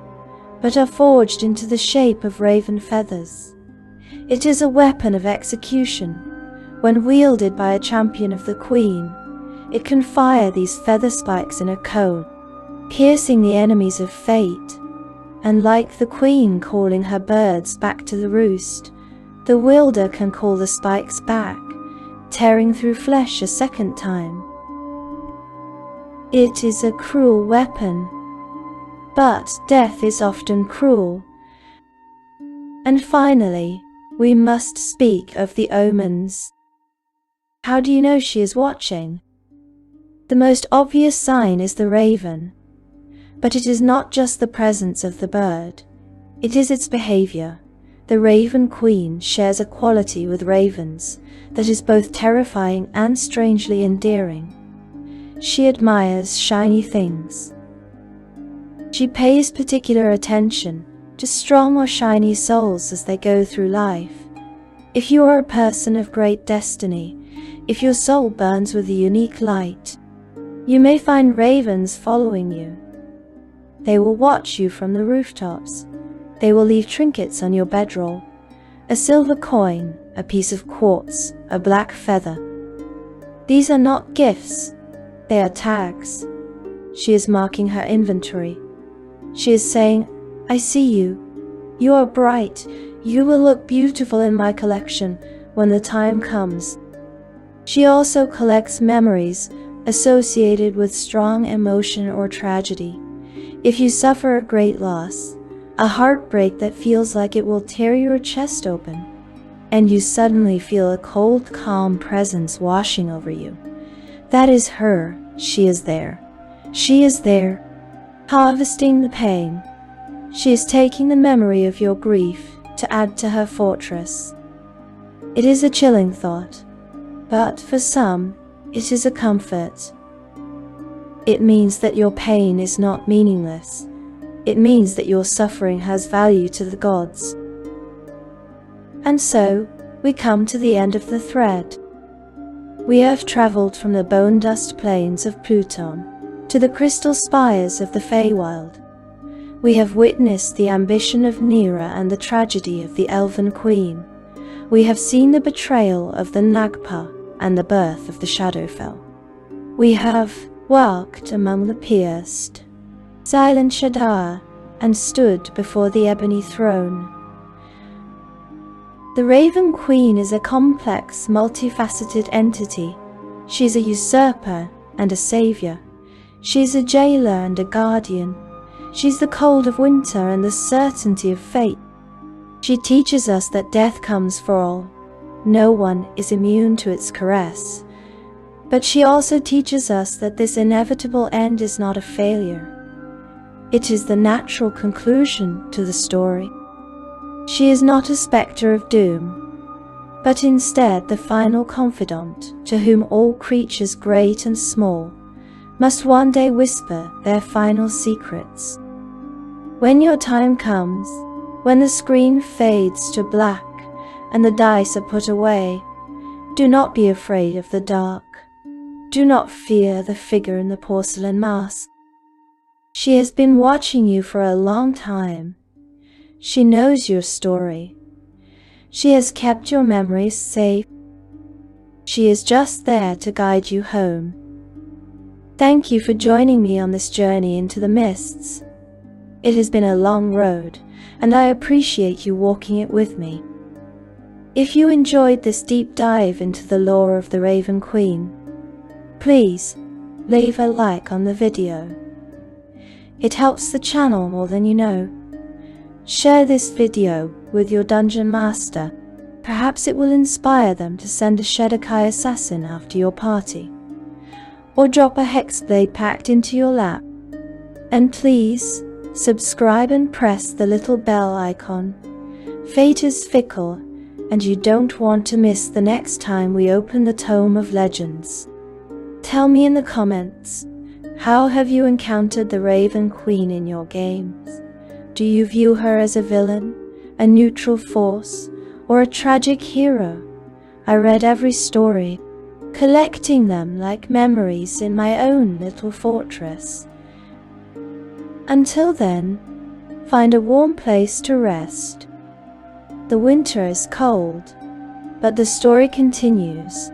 but are forged into the shape of raven feathers. It is a weapon of execution. When wielded by a champion of the Queen, it can fire these feather spikes in a cone, piercing the enemies of fate. And like the Queen calling her birds back to the roost, the wielder can call the spikes back, tearing through flesh a second time. It is a cruel weapon, but death is often cruel. And finally, we must speak of the omens. How do you know she is watching? The most obvious sign is the raven. But it is not just the presence of the bird, it is its behavior. The Raven Queen shares a quality with ravens that is both terrifying and strangely endearing. She admires shiny things. She pays particular attention to strong or shiny souls as they go through life. If you are a person of great destiny, if your soul burns with a unique light, you may find ravens following you. They will watch you from the rooftops. They will leave trinkets on your bedroll. A silver coin, a piece of quartz, a black feather. These are not gifts. They are tags. She is marking her inventory. She is saying, I see you. You are bright. You will look beautiful in my collection when the time comes. She also collects memories associated with strong emotion or tragedy. If you suffer a great loss, a heartbreak that feels like it will tear your chest open, and you suddenly feel a cold, calm presence washing over you, that is her. She is there. She is there, harvesting the pain. She is taking the memory of your grief to add to her fortress. It is a chilling thought, but for some, it is a comfort. It means that your pain is not meaningless. It means that your suffering has value to the gods. And so, we come to the end of the thread. We have traveled from the bone dust plains of Pluton to the crystal spires of the Feywild. We have witnessed the ambition of Nera and the tragedy of the Elven Queen. We have seen the betrayal of the Nagpa and the birth of the Shadowfell. We have walked among the pierced, silent Shadar, and stood before the ebony throne. The Raven Queen is a complex, multifaceted entity. She is a usurper and a savior. She is a jailer and a guardian. She is the cold of winter and the certainty of fate. She teaches us that death comes for all. No one is immune to its caress. But she also teaches us that this inevitable end is not a failure. It is the natural conclusion to the story. She is not a spectre of doom, but instead the final confidant to whom all creatures great and small must one day whisper their final secrets. When your time comes, when the screen fades to black and the dice are put away, do not be afraid of the dark. Do not fear the figure in the porcelain mask. She has been watching you for a long time. She knows your story. She has kept your memories safe. She is just there to guide you home. Thank you for joining me on this journey into the mists. It has been a long road, and I appreciate you walking it with me. If you enjoyed this deep dive into the lore of the Raven Queen, please leave a like on the video. It helps the channel more than you know. Share this video with your dungeon master, Perhaps it will inspire them to send a Shadar-kai assassin after your party, or drop a hexblade pact into your lap. And please, subscribe and press the little bell icon. Fate is fickle, and you don't want to miss the next time we open the Tome of Legends. Tell me in the comments, how have you encountered the Raven Queen in your games? Do you view her as a villain, a neutral force, or a tragic hero? I read every story, collecting them like memories in my own little fortress. Until then, find a warm place to rest. The winter is cold, but the story continues.